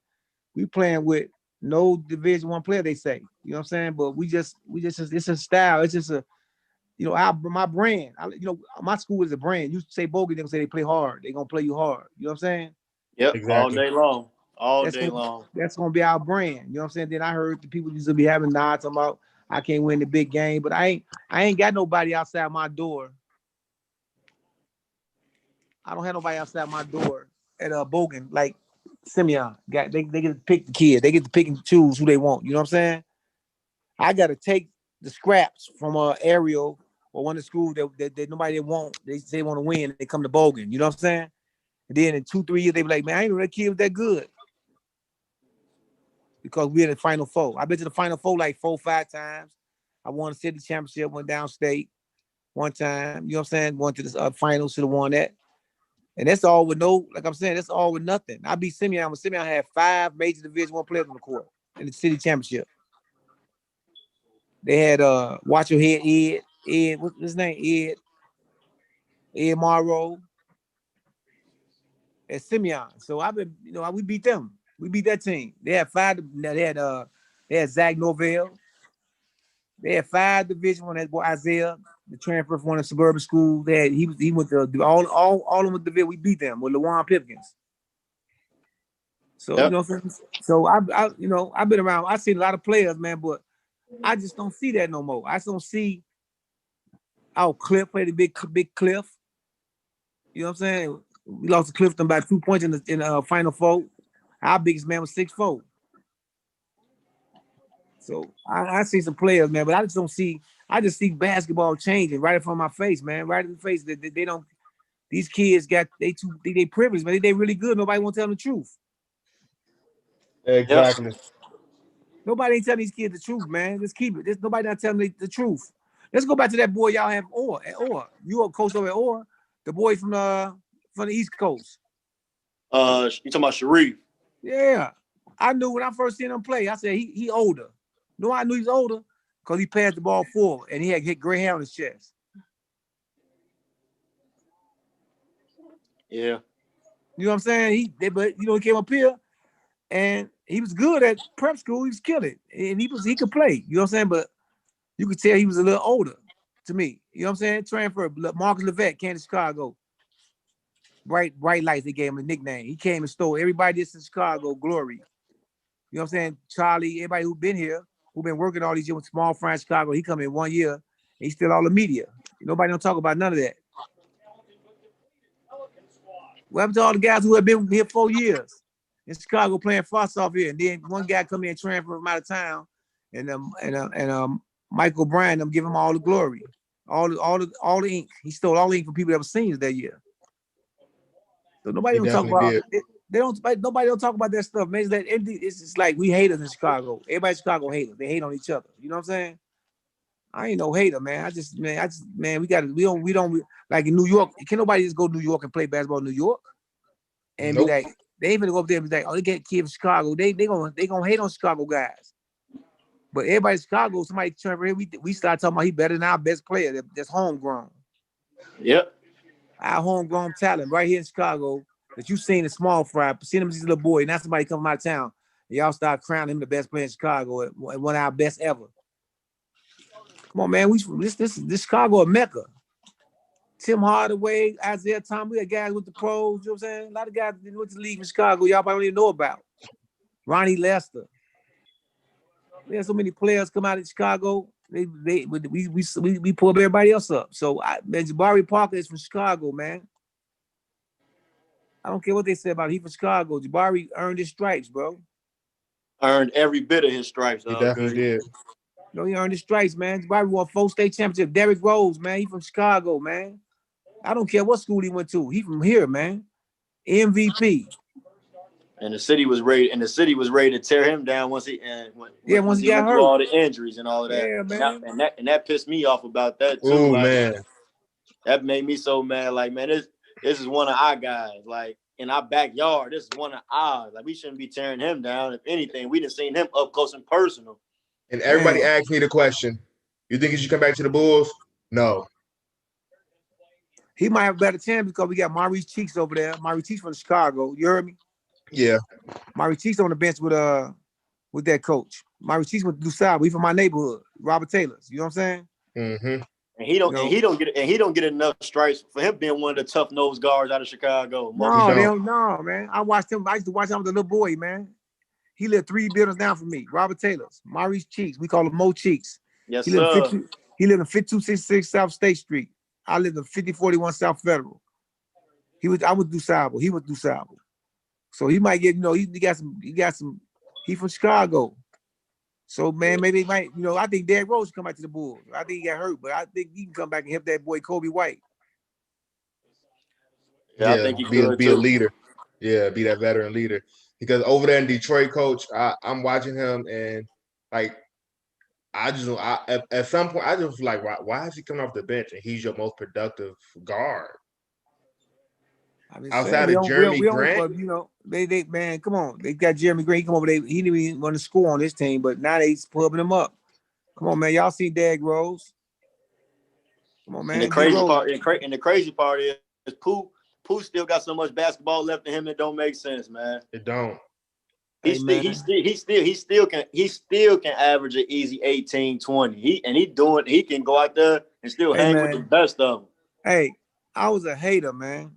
no Division I player. They say, you know what I'm saying? But it's a style. It's just my brand. My school is a brand. You say Bogan, they're gonna say they play hard. They're gonna play you hard. You know what I'm saying? Yep. Exactly. All day long. All day long. That's gonna be our brand. You know what I'm saying? Then I heard the people used to be having nods talking about I can't win the big game, but I ain't got nobody outside my door. I don't have nobody outside my door at Bogan like Simeon. They get to pick the kid. They get to pick and choose who they want. You know what I'm saying? I got to take the scraps from Ariel or one of the schools that nobody want. They say they want to win. They come to Bogan. You know what I'm saying? And then in 2-3 years, they be like, man, I ain't know that kid was that good. Because we're in the Final Four. I've been to the Final Four like 4-5 times. I won the city championship, went downstate one time. You know what I'm saying? Went to the finals, should have won that. And that's all with like I'm saying, that's all with nothing. I beat Simeon when Simeon had 5 major Division I players on the court in the city championship. They had watch your head, Ed, what's his name? Ed M.O.R.E. and Simeon. So I've been, we beat them. We beat that team. They had 5. They had Zach Norvell. They had 5 Division I. That boy Isaiah, the transfer from one of the suburban schools. He went to all of them with Division. We beat them with LaJuan Pipkins. So Yep. So I've been around. I've seen a lot of players, man, but I just don't see that no more. I just don't see. Cliff played a big Cliff. You know what I'm saying? We lost to Clifton by 2 points in the Final Four. Our biggest man was 6'4". So I see some players, man, but I just don't see. I just see basketball changing right in front of my face, man. Right in the face. They don't. These kids they privileged, man. They really good. Nobody won't tell them the truth. Exactly. Yep. Nobody ain't telling these kids the truth, man. Let's keep it. Nobody not telling me the truth. Let's go back to that boy y'all have at You a coach over at the boy from the East Coast. You talking about Sharif? Yeah. I knew when I first seen him play, I said he older. No, I knew he's older because he passed the ball forward and he had hit gray hair on his chest. Yeah. You know what I'm saying? He came up here and he was good at prep school. He was killing it. And he could play. You know what I'm saying? But you could tell he was a little older to me. You know what I'm saying? Transfer. Marcus Levesque came to Chicago. Bright lights, they gave him a nickname. He came and stole everybody that's in Chicago glory. You know what I'm saying? Charlie, everybody who been here, who been working all these years with small fry in Chicago, he come in 1 year and he still all the media. Nobody don't talk about none of that. What happened to all the guys who have been here 4 years in Chicago playing fast off here? And then one guy come in and transfer from out of town, and Michael Bryan, them give him all the glory, all the ink. He stole all the ink from people that were seniors that year. So nobody don't talk about it. Nobody don't talk about that stuff, man. It's just like we haters in Chicago. Everybody in Chicago haters. They hate on each other. You know what I'm saying? I ain't no hater, man. We don't like in New York. Can nobody just go to New York and play basketball in New York? And Nope. be like, they even go up there and be like, oh, they get kids from Chicago. They gonna hate on Chicago guys. But everybody in Chicago, somebody turn over here, we start talking about he better than our best player that's homegrown. Yep. Our homegrown talent right here in Chicago that you seen in small fry, seen him as a little boy, and now somebody come from out of town, and y'all start crowning him the best player in Chicago and one of our best ever. Come on, man. This Chicago a mecca. Tim Hardaway, Isaiah Thomas, we had guys with the pros, you know what I'm saying? A lot of guys went to the league in Chicago, y'all probably don't even know about. Ronnie Lester. We had so many players come out of Chicago. We pull everybody else up. So man, Jabari Parker is from Chicago, man. I don't care what they say about it. He from Chicago. Jabari earned his stripes, bro. Earned every bit of his stripes. He definitely did. He earned his stripes, man. Jabari won 4 state championships. Derrick Rose, man, he from Chicago, man. I don't care what school he went to. He from here, man. MVP. And the city was ready. And the city was ready to tear him down once he once he got went hurt. through all the injuries and all of that. Yeah, man. And that pissed me off about that too. Oh, like, man. That made me so mad. Like, man, this is one of our guys. Like, in our backyard, this is one of ours. Like, we shouldn't be tearing him down. If anything, we done seen him up close and personal. And everybody asked me the question, you think he should come back to the Bulls? No. He might have a better chance because we got Maurice Cheeks over there. Maurice Cheeks from Chicago. You heard me? Yeah. Maurice Cheeks on the bench with that coach. Maurice Cheeks went to DuSable. He from my neighborhood. Robert Taylor's. You know what I'm saying? Mm-hmm. And he don't get enough stripes for him being one of the tough nose guards out of Chicago. No, man. I watched him. I used to watch him with a little boy, man. He lived 3 buildings down from me. Robert Taylor's. Maurice Cheeks. We call him Mo Cheeks. Yes, he sir. He lived in 5266 South State Street. I lived in 5041 South Federal. I was DuSable. He was DuSable. So he might get, he got some, he from Chicago. So, man, maybe he might, I think Derrick Rose come back to the Bulls. I think he got hurt, but I think he can come back and help that boy Kobe White. Yeah, I think he could be a leader. Yeah, be that veteran leader. Because over there in Detroit, coach, I'm watching him and like at some point I just like why is he coming off the bench and he's your most productive guard? I mean, outside of Jeremy Grant, they man, come on, they got Jeremy Grant. He come over there. He didn't even want to score on this team, but now they pumping him up. Come on, man, y'all see Derrick Rose? Come on, man. And the crazy part is Pooh still got so much basketball left in him that don't make sense, man. It don't. He still can average an easy 18, 20. He can go out there and still hang with the best of them. Hey, I was a hater, man,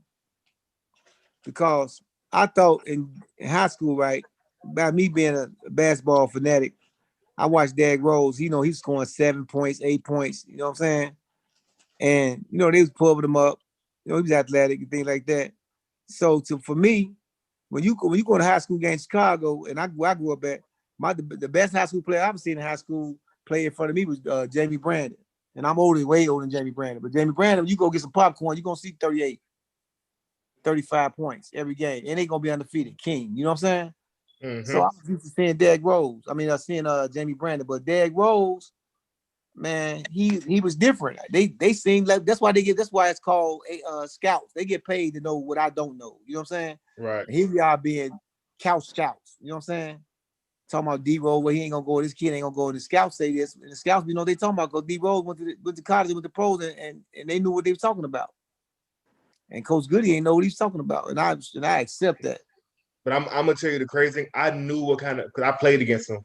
because I thought in high school, right, about me being a basketball fanatic, I watched Derrick Rose. He was scoring 7 points, 8 points. You know what I'm saying? And they was pumping him up. He was athletic and things like that. So for me, when you go to high school game in Chicago, and I grew up at the best high school player I've seen in high school play in front of me was Jamie Brandon. And I'm way older than Jamie Brandon. But Jamie Brandon, you go get some popcorn, you're gonna see 38, 35 points every game. And they gonna be undefeated. King. You know what I'm saying? Mm-hmm. So I was used to seeing Derrick Rose. I mean, I seeing Jamie Brandon, but Derrick Rose, man, he was different. They seem like that's why it's called scouts. They get paid to know what I don't know. You know what I'm saying? Right. And here we are being couch scouts. You know what I'm saying? Talking about D-Rose, where he ain't gonna go. This kid ain't gonna go. And the scouts say this, and the scouts, they talking about because D-Rose went to college with the pros, and they knew what they was talking about. And Coach Goody ain't know what he's talking about, and I accept that. But I'm gonna tell you the crazy thing. I knew what kind of because I played against him.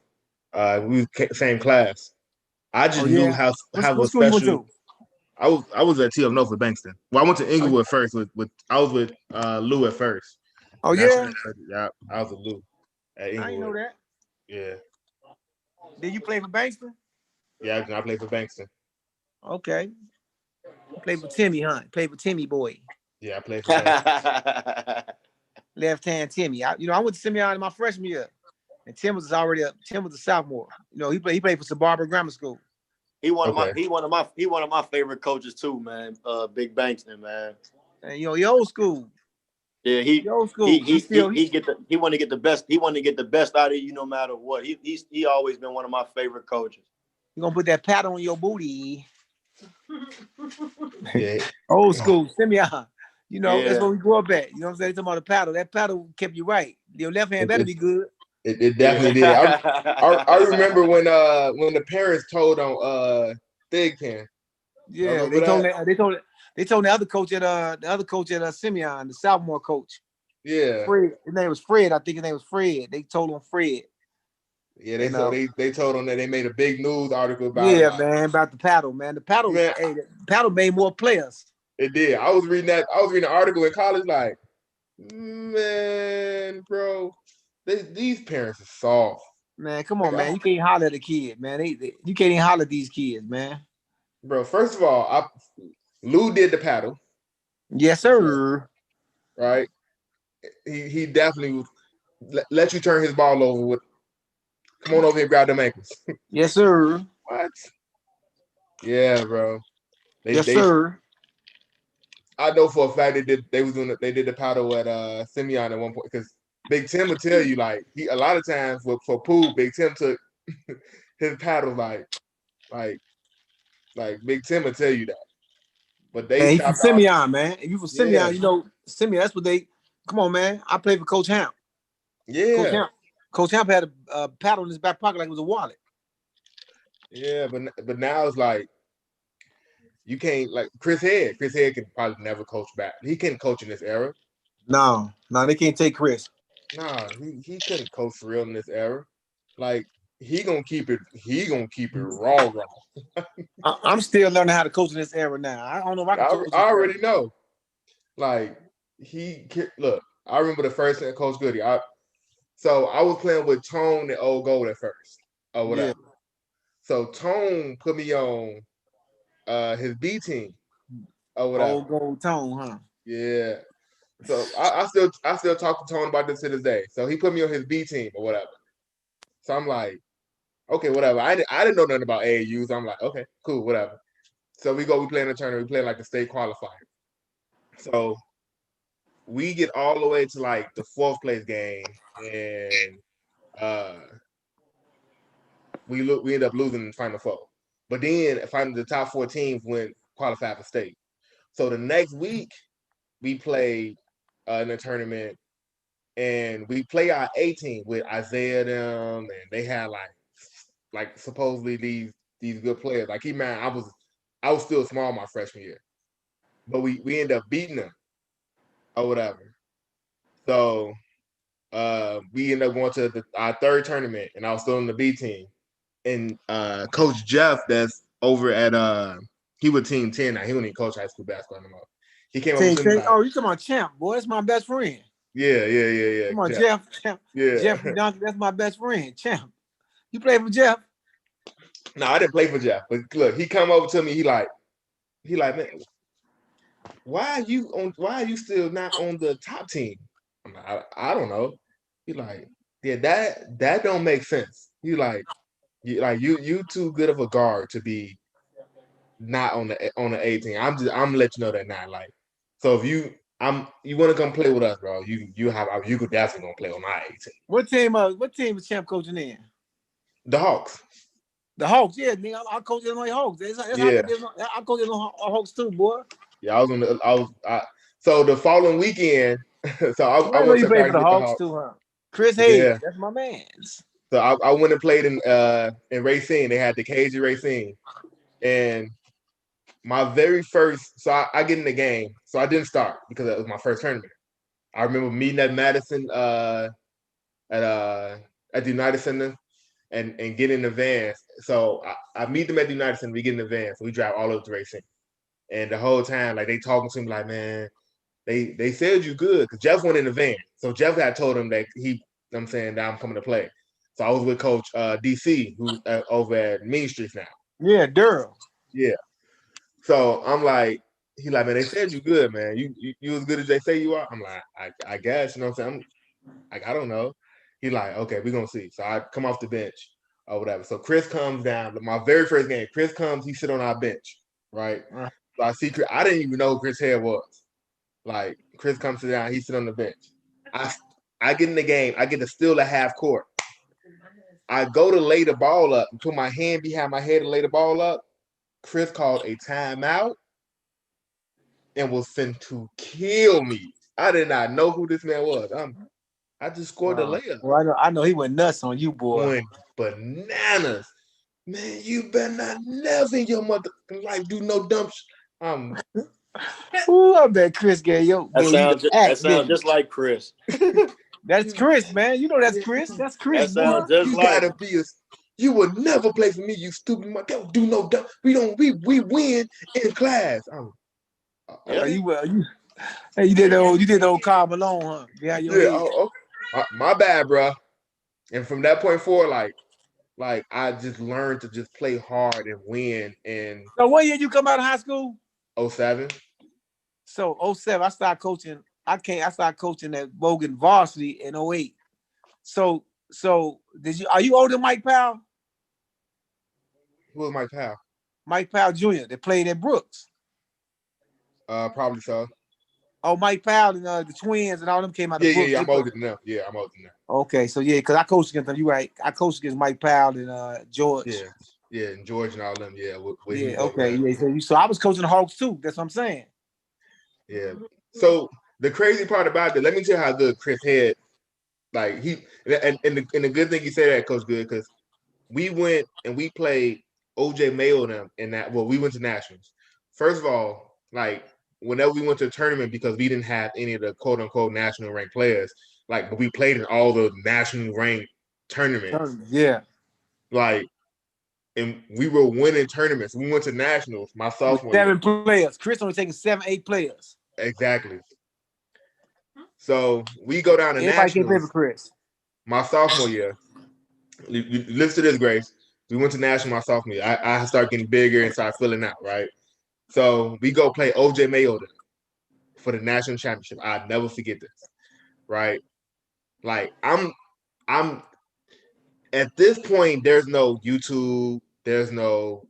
We was same class. I just knew how what school you went to? I was at TF North with Bankston. Well, I went to Inglewood first. I was with Lou at first. Oh yeah. Yeah, I was with Lou at Inglewood. I didn't know that. Yeah. Did you play for Bankston? Yeah, I played for Bankston. Okay. Played for Timmy, huh? Played for Timmy boy. Yeah, I played for Bankston. Left hand Timmy. I went to Simeon in my freshman year, and Tim was a sophomore. He played for Suburban Grammar School. He one of my favorite coaches too, man. Big Bankston, man. And he old school. Yeah, he old school. He want to get the best. He want to get the best out of you, no matter what. He always been one of my favorite coaches. You gonna put that pat on your booty? Yeah. Old school, Simeon. That's what we grew up at. You know what I'm saying? Talking about the paddle. That paddle kept you right. Your left hand better be good. It definitely did. I remember when the parents told on Thigpen. Yeah, they told the other coach at Simeon, the sophomore coach. Yeah. Fred. His name was Fred. I think his name was Fred. They told him Fred. Yeah, they told him that they made a big news article about about the paddle, man. The paddle, the paddle made more players. It did. I was reading an article in college, like, man, bro, these parents are soft. Man, come on, Like, man. You can't holler at a kid, man. You can't even holler at these kids, man. bro, first of all, Lou did the paddle, Yes, sir. right? He definitely let you turn his ball over with. Come on over here, grab them ankles. Yes, sir. What? Yeah, bro. Yes, They sir. I know for a fact they did the paddle at Simeon at one point because Big Tim would tell you like a lot of times for pool, Big Tim took his paddle like Big Tim would tell you that. But they Man, he from stopped all Simeon, man. If you from yeah, Simeon, you know Simeon. That's what they. Come on, man. I played for Coach Hamp. Coach yeah, Hamp. Coach Hamp had a paddle in his back pocket like it was a wallet. yeah. But now it's like you can't like Chris Head. Chris Head can probably never coach back. He can't coach in this era. No, they can't take Chris. Nah, he couldn't coach for real in this era. Like he gonna keep it. He gonna keep it raw. I'm still learning how to coach in this era now. I don't know if I can I coach this era. already know. Like look. I remember the first thing Coach Goody. So I was playing with Tone and Old Gold at first, or Yeah. whatever. So Tone put me on his B team, or whatever. Old gold tone, huh? Yeah. So I still talk to Tone about this to this day. So he put me on his B team or whatever. So I'm like, okay, whatever. I didn't know nothing about AAUs. I'm like, okay, cool, whatever. So we play in the tournament. We play like the state qualifier. So we get all the way to like the fourth place game, and we end up losing in the final four. But then finally the top 4 teams went qualified for state. So the next week we played in the tournament, and we play our A team with Isaiah them, and they had like supposedly these good players. Like I was still small my freshman year, but we ended up beating them or whatever. So we ended up going to our third tournament, and I was still on the B team. And Coach Jeff, that's over at he was Team 10 now. He wouldn't even coach high school basketball anymore. He came over to me like, Oh, you talking about Champ, boy? That's my best friend. yeah. Come on, Jeff. Yeah. Jeffrey Duncan, that's my best friend. Champ. You play for Jeff? No, I didn't play for Jeff. But look, he come over to me, he like, man, why are you still not on the top team? I'm like, I don't know. He like, yeah, that don't make sense. He like, you too good of a guard to be not on the A team. I'm gonna let you know that now. Like, so if you want to come play with us, bro, you could definitely gonna play on my A team. What team is Champ coaching in? The Hawks. The Hawks, yeah, nigga. I coach them on the Hawks. Yeah. I coach them on Hawks too, boy. Yeah, so the following weekend, so I went to you play for practice the with the Hawks Hawks. too, huh? Chris Hayes, Yeah. that's my man's. So I went and played in Racine. They had the KG Racine, and my very first. So I get in the game. So I didn't start because it was my first tournament. I remember meeting at Madison at the United Center and getting in the van. So I meet them at the United Center. We get in the van. So we drive all over to Racine, and the whole time like they talking to me like, man, they said you good because Jeff went in the van. So Jeff had told him that I'm saying that I'm coming to play. So I was with Coach DC, who's over at Mean Streets now. Yeah, Durham. Yeah. So I'm like, he like, man, they said you good, man. You as good as they say you are. I'm like, I guess, you know what I'm saying? I don't know. He like, okay, we're gonna see. So I come off the bench or whatever. So Chris comes down. My very first game, Chris comes, he sit on our bench, right? So I see Chris, I didn't even know who Chris Head was. Like Chris comes down, he sit on the bench. I get in the game, I get to steal a half court. I go to lay the ball up and put my hand behind my head and lay the ball up. Chris called a timeout and was fin to kill me. I did not know who this man was. I just scored the layup. Well, I know he went nuts on you, boy. Went bananas. Man, you better not never in your mother life do no dumb Ooh, I bet Chris gave you. That sounds just like Chris. That's Chris, man. You know that's Chris. That's Chris. That sounds just you like. Gotta be you would never play for me, you stupid mother. Don't do no dumb. We win in class. You did the old Carl Malone, huh? Yeah, my bad, bro. And from that point forward, like I just learned to just play hard and win in So what year you come out of high school? 07. So 07, I started coaching. I started coaching at Bogan Varsity in 08. So are you older than Mike Powell? Who was Mike Powell? Mike Powell Jr. that played at Brooks. Probably so. Oh, Mike Powell and the twins and all them came out of Brooks. Yeah. I'm older than them. Yeah, I'm older than them. Okay, so yeah, because I coached against them. You right. I coached against Mike Powell and George. Yeah, and George and all them. Yeah, Yeah, okay. Yeah, so I was coaching the Hawks too. That's what I'm saying. Yeah. So the crazy part about it, let me tell you how good Chris had. Like and the good thing you say that, Coach Good, because we went and we played OJ Mayo them in that. Well, we went to nationals. First of all, like whenever we went to a tournament, because we didn't have any of the quote unquote national ranked players, like but we played in all the national ranked tournaments. Yeah. Like, and we were winning tournaments. We went to nationals my sophomore with 7 year. players. Chris only taking 7, 8 players. Exactly. So we go down to Everybody can play nationals. for Chris. My sophomore year. Listen to this, Grace. We went to national my sophomore year. I started getting bigger and started filling out, right? So we go play OJ Mayo for the national championship. I'll never forget this, right? Like I'm at this point, there's no YouTube, there's no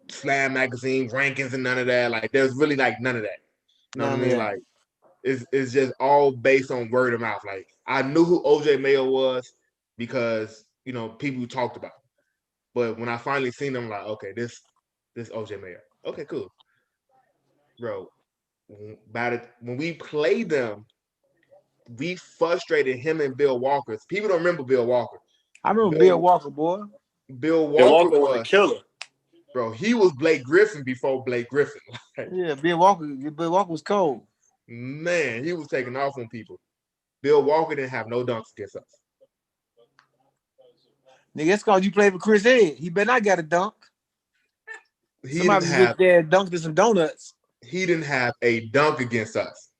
Slam magazine rankings and none of that. Like there's really like none of that. You know what I mean? Like it's just all based on word of mouth. Like I knew who OJ Mayo was because people talked about him. But when I finally seen them, like, okay, this OJ Mayo. Okay, cool. Bro, when we played them, we frustrated him and Bill Walker. People don't remember Bill Walker. I remember Bill Walker, boy. Bill Walker was a killer. Bro, he was Blake Griffin before Blake Griffin. Yeah, Bill Walker was cold. Man, he was taking off on people. Bill Walker didn't have no dunks against us. Nigga, that's cause you played for Chris Ed. He better not got a dunk. Somebody went there and dunked in some donuts. He didn't have a dunk against us.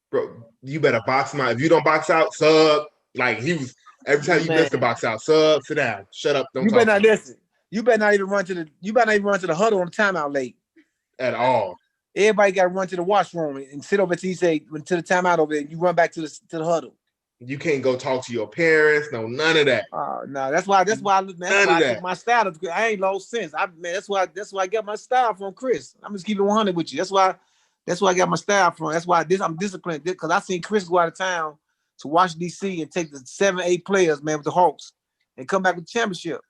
Bro, you better box him out. If you don't box out, sub. Like he was every time you missed the box out, sub, sit down, shut up, don't talk. You better not listen. You better not even run to the huddle on the timeout late. At all. Everybody got to run to the washroom and sit over till you say to the timeout over there. You run back to the huddle. You can't go talk to your parents. No, none of that. No, that's why I took my style. I ain't lost sense. That's why I got my style from Chris. I'm just keeping 100 with you. That's why I got my style from. That's why I'm disciplined because I seen Chris go out of town to Washington D.C. and take the 7, 8 players, man, with the Hawks and come back with the championship.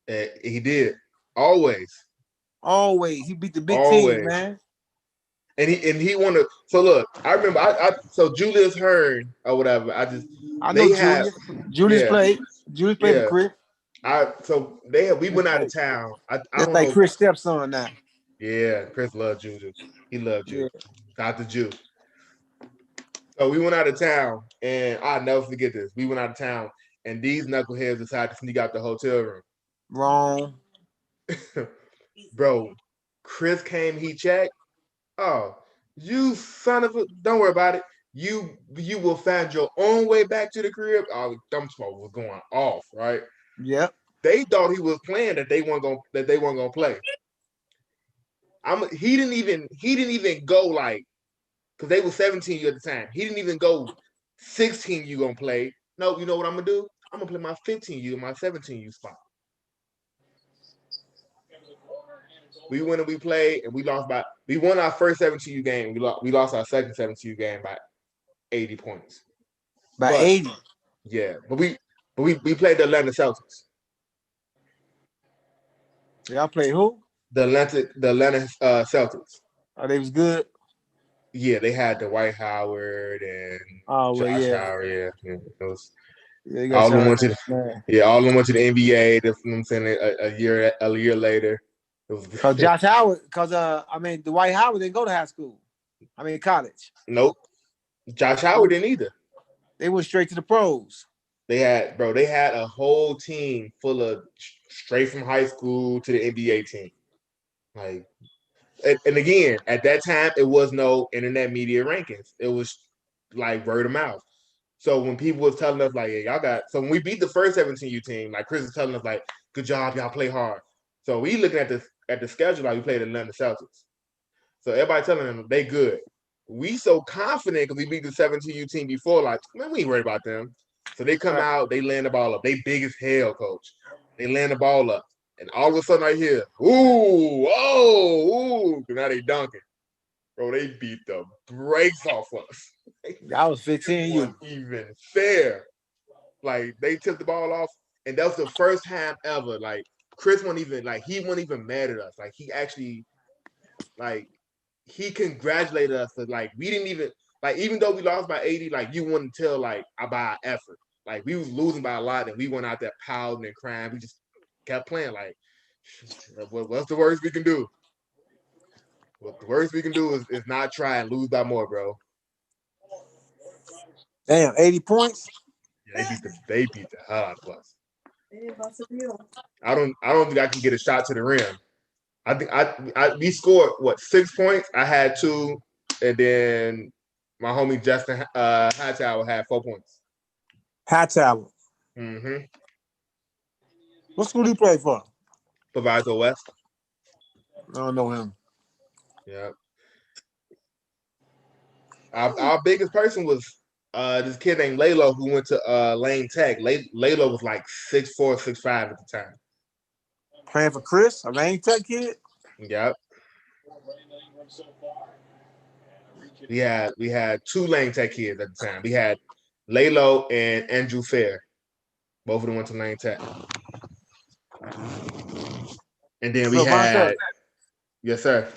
He did always. He beat the big team, man. And he won a. So look, I remember. So Julius Hearn or whatever. I know Julius. Julius played. Julius played for Chris. We went out of town. I That's don't like know. Chris' stepson now. Yeah, Chris loved Julius. He loved you, Dr. Jew. So we went out of town, and I'll never forget this. We went out of town, and these knuckleheads decided to sneak out the hotel room. Wrong. Bro, Chris came, he checked. Oh, you son of a, don't worry about it. You will find your own way back to the crib. Oh, dumb smoke was going off, right? Yep. They thought he was playing that they weren't gonna play. He didn't even go like, because they were 17 at the time. He didn't even go 16 you gonna play. No, you know what I'm gonna do? I'm gonna play my 15U, my 17U spot. We went and we played and we won our first 17U game. We lost our second 17U game by 80 points. By 80? Yeah. But we played the Atlanta Celtics. Y'all played who? The Atlanta Celtics. Oh, they was good? Yeah, they had Dwight Howard and Josh Howard. Yeah. All of them went to the NBA. You know what I'm saying, a year later. Because Josh Howard, Dwight Howard didn't go to college. Nope. Josh Howard didn't either. They went straight to the pros. They had a whole team full of straight from high school to the NBA team. Like, and again, at that time, it was no internet media rankings. It was like word of mouth. So when people was telling us like, yeah, y'all got, so when we beat the first 17U team, like Chris was telling us like, good job, y'all play hard. So we looking at the schedule like we played Atlanta Celtics. So everybody telling them they good. We so confident because we beat the 17U team before, like, man, we ain't worried about them. So they come out, they land the ball up. They big as hell, coach. They land the ball up. And all of a sudden right here, now they dunking. Bro, they beat the brakes off us. I was 15. Wasn't even fair. Like they took the ball off, and that was the first time ever. Like Chris wasn't even like he wasn't even mad at us. Like he actually, like he congratulated us. Like we didn't even like even though we lost by 80, like you wouldn't tell like about our effort. Like we was losing by a lot, and we went out there pouting and crying. We just kept playing. Like what's the worst we can do? What the worst we can do is not try and lose by more, bro. Damn, 80 points. Yeah, they beat the hell out of us. I don't think I can get a shot to the rim. I think we scored what 6 points. I had 2, and then my homie Justin Hightower had 4 points. Hightower. Mm-hmm. What school do you play for? Proviso West. I don't know him. Yeah. Our biggest person was this kid named Lalo who went to Lane Tech. Lalo was like 6'4", 6'5" at the time. Playing for Chris, a Lane Tech kid? Yep. We had 2 Lane Tech kids at the time. We had Lalo and Andrew Fair. Both of them went to Lane Tech. And then we had yes, sir.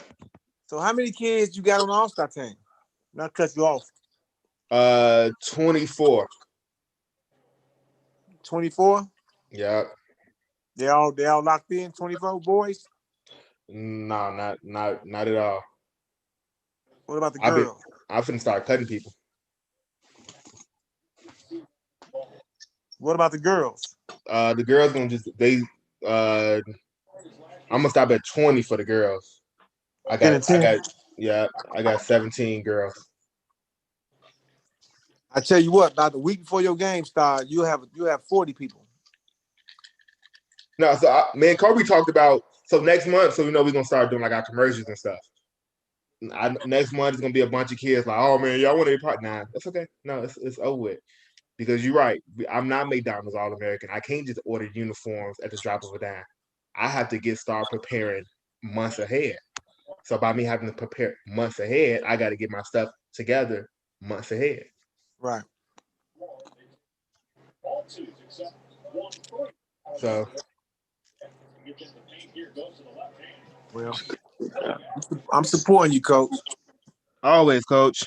So how many kids you got on the All-Star team? Not cut you off. 24. 24? Yep. They all locked in, 24 boys? No, not at all. What about the girls? I'm finna start cutting people. What about the girls? The girls gonna just I'm gonna stop at 20 for the girls. I got 17 girls. I tell you what, about the week before your game start, you have 40 people. No, so me and Kobe talked about next month. So we're gonna start doing like our commercials and stuff. Next month is gonna be a bunch of kids like, oh man, y'all want to be part? Nah, that's okay. No, it's over with. Because you're right. I'm not McDonald's All-American. I can't just order uniforms at the drop of a dime. I have to start preparing months ahead. So by me having to prepare months ahead, I got to get my stuff together months ahead. Right. So, well, I'm supporting you, Coach. Always, Coach.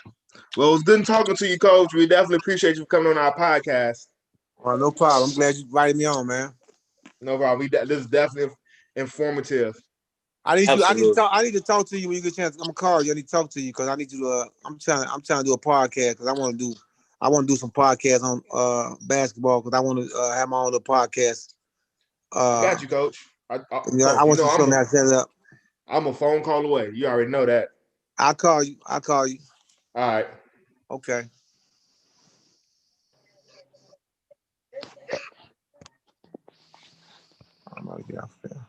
Well, it was good talking to you, Coach. We definitely appreciate you coming on our podcast. Well, no problem. I'm glad you invited me on, man. No problem. This is definitely informative. I need to talk to you when you get a chance. I'm gonna call you. I need to talk to you because I need you to. I'm trying to do a podcast because I want to do some podcasts on basketball because I want to have my own little podcast. Got you, Coach. I want you to show me how to set it up. I'm a phone call away. You already know that. I'll call you. All right. Okay. I'm gonna get off there.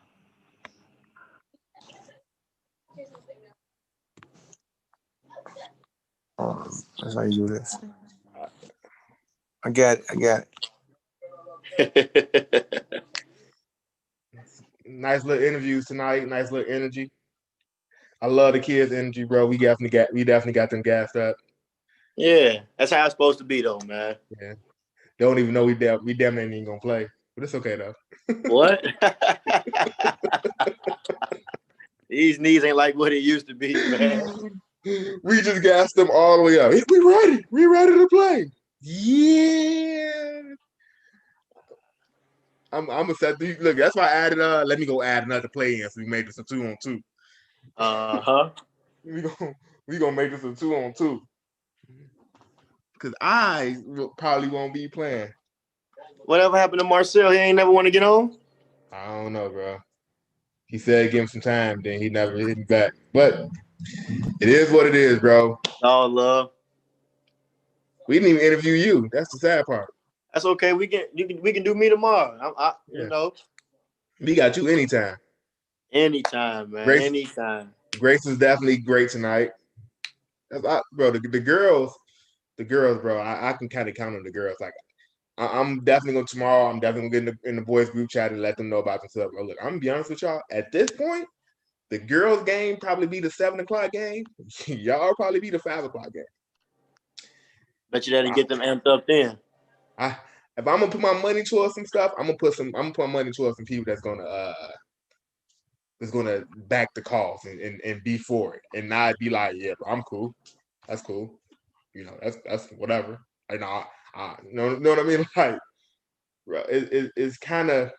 That's how you do this. I got it. Nice little interviews tonight. Nice little energy. I love the kids' energy, bro. We definitely got them gassed up. Yeah, that's how it's supposed to be, though, man. Yeah, they don't even know we damn ain't even gonna play, but it's okay though. What? These knees ain't like what it used to be, man. We just gassed them all the way up. We ready. We ready to play. Yeah. I'm gonna set the look. That's why I added. Let me go add another play in, so we made this a 2-on-2. We gonna make this a 2-on-2. Cause I probably won't be playing. Whatever happened to Marcel? He ain't never want to get on. I don't know, bro. He said give him some time, then he never hit me back. But it is what it is, bro. All love. We didn't even interview you. That's the sad part. That's okay. We can do me tomorrow. Yeah. You know, We got you anytime. anytime, man. Grace, Anytime. Grace is definitely great tonight. Bro, the girls, bro. I can kind of count on the girls. Like I'm definitely going tomorrow. I'm definitely gonna get in the boys group chat and let them know about themselves. Bro, look, I'm gonna be honest with y'all. At this point, the girls' game probably be the 7 o'clock game. Y'all probably be the 5 o'clock game. Bet you that'll get them amped up then. If I'm gonna put my money towards some stuff, I'm gonna put my money towards some people that's gonna back the cause and be for it and not be like, yeah, bro, I'm cool. That's cool. You know, that's whatever. You know what I mean? Like, bro, it's kind of